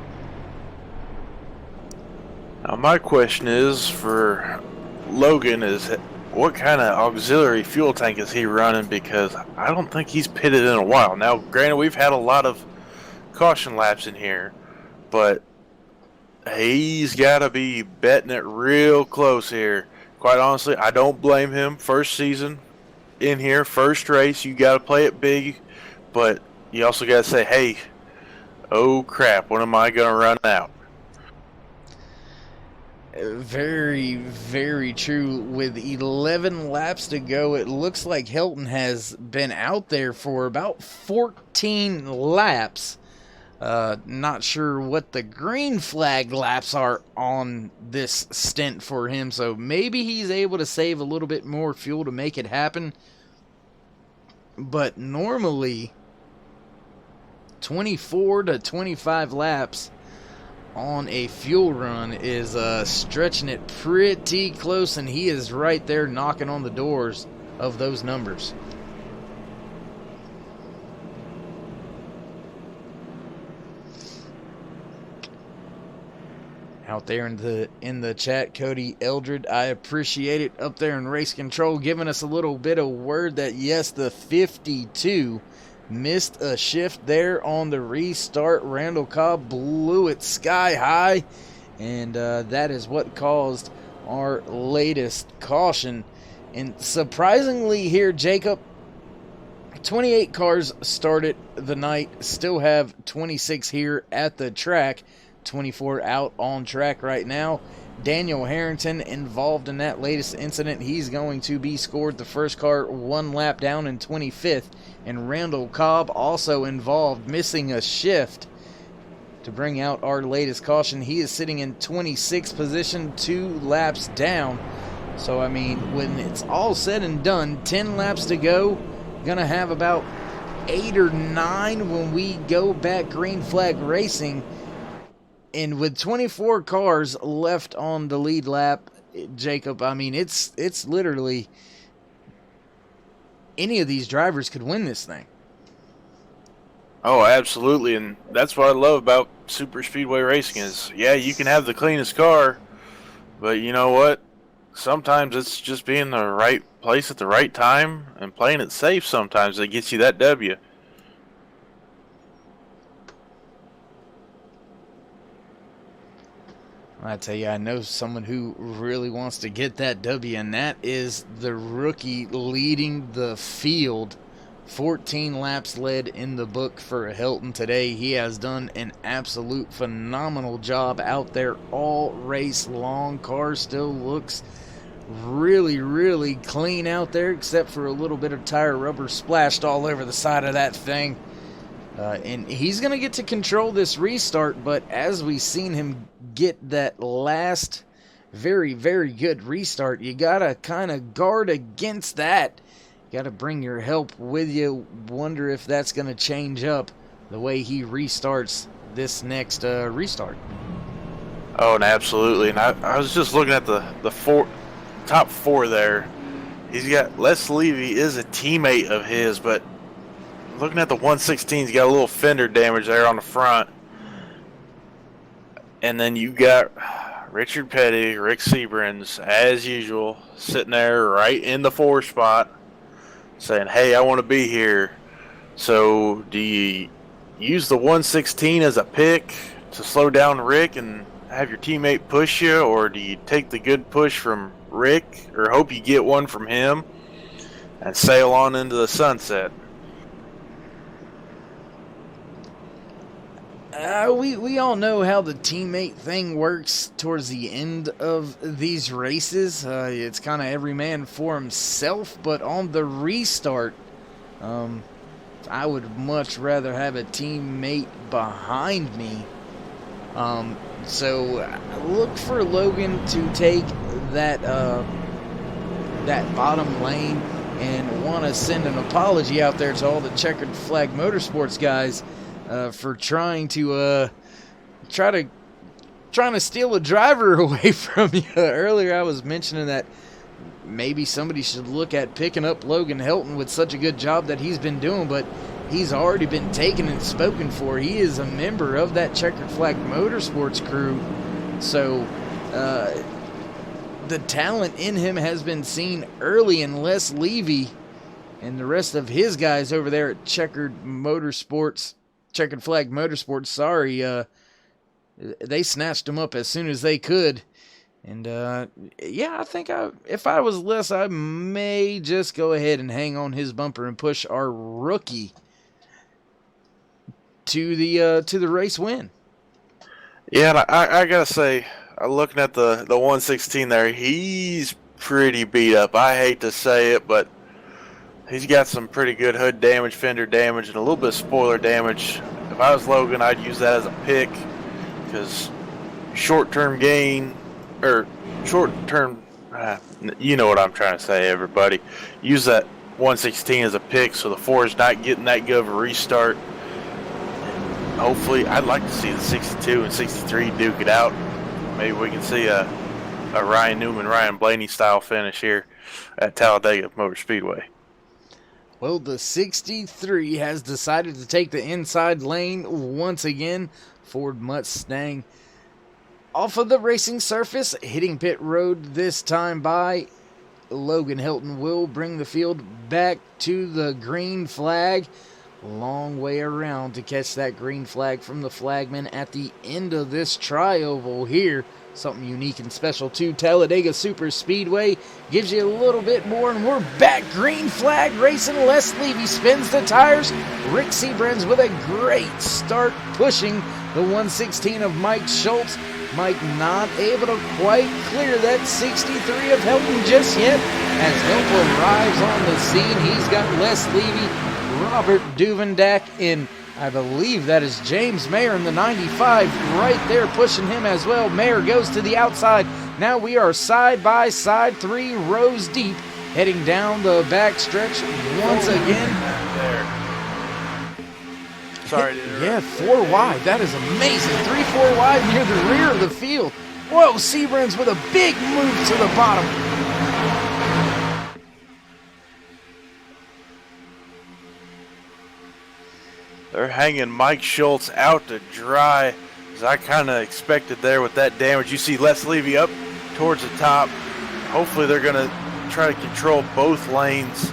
Now my question is for Logan is, what kind of auxiliary fuel tank is he running? Because I don't think he's pitted in a while. Now, granted, we've had a lot of caution laps in here, but he's got to be betting it real close here. Quite honestly, I don't blame him. First season in here, first race, you got to play it big, but you also got to say, hey, oh crap, when am I going to run out? Very, very true. With 11 laps to go, it looks like Hilton has been out there for about 14 laps. Not sure what the green flag laps are on this stint for him, so maybe he's able to save a little bit more fuel to make it happen. But normally, 24 to 25 laps on a fuel run is stretching it pretty close, and he is right there knocking on the doors of those numbers. Out there in the chat, Cody Eldred, I appreciate it, up there in race control, giving us a little bit of word that yes, the 52 missed a shift there on the restart. Randall Cobb blew it sky high, and that is what caused our latest caution. And surprisingly here, Jacob, 28 cars started the night, still have 26 here at the track, 24 out on track right now. Daniel Harrington involved in that latest incident. He's going to be scored the first car 1 lap down in 25th. And Randall Cobb also involved, missing a shift to bring out our latest caution. He is sitting in 26th position, 2 laps down. So, I mean, when it's all said and done, 10 laps to go. Gonna have about 8 or 9 when we go back green flag racing. And with 24 cars left on the lead lap, Jacob, I mean, it's literally any of these drivers could win this thing. Oh, absolutely, and that's what I love about super speedway racing is, yeah, you can have the cleanest car, but you know what? Sometimes it's just being the right place at the right time and playing it safe sometimes that gets you that W. I tell you, I know someone who really wants to get that W, and that is the rookie leading the field. 14 laps led in the book for Hilton today. He has done an absolute phenomenal job out there all race long. Car still looks really, really clean out there, except for a little bit of tire rubber splashed all over the side of that thing. And he's going to get to control this restart, but as we've seen him get that last very, very good restart, you got to kind of guard against that. Got to bring your help with you. Wonder if that's going to change up the way he restarts this next restart. Oh, and absolutely. And I was just looking at the top 4 there. He's got Les Levy is a teammate of his, but looking at the 116, he's got a little fender damage there on the front. And then you got Richard Petty, Rick Seabrans, as usual, sitting there right in the 4 spot, saying, hey, I want to be here. So do you use the 116 as a pick to slow down Rick and have your teammate push you, or do you take the good push from Rick, or hope you get one from him and sail on into the sunset? We all know how the teammate thing works towards the end of these races. It's kind of every man for himself, but on the restart, I would much rather have a teammate behind me. So look for Logan to take that bottom lane, and want to send an apology out there to all the Checkered Flag Motorsports guys for trying to steal a driver away from you. Earlier I was mentioning that maybe somebody should look at picking up Logan Hilton with such a good job that he's been doing, but he's already been taken and spoken for. He is a member of that Checkered Flag Motorsports crew, so the talent in him has been seen early, and Les Levy and the rest of his guys over there at Checkered Flag Motorsports, they snatched him up as soon as they could. And yeah, I think if I was Les, I may just go ahead and hang on his bumper and push our rookie to the race win. Yeah, and I gotta say, looking at the 116 there, he's pretty beat up. I hate to say it, but he's got some pretty good hood damage, fender damage, and a little bit of spoiler damage. If I was Logan, I'd use that as a pick, because short-term gain, or short-term, you know what I'm trying to say, everybody. Use that 116 as a pick so the 4 is not getting that good of a restart. And hopefully, I'd like to see the 62 and 63 duke it out. Maybe we can see a Ryan Newman, Ryan Blaney style finish here at Talladega Motor Speedway. Well, the 63 has decided to take the inside lane once again. Ford Mustang off of the racing surface, hitting pit road this time by Logan Hilton will bring the field back to the green flag. Long way around to catch that green flag from the flagman at the end of this tri-oval here. Something unique and special to Talladega Superspeedway. Gives you a little bit more, and we're back. Green flag racing. Les Levy spins the tires. Rick Seabrans with a great start, pushing the 116 of Mike Schultz. Mike not able to quite clear that 63 of Hilton just yet. As Hilton arrives on the scene, he's got Les Levy, Robert Duvendak in, I believe that is James Mayer in the 95 right there pushing him as well. Mayer goes to the outside. Now we are side by side, 3 rows deep, heading down the back stretch once again. There. Sorry to interrupt. Yeah, 4 wide. That is amazing. 3-4 wide near the rear of the field. Whoa, Seabrans with a big move to the bottom. They're hanging Mike Schultz out to dry, as I kind of expected there with that damage. You see Les Levy up towards the top. Hopefully they're going to try to control both lanes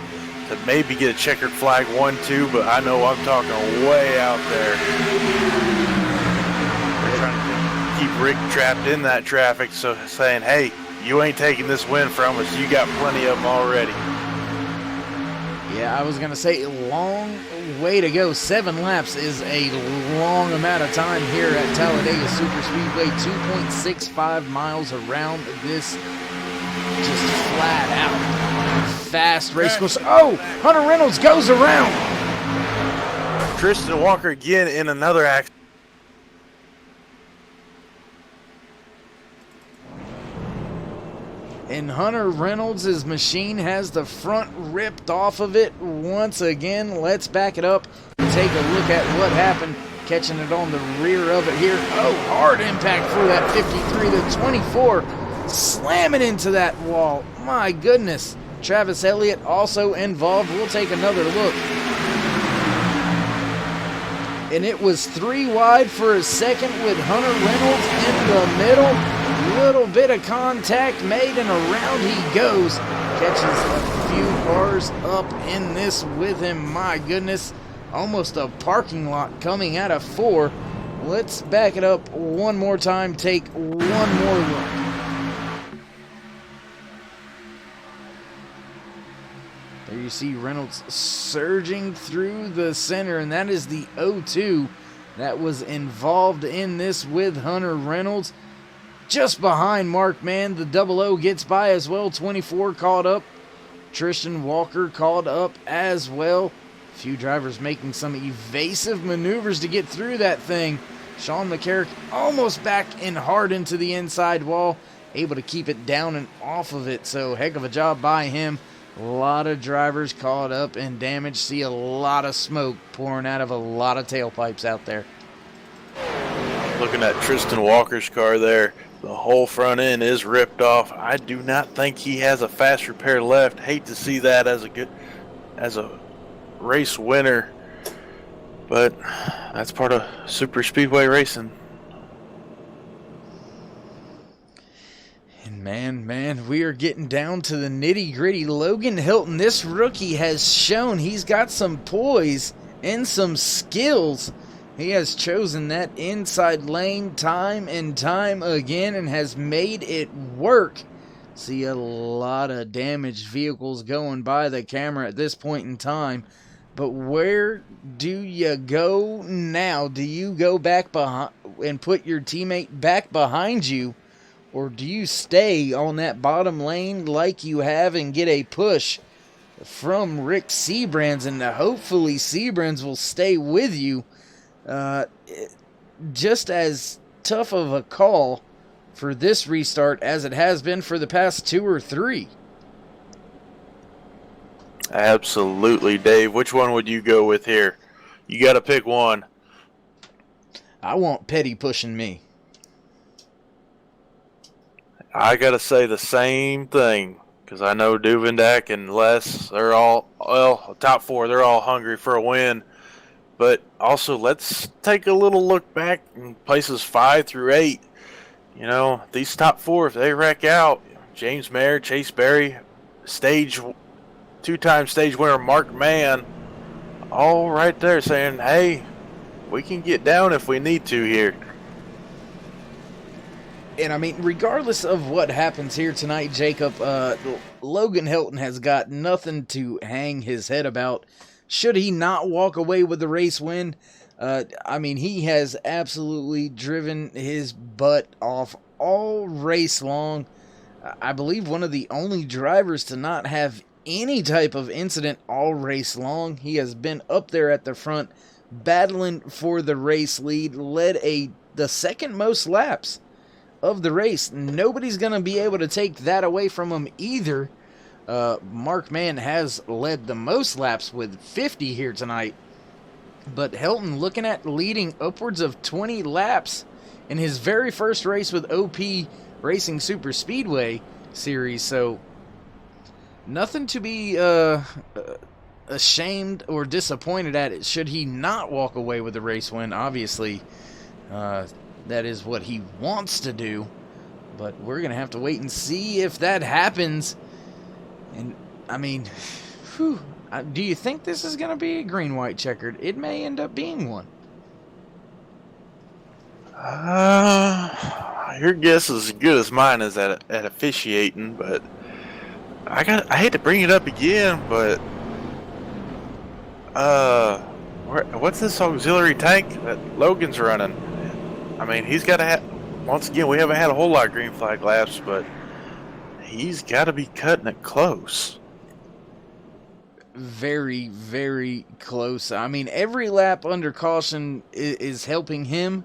to maybe get a checkered flag 1-2, but I know I'm talking way out there. They're trying to keep Rick trapped in that traffic, so saying, hey, you ain't taking this win from us. You got plenty of them already. Yeah, I was going to say, long way to go. 7 laps is a long amount of time here at Talladega Superspeedway. 2.65 miles around this just flat out fast race course. Oh, Hunter Reynolds goes around. Tristan Walker again in another accident. And Hunter Reynolds' machine has the front ripped off of it once again. Let's back it up and take a look at what happened. Catching it on the rear of it here. Oh, hard impact for that 53. The 24 slamming into that wall. My goodness. Travis Elliott also involved. We'll take another look. And it was 3 wide for a second with Hunter Reynolds in the middle. Little bit of contact made, and around he goes. Catches a few cars up in this with him. My goodness. Almost a parking lot coming out of 4. Let's back it up one more time. Take one more look. There you see Reynolds surging through the center, and that is the 02 that was involved in this with Hunter Reynolds. Just behind Mark Mann, the 00 gets by as well. 24 caught up. Tristan Walker caught up as well. A few drivers making some evasive maneuvers to get through that thing. Sean McCarrick almost back in hard into the inside wall, able to keep it down and off of it. So heck of a job by him. A lot of drivers caught up and damaged. See a lot of smoke pouring out of a lot of tailpipes out there. Looking at Tristan Walker's car there, the whole front end is ripped off. I do not think he has a fast repair left. Hate to see that as a race winner, but that's part of super speedway racing. And man, we are getting down to the nitty-gritty. Logan Hilton, this rookie has shown he's got some poise and some skills. He has chosen that inside lane time and time again and has made it work. See a lot of damaged vehicles going by the camera at this point in time. But where do you go now? Do you go back behind and put your teammate back behind you? Or do you stay on that bottom lane like you have and get a push from Rick Seabrans? And hopefully Seabrans will stay with you. Just as tough of a call for this restart as it has been for the past 2 or 3. Absolutely, Dave. Which one would you go with here? You got to pick one. I want Petty pushing me. I got to say the same thing, because I know Duvendak and Les, they're all, well, top 4, they're all hungry for a win. But also, let's take a little look back in places 5 through 8. You know, these top 4, if they wreck out, James Mayer, Chase Berry, 2-time stage winner Mark Mann, all right there saying, hey, we can get down if we need to here. And I mean, regardless of what happens here tonight, Jacob, Logan Hilton has got nothing to hang his head about. Should he not walk away with the race win? I mean, he has absolutely driven his butt off all race long. I believe one of the only drivers to not have any type of incident all race long. He has been up there at the front, battling for the race lead, led the second most laps of the race. Nobody's going to be able to take that away from him either. Mark Mann has led the most laps with 50 here tonight. But Hilton looking at leading upwards of 20 laps in his very first race with OP Racing Superspeedway Series. So nothing to be ashamed or disappointed at it should he not walk away with the race win. Obviously, that is what he wants to do, but we're going to have to wait and see if that happens. And, I mean, do you think this is going to be a green-white checkered? It may end up being one. Your guess is as good as mine is at officiating, but I hate to bring it up again, but what's this auxiliary tank that Logan's running? I mean, he's got to have, once again, we haven't had a whole lot of green flag laps, but he's got to be cutting it close. Very, very close. I mean, every lap under caution is helping him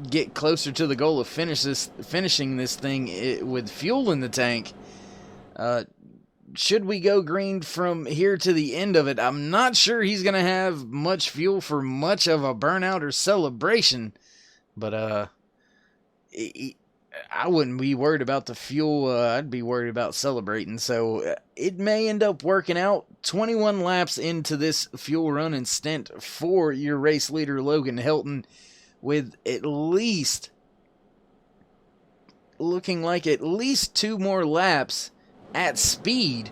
get closer to the goal of finishing this thing with fuel in the tank. Should we go green from here to the end of it, I'm not sure he's going to have much fuel for much of a burnout or celebration. But I wouldn't be worried about the fuel. I'd be worried about celebrating. So it may end up working out. 21 laps into this fuel run and stint for your race leader, Logan Hilton, with at least, looking like at least 2 more laps at speed.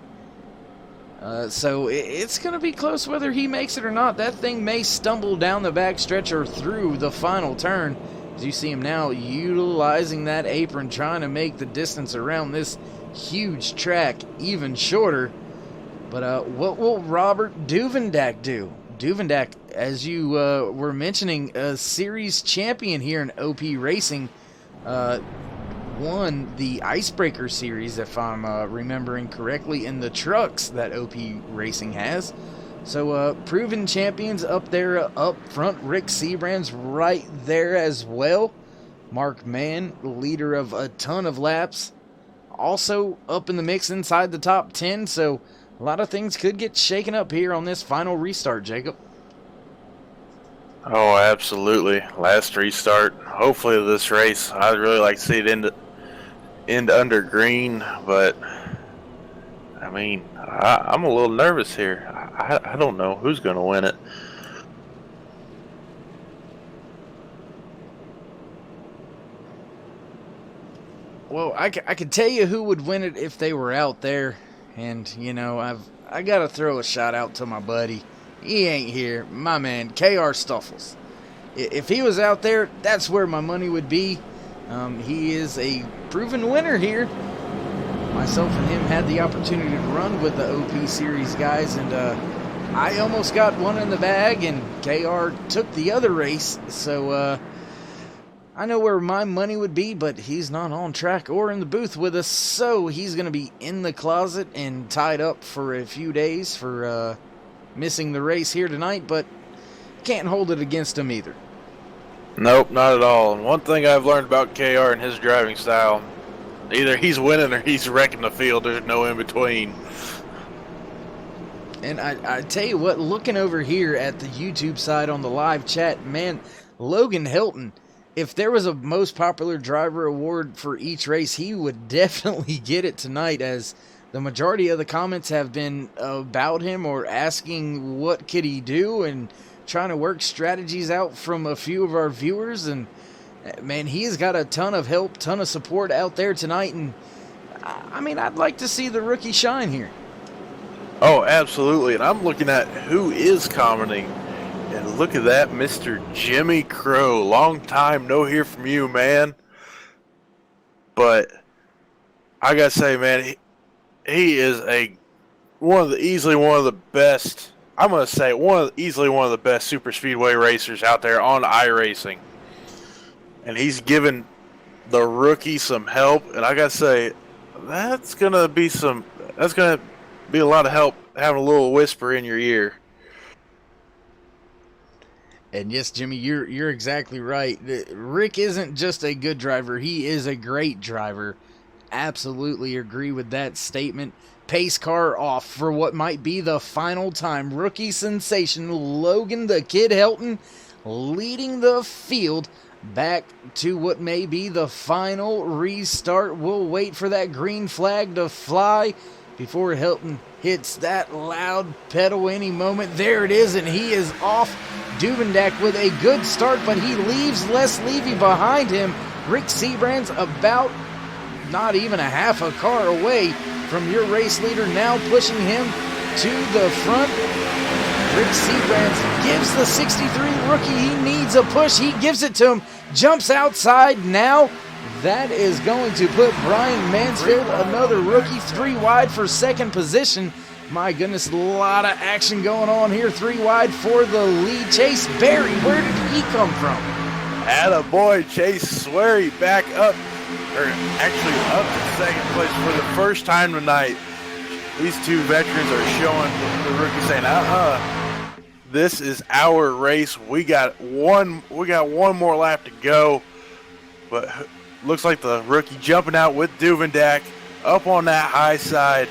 So it's going to be close whether he makes it or not. That thing may stumble down the backstretch or through the final turn. As you see him now utilizing that apron, trying to make the distance around this huge track even shorter. But what will Robert Duvendak do? Duvendak, as you were mentioning, a series champion here in OP Racing, won the Icebreaker Series, if I'm remembering correctly, in the trucks that OP Racing has. So, proven champions up there up front. Rick Seabrand's right there as well. Mark Mann, leader of a ton of laps, also up in the mix inside the top 10. So, a lot of things could get shaken up here on this final restart, Jacob. Oh, absolutely. Last restart. Hopefully this race, I'd really like to see it end under green, but I mean, I'm a little nervous here. I don't know who's going to win it. Well, I could tell you who would win it if they were out there. And, you know, I got to throw a shout out to my buddy. He ain't here. My man, KR Stolfus. If he was out there, that's where my money would be. He is a proven winner here. Myself and him had the opportunity to run with the OP Series guys, and I almost got one in the bag, and KR took the other race. So I know where my money would be, but he's not on track or in the booth with us, so he's going to be in the closet and tied up for a few days for missing the race here tonight, but can't hold it against him either. Nope, not at all. And one thing I've learned about KR and his driving style, either he's winning or he's wrecking the field. There's no in between. And I tell you what, looking over here at the YouTube side on the live chat, man, Logan Hilton, if there was a most popular driver award for each race, he would definitely get it tonight, as the majority of the comments have been about him or asking what could he do and trying to work strategies out from a few of our viewers. And man, he's got a ton of help, ton of support out there tonight. And I mean, I'd like to see the rookie shine here. Oh, absolutely. And I'm looking at who is commenting. And look at that, Mr. Jimmy Crow. Long time no hear from you, man. But I gotta say, man, he is easily one of the best. I'm gonna say easily one of the best super speedway racers out there on iRacing. And he's given the rookie some help, and I gotta say, that's gonna be a lot of help having a little whisper in your ear. And yes, Jimmy, you're exactly right. Rick isn't just a good driver, he is a great driver. Absolutely agree with that statement. Pace car off for what might be the final time. Rookie sensation Logan the Kid Hilton leading the field back to what may be the final restart. We'll wait for that green flag to fly before Hilton hits that loud pedal any moment. There it is, and he is off. Duvendak with a good start, but he leaves Les Levy behind him. Rick Seabrand's about not even a half a car away from your race leader, now pushing him to the front. Rick Seabrand gives the 63 rookie, he needs a push, he gives it to him, jumps outside now. That is going to put Brian Mansfield, another rookie, 3 wide for second position. My goodness, a lot of action going on here. 3 wide for the lead. Chase Berry, where did he come from? Attaboy, Chase Swery back up, or actually up to second place for the first time tonight. These two veterans are showing the rookie saying, this is our race. We got one more lap to go. But looks like the rookie jumping out with Duvendak up on that high side,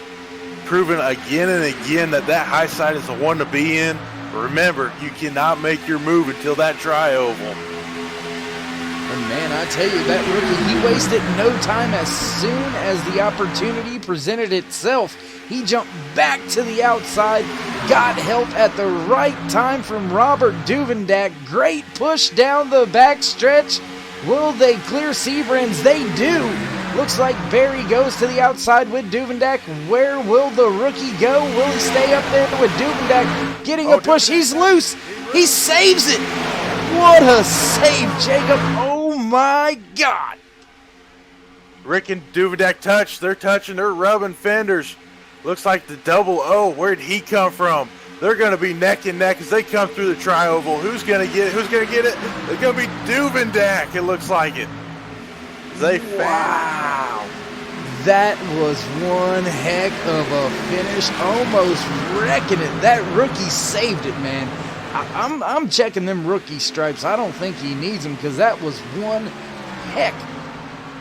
proving again and again that high side is the one to be in. Remember, you cannot make your move until that tri-oval. And man, I tell you, that rookie, he wasted no time. As soon as the opportunity presented itself, he jumped back to the outside, got help at the right time from Robert Duvendak. Great push down the backstretch. Will they clear Seabrands? They do. Looks like Barry goes to the outside with Duvendak. Where will the rookie go? Will he stay up there with Duvendak getting a push? He's loose. He saves it. What a save, Jacob. Oh, my God. Rick and Duvendak touch. They're touching. They're rubbing fenders. Looks like the double O. Where'd he come from? They're going to be neck and neck as they come through the tri-oval. Who's going to get it? Who's going to get it? It's going to be Duvendak, it looks like it. Wow. That was one heck of a finish. Almost wrecking it. That rookie saved it, man. I'm checking them rookie stripes. I don't think he needs them because that was one heck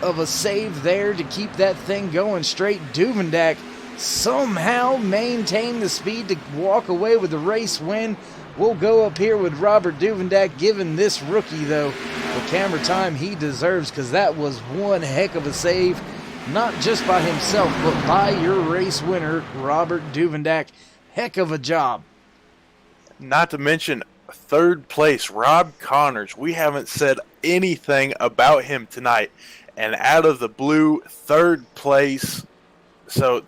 of a save there to keep that thing going straight. Duvendak somehow maintained the speed to walk away with the race win. We'll go up here with Robert Duvendak, giving this rookie, though, the camera time he deserves, because that was one heck of a save, not just by himself, but by your race winner, Robert Duvendak. Heck of a job. Not to mention third place, Rob Connors. We haven't said anything about him tonight. And out of the blue, third place. So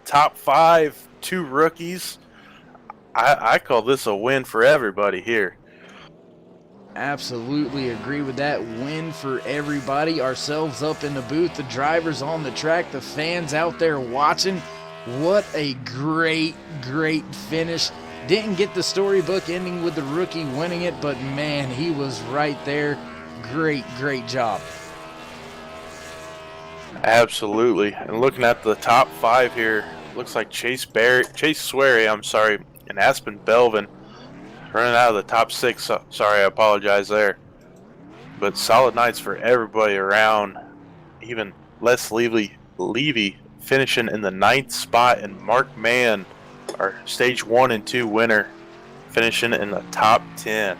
top 5, 2 rookies. I call this a win for everybody here. Absolutely agree with that. Win for everybody. Ourselves up in the booth, the drivers on the track, the fans out there watching. What a great, great finish. Didn't get the storybook ending with the rookie winning it, but man, he was right there. Great, great job. Absolutely. And looking at the top 5 here, looks like Chase Swery, and Aspen Belvin running out of the top 6. Sorry, I apologize there. But solid nights for everybody around. Even Les Levy finishing in the 9th spot, and Mark Mann, our stage 1 and 2 winner, finishing in the top 10.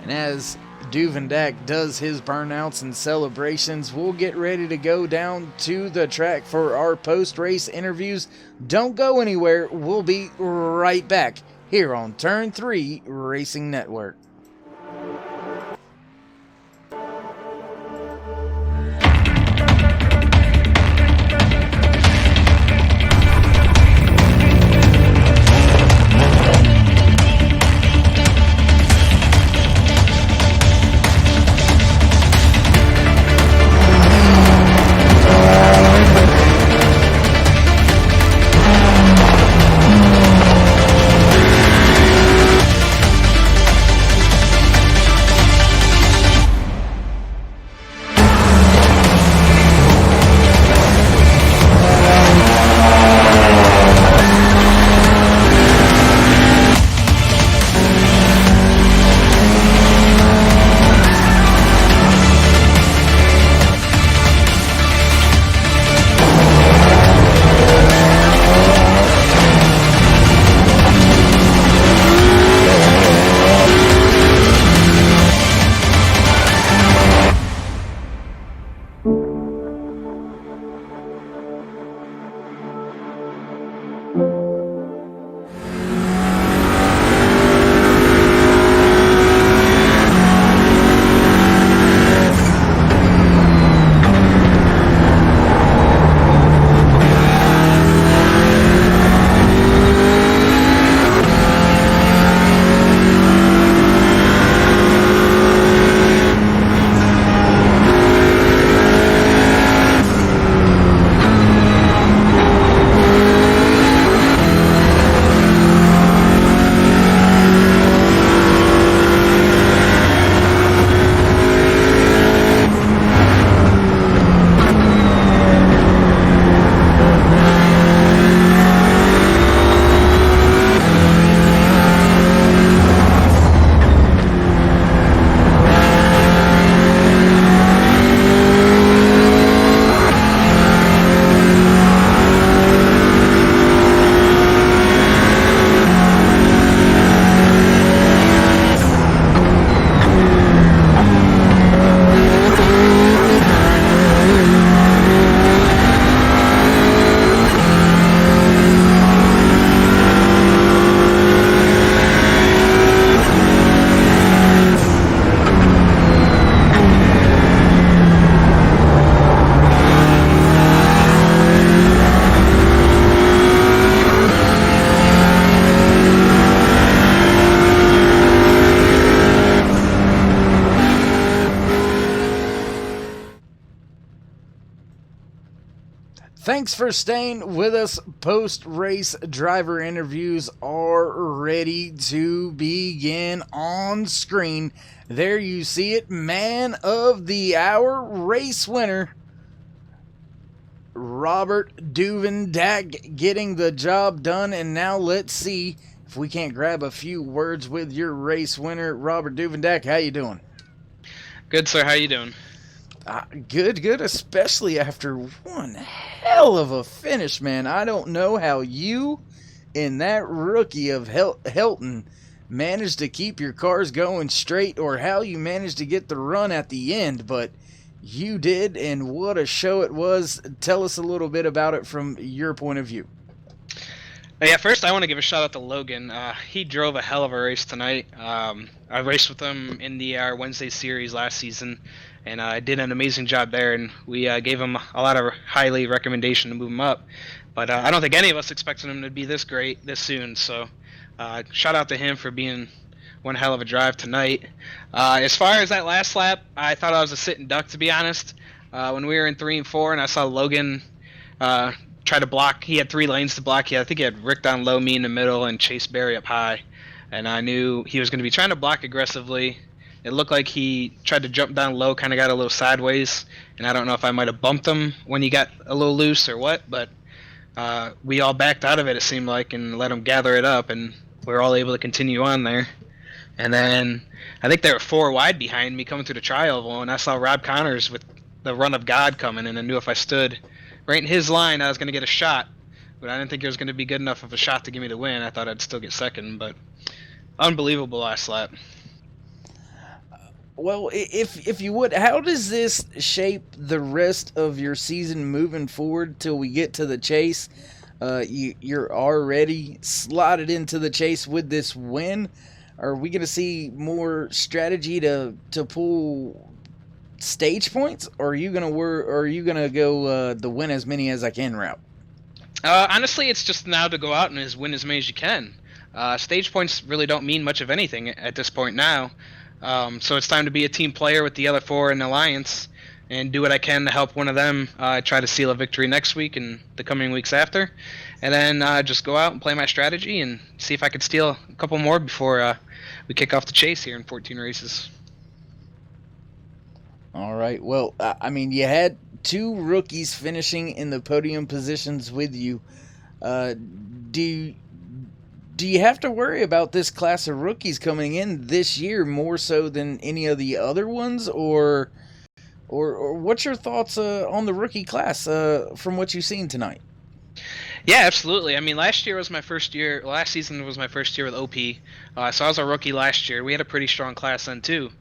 And as Duvendak does his burnouts and celebrations, we'll get ready to go down to the track for our post-race interviews. Don't go anywhere. We'll be right back here on Turn 3 Racing Network. Thanks for staying with us. Post-race driver interviews are ready to begin on screen. There you see it. Man of the hour race winner, Robert Duvendak, getting the job done. And now let's see if we can't grab a few words with your race winner, Robert Duvendak. How you doing? Good, sir. How you doing? Good, especially after one hell of a finish, man. I don't know how you and that rookie of Hilton managed to keep your cars going straight, or how you managed to get the run at the end, but you did, and what a show it was. Tell us a little bit about it from your point of view. Yeah, first I want to give a shout out to Logan. He drove a hell of a race tonight. I raced with him in our Wednesday series last season, and I did an amazing job there, and we gave him a lot of highly recommendation to move him up. But I don't think any of us expected him to be this great this soon, so shout out to him for being one hell of a drive tonight. As far as that last lap, I thought I was a sitting duck, to be honest. When we were in 3 and 4 and I saw Logan try to block, he had 3 lanes to block. I think he had Rick down low, me in the middle, and Chase Berry up high. And I knew he was going to be trying to block aggressively. It looked like he tried to jump down low, kind of got a little sideways. And I don't know if I might have bumped him when he got a little loose or what, but we all backed out of it seemed like, and let him gather it up, and we were all able to continue on there. And then I think they were 4 wide behind me coming through the tri-oval, and I saw Rob Connors with the run of God coming, and I knew if I stood right in his line I was going to get a shot, but I didn't think it was going to be good enough of a shot to give me the win. I thought I'd still get second, but unbelievable last lap. Well, if you would, how does this shape the rest of your season moving forward till we get to the chase? You're already slotted into the chase with this win. Are we going to see more strategy to pull stage points, or are you gonna go the win as many as I can route? Honestly, it's just now to go out and win as many as you can. Stage points really don't mean much of anything at this point now. So it's time to be a team player with the other 4 in the Alliance and do what I can to help one of them try to seal a victory next week and the coming weeks after. And then just go out and play my strategy and see if I could steal a couple more before we kick off the chase here in 14 races. All right. Well, I mean, you had 2 rookies finishing in the podium positions with you. Do you have to worry about this class of rookies coming in this year more so than any of the other ones, or what's your thoughts on the rookie class from what you've seen tonight? Yeah, absolutely. I mean, last season was my first year with OP, so I was a rookie last year. We had a pretty strong class then too.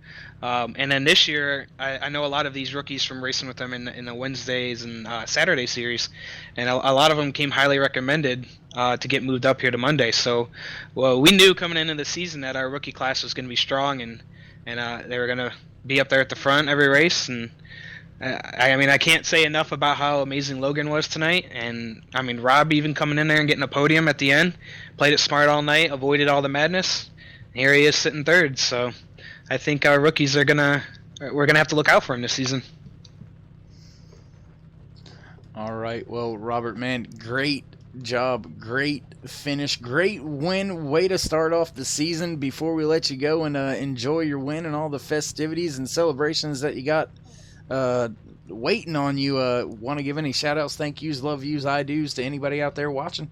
And then this year, I know a lot of these rookies from racing with them in the Wednesdays and Saturday series, and a lot of them came highly recommended to get moved up here to Monday. So, well, we knew coming into the season that our rookie class was going to be strong, and they were going to be up there at the front every race. And I mean, I can't say enough about how amazing Logan was tonight. And I mean, Rob even coming in there and getting a podium at the end, played it smart all night, avoided all the madness. Here he is sitting third. So I think our rookies we're gonna have to look out for him this season. All right. Well, Robert, man, great job, great finish, great win. Way to start off the season. Before we let you go and enjoy your win and all the festivities and celebrations that you got waiting on you, want to give any shout outs, thank yous, love yous, I do's to anybody out there watching?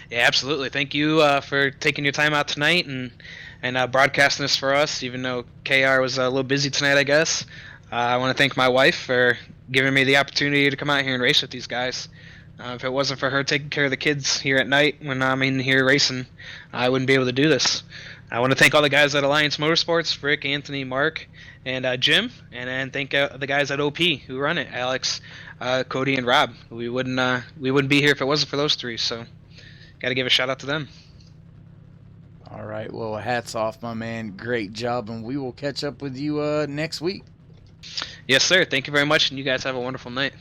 Yeah, absolutely. Thank you for taking your time out tonight and broadcasting this for us, even though KR was a little busy tonight, I guess. I want to thank my wife for giving me the opportunity to come out here and race with these guys. If it wasn't for her taking care of the kids here at night when I'm in here racing, I wouldn't be able to do this. I want to thank all the guys at Alliance Motorsports, Rick, Anthony, Mark, and Jim, and then thank the guys at OP who run it, Alex, Cody, and Rob. We wouldn't be here if it wasn't for those 3, so got to give a shout out to them. All right, well, hats off, my man. Great job, and we will catch up with you next week. Yes, sir. Thank you very much, and you guys have a wonderful night.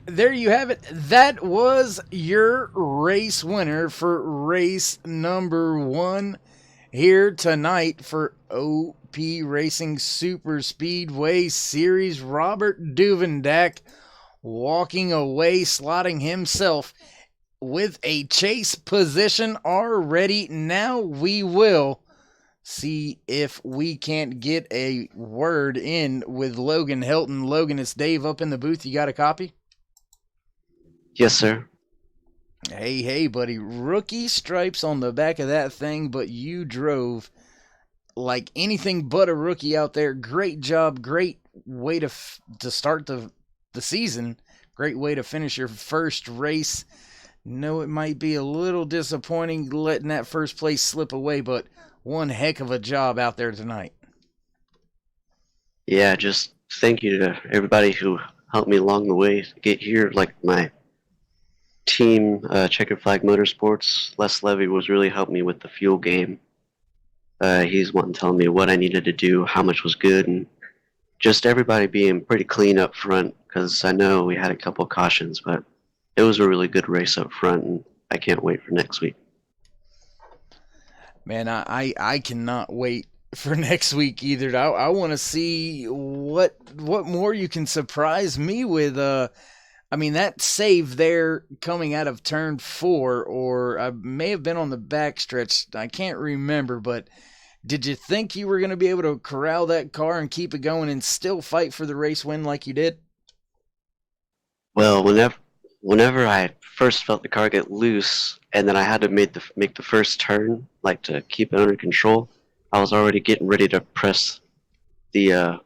There you have it. That was your race winner for race number 1. here tonight for OP Racing Superspeedway Series. Robert Duvendak walking away, slotting himself with a chase position already. Now we will see if we can't get a word in with Logan Hilton. Logan, it's Dave up in the booth. You got a copy? Yes, sir. Hey, buddy. Rookie stripes on the back of that thing, but you drove like anything but a rookie out there. Great job. Great way to start the season. Great way to finish your first race. No, it might be a little disappointing letting that first place slip away, but one heck of a job out there tonight. Yeah, just thank you to everybody who helped me along the way to get here. Like my team, Checkered Flag Motorsports, Les Levy was really helping me with the fuel game. He's one telling me what I needed to do, how much was good, and just everybody being pretty clean up front, because I know we had a couple cautions, but it was a really good race up front, and I can't wait for next week. Man, I cannot wait for next week either. I want to see what more you can surprise me with. I mean, that save there coming out of turn 4, or I may have been on the backstretch. I can't remember, but did you think you were going to be able to corral that car and keep it going and still fight for the race win like you did? Well, whenever I first felt the car get loose, and then I had to make the first turn, like to keep it under control, I was already getting ready to press the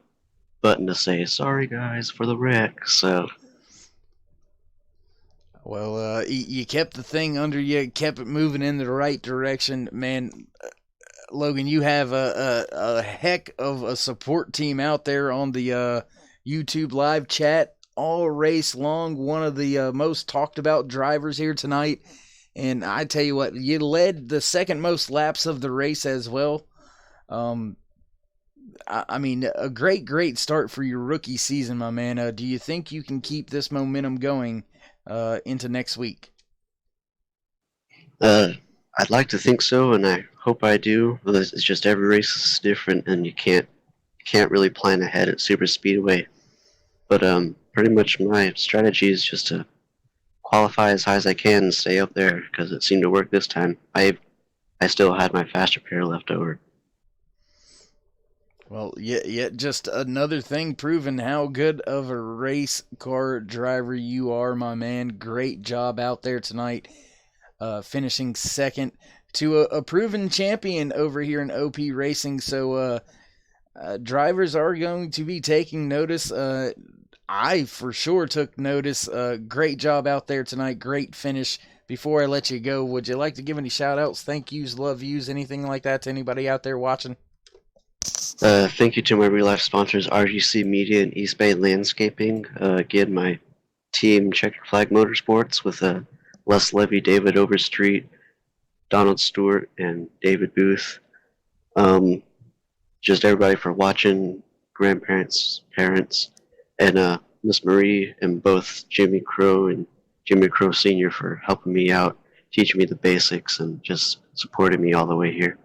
button to say, sorry guys for the wreck, so... Well, you kept the thing under you, kept it moving in the right direction. Man, Logan, you have a heck of a support team out there on the YouTube live chat all race long. One of the most talked about drivers here tonight. And I tell you what, you led the second most laps of the race as well. I mean, a great start for your rookie season, my man. Do you think you can keep this momentum going into next week? I'd like to think so, and I hope I do. It's just every race is different, and you can't really plan ahead at Super Speedway. But pretty much my strategy is just to qualify as high as I can and stay up there, because it seemed to work this time. I still had my faster pair left over. Well, yet just another thing proving how good of a race car driver you are, my man. Great job out there tonight, finishing second to a proven champion over here in OP Racing. So drivers are going to be taking notice. I for sure took notice. Great job out there tonight. Great finish. Before I let you go, would you like to give any shout-outs, thank yous, love yous, anything like that to anybody out there watching? Thank you to my real-life sponsors, RGC Media and East Bay Landscaping. Again, my team, Checkered Flag Motorsports, with Les Levy, David Overstreet, Donald Stewart, and David Booth. Just everybody for watching, grandparents, parents, and Miss Marie, and both Jimmy Crow and Jimmy Crow Sr. for helping me out, teaching me the basics, and just supporting me all the way here.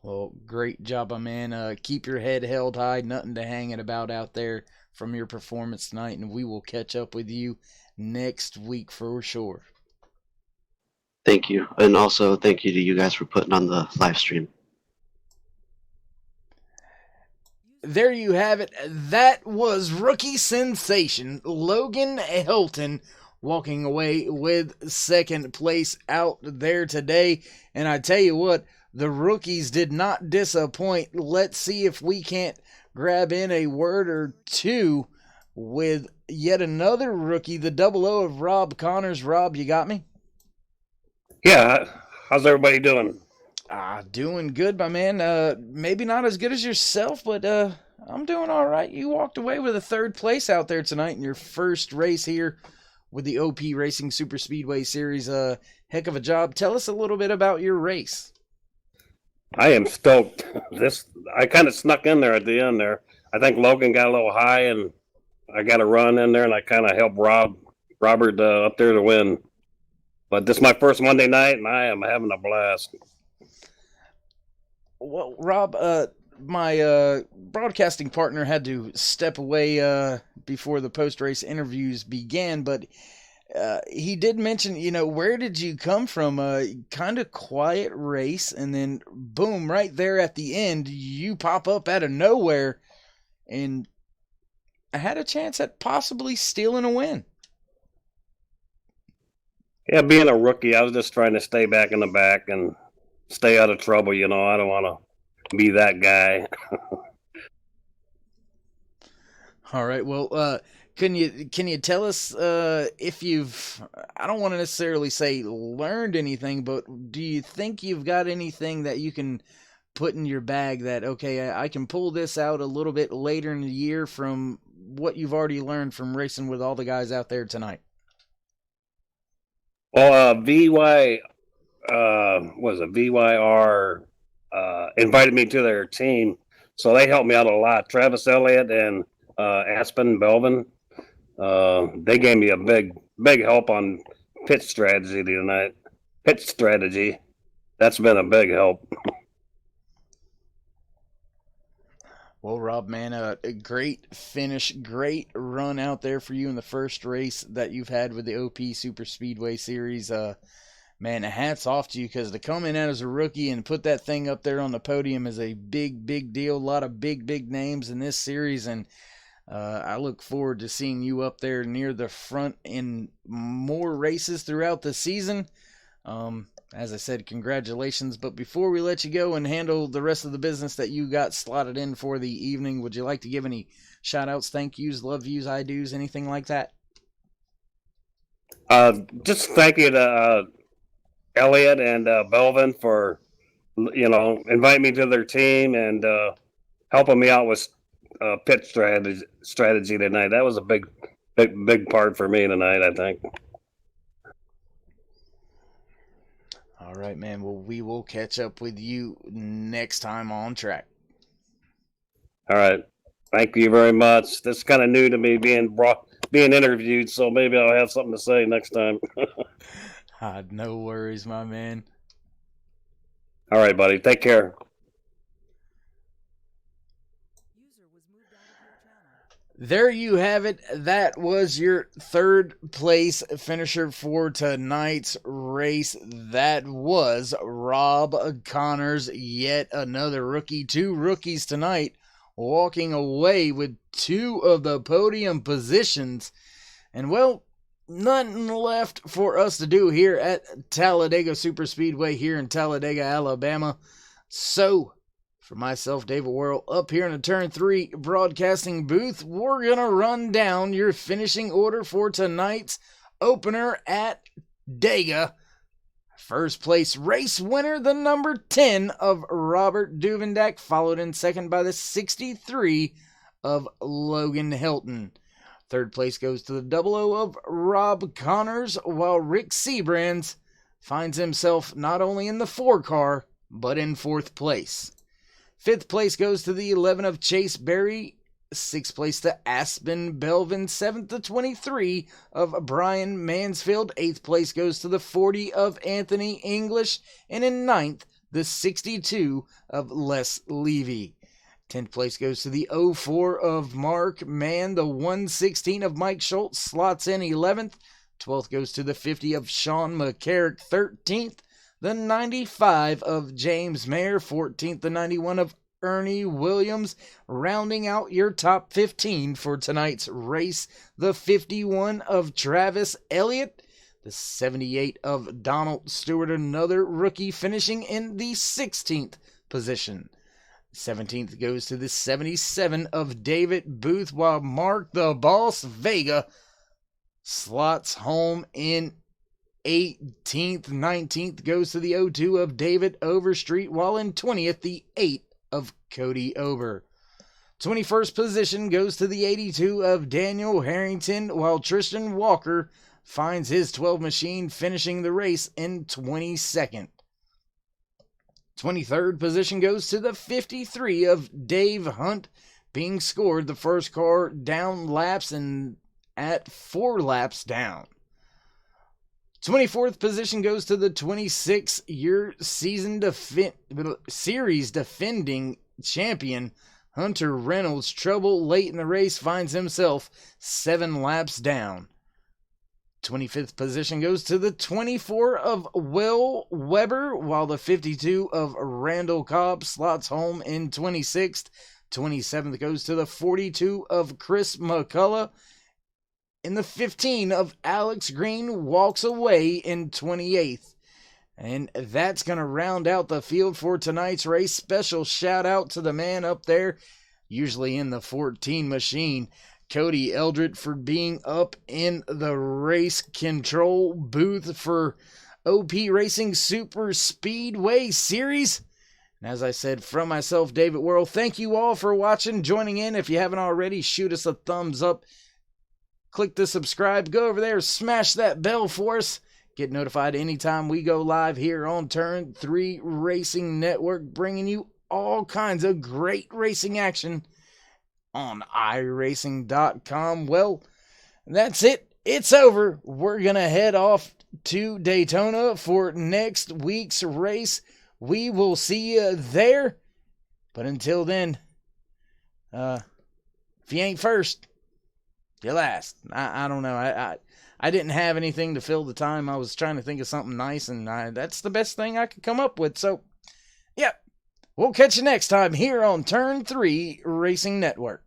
Well, great job, my man. Keep your head held high. Nothing to hang it about out there from your performance tonight, and we will catch up with you next week for sure. Thank you. And also thank you to you guys for putting on the live stream. There you have it. That was rookie sensation Logan Hilton walking away with second place out there today. And I tell you what, the rookies did not disappoint. Let's see if we can't grab in a word or two with yet another rookie, the 00 of Rob Connors. Rob, you got me? Yeah, how's everybody doing? Doing good, my man. Maybe not as good as yourself, but I'm doing all right. You walked away with a third place out there tonight in your first race here with the OP Racing Superspeedway Series. Heck of a job. Tell us a little bit about your race. I am stoked. I kind of snuck in there at the end there. I think Logan got a little high, and I got a run in there, and I kind of helped Robert up there to win. But this is my first Monday night, and I am having a blast. Well, Rob, my broadcasting partner had to step away before the post-race interviews began, but he did mention, where did you come from? Kind of quiet race, and then boom, right there at the end, you pop up out of nowhere, and I had a chance at possibly stealing a win. Yeah, being a rookie, I was just trying to stay back in the back and stay out of trouble. I don't want to be that guy. All right. Well, can you tell us if you've, I don't want to necessarily say learned anything, but do you think you've got anything that you can put in your bag that, okay, I can pull this out a little bit later in the year from what you've already learned from racing with all the guys out there tonight? Well, VYR invited me to their team, so they helped me out a lot. Travis Elliott and Aspen Belvin, they gave me a big help on pit strategy tonight. Pit strategy, that's been a big help. Well, Rob, man, a great finish, great run out there for you in the first race that you've had with the OP Superspeedway Series. Man, hats off to you, because to come in as a rookie and put that thing up there on the podium is a big deal. A lot of big names in this series, and I look forward to seeing you up there near the front in more races throughout the season. As I said, congratulations. But before we let you go and handle the rest of the business that you got slotted in for the evening, would you like to give any shout-outs, thank yous, love yous, I do's, anything like that? Just thank you to Elliot and Belvin for, inviting me to their team and helping me out with pit strategy tonight. That was a big part for me tonight, I think. All right, man. Well, we will catch up with you next time on track. All right. Thank you very much. That's kind of new to me being interviewed, so maybe I'll have something to say next time. No worries, my man. All right, buddy. Take care. There you have it. That was your third place finisher for tonight's race. That was Rob Connors, yet another rookie. Two rookies tonight, walking away with two of the podium positions. And, well, nothing left for us to do here at Talladega Superspeedway here in Talladega, Alabama. So, for myself, David Worrell, up here in the Turn 3 broadcasting booth, we're going to run down your finishing order for tonight's opener at Dega. First place race winner, the number 10 of Robert Duvendak, followed in second by the 63 of Logan Hilton. Third place goes to the 00 of Rob Connors, while Rick Seabrands finds himself not only in the 4 car, but in fourth place. Fifth place goes to the 11 of Chase Berry. Sixth place to Aspen Belvin. Seventh to 23 of Brian Mansfield. Eighth place goes to the 40 of Anthony English. And in ninth, the 62 of Les Levy. 10th place goes to the 04 of Mark Mann. The 116 of Mike Schultz slots in 11th. 12th goes to the 50 of Sean McCarrick. 13th. The 95 of James Mayer, 14th, the 91 of Ernie Williams, rounding out your top 15 for tonight's race, the 51 of Travis Elliott, the 78 of Donald Stewart, another rookie, finishing in the 16th position. 17th goes to the 77 of David Booth, while Mark the Boss Vega slots home in 18th. 19th goes to the 02 of David Overstreet, while in 20th, the 8 of Cody Ober. 21st position goes to the 82 of Daniel Harrington, while Tristan Walker finds his 12 machine, finishing the race in 22nd. 23rd position goes to the 53 of Dave Hunt, being scored the first car down laps and at 4 laps down. 24th position goes to the 26-year series defending champion, Hunter Reynolds. Trouble late in the race, finds himself 7 laps down. 25th position goes to the 24 of Will Weber, while the 52 of Randall Cobb slots home in 26th. 27th goes to the 42 of Chris McCullough. In the 15 of Alex Green walks away in 28th. And that's going to round out the field for tonight's race. Special shout out to the man up there, usually in the 14 machine, Cody Eldred, for being up in the race control booth for OP Racing Superspeedway Series. And as I said, from myself, David Worrell, thank you all for watching, joining in. If you haven't already, shoot us a thumbs up. Click the subscribe. Go over there, smash that bell for us. Get notified anytime we go live here on Turn 3 Racing Network, bringing you all kinds of great racing action on iRacing.com. Well, that's it. It's over. We're going to head off to Daytona for next week's race. We will see you there. But until then, if you ain't first, you're last. I don't know. I didn't have anything to fill the time. I was trying to think of something nice, and that's the best thing I could come up with. So, yeah, we'll catch you next time here on Turn 3 Racing Network.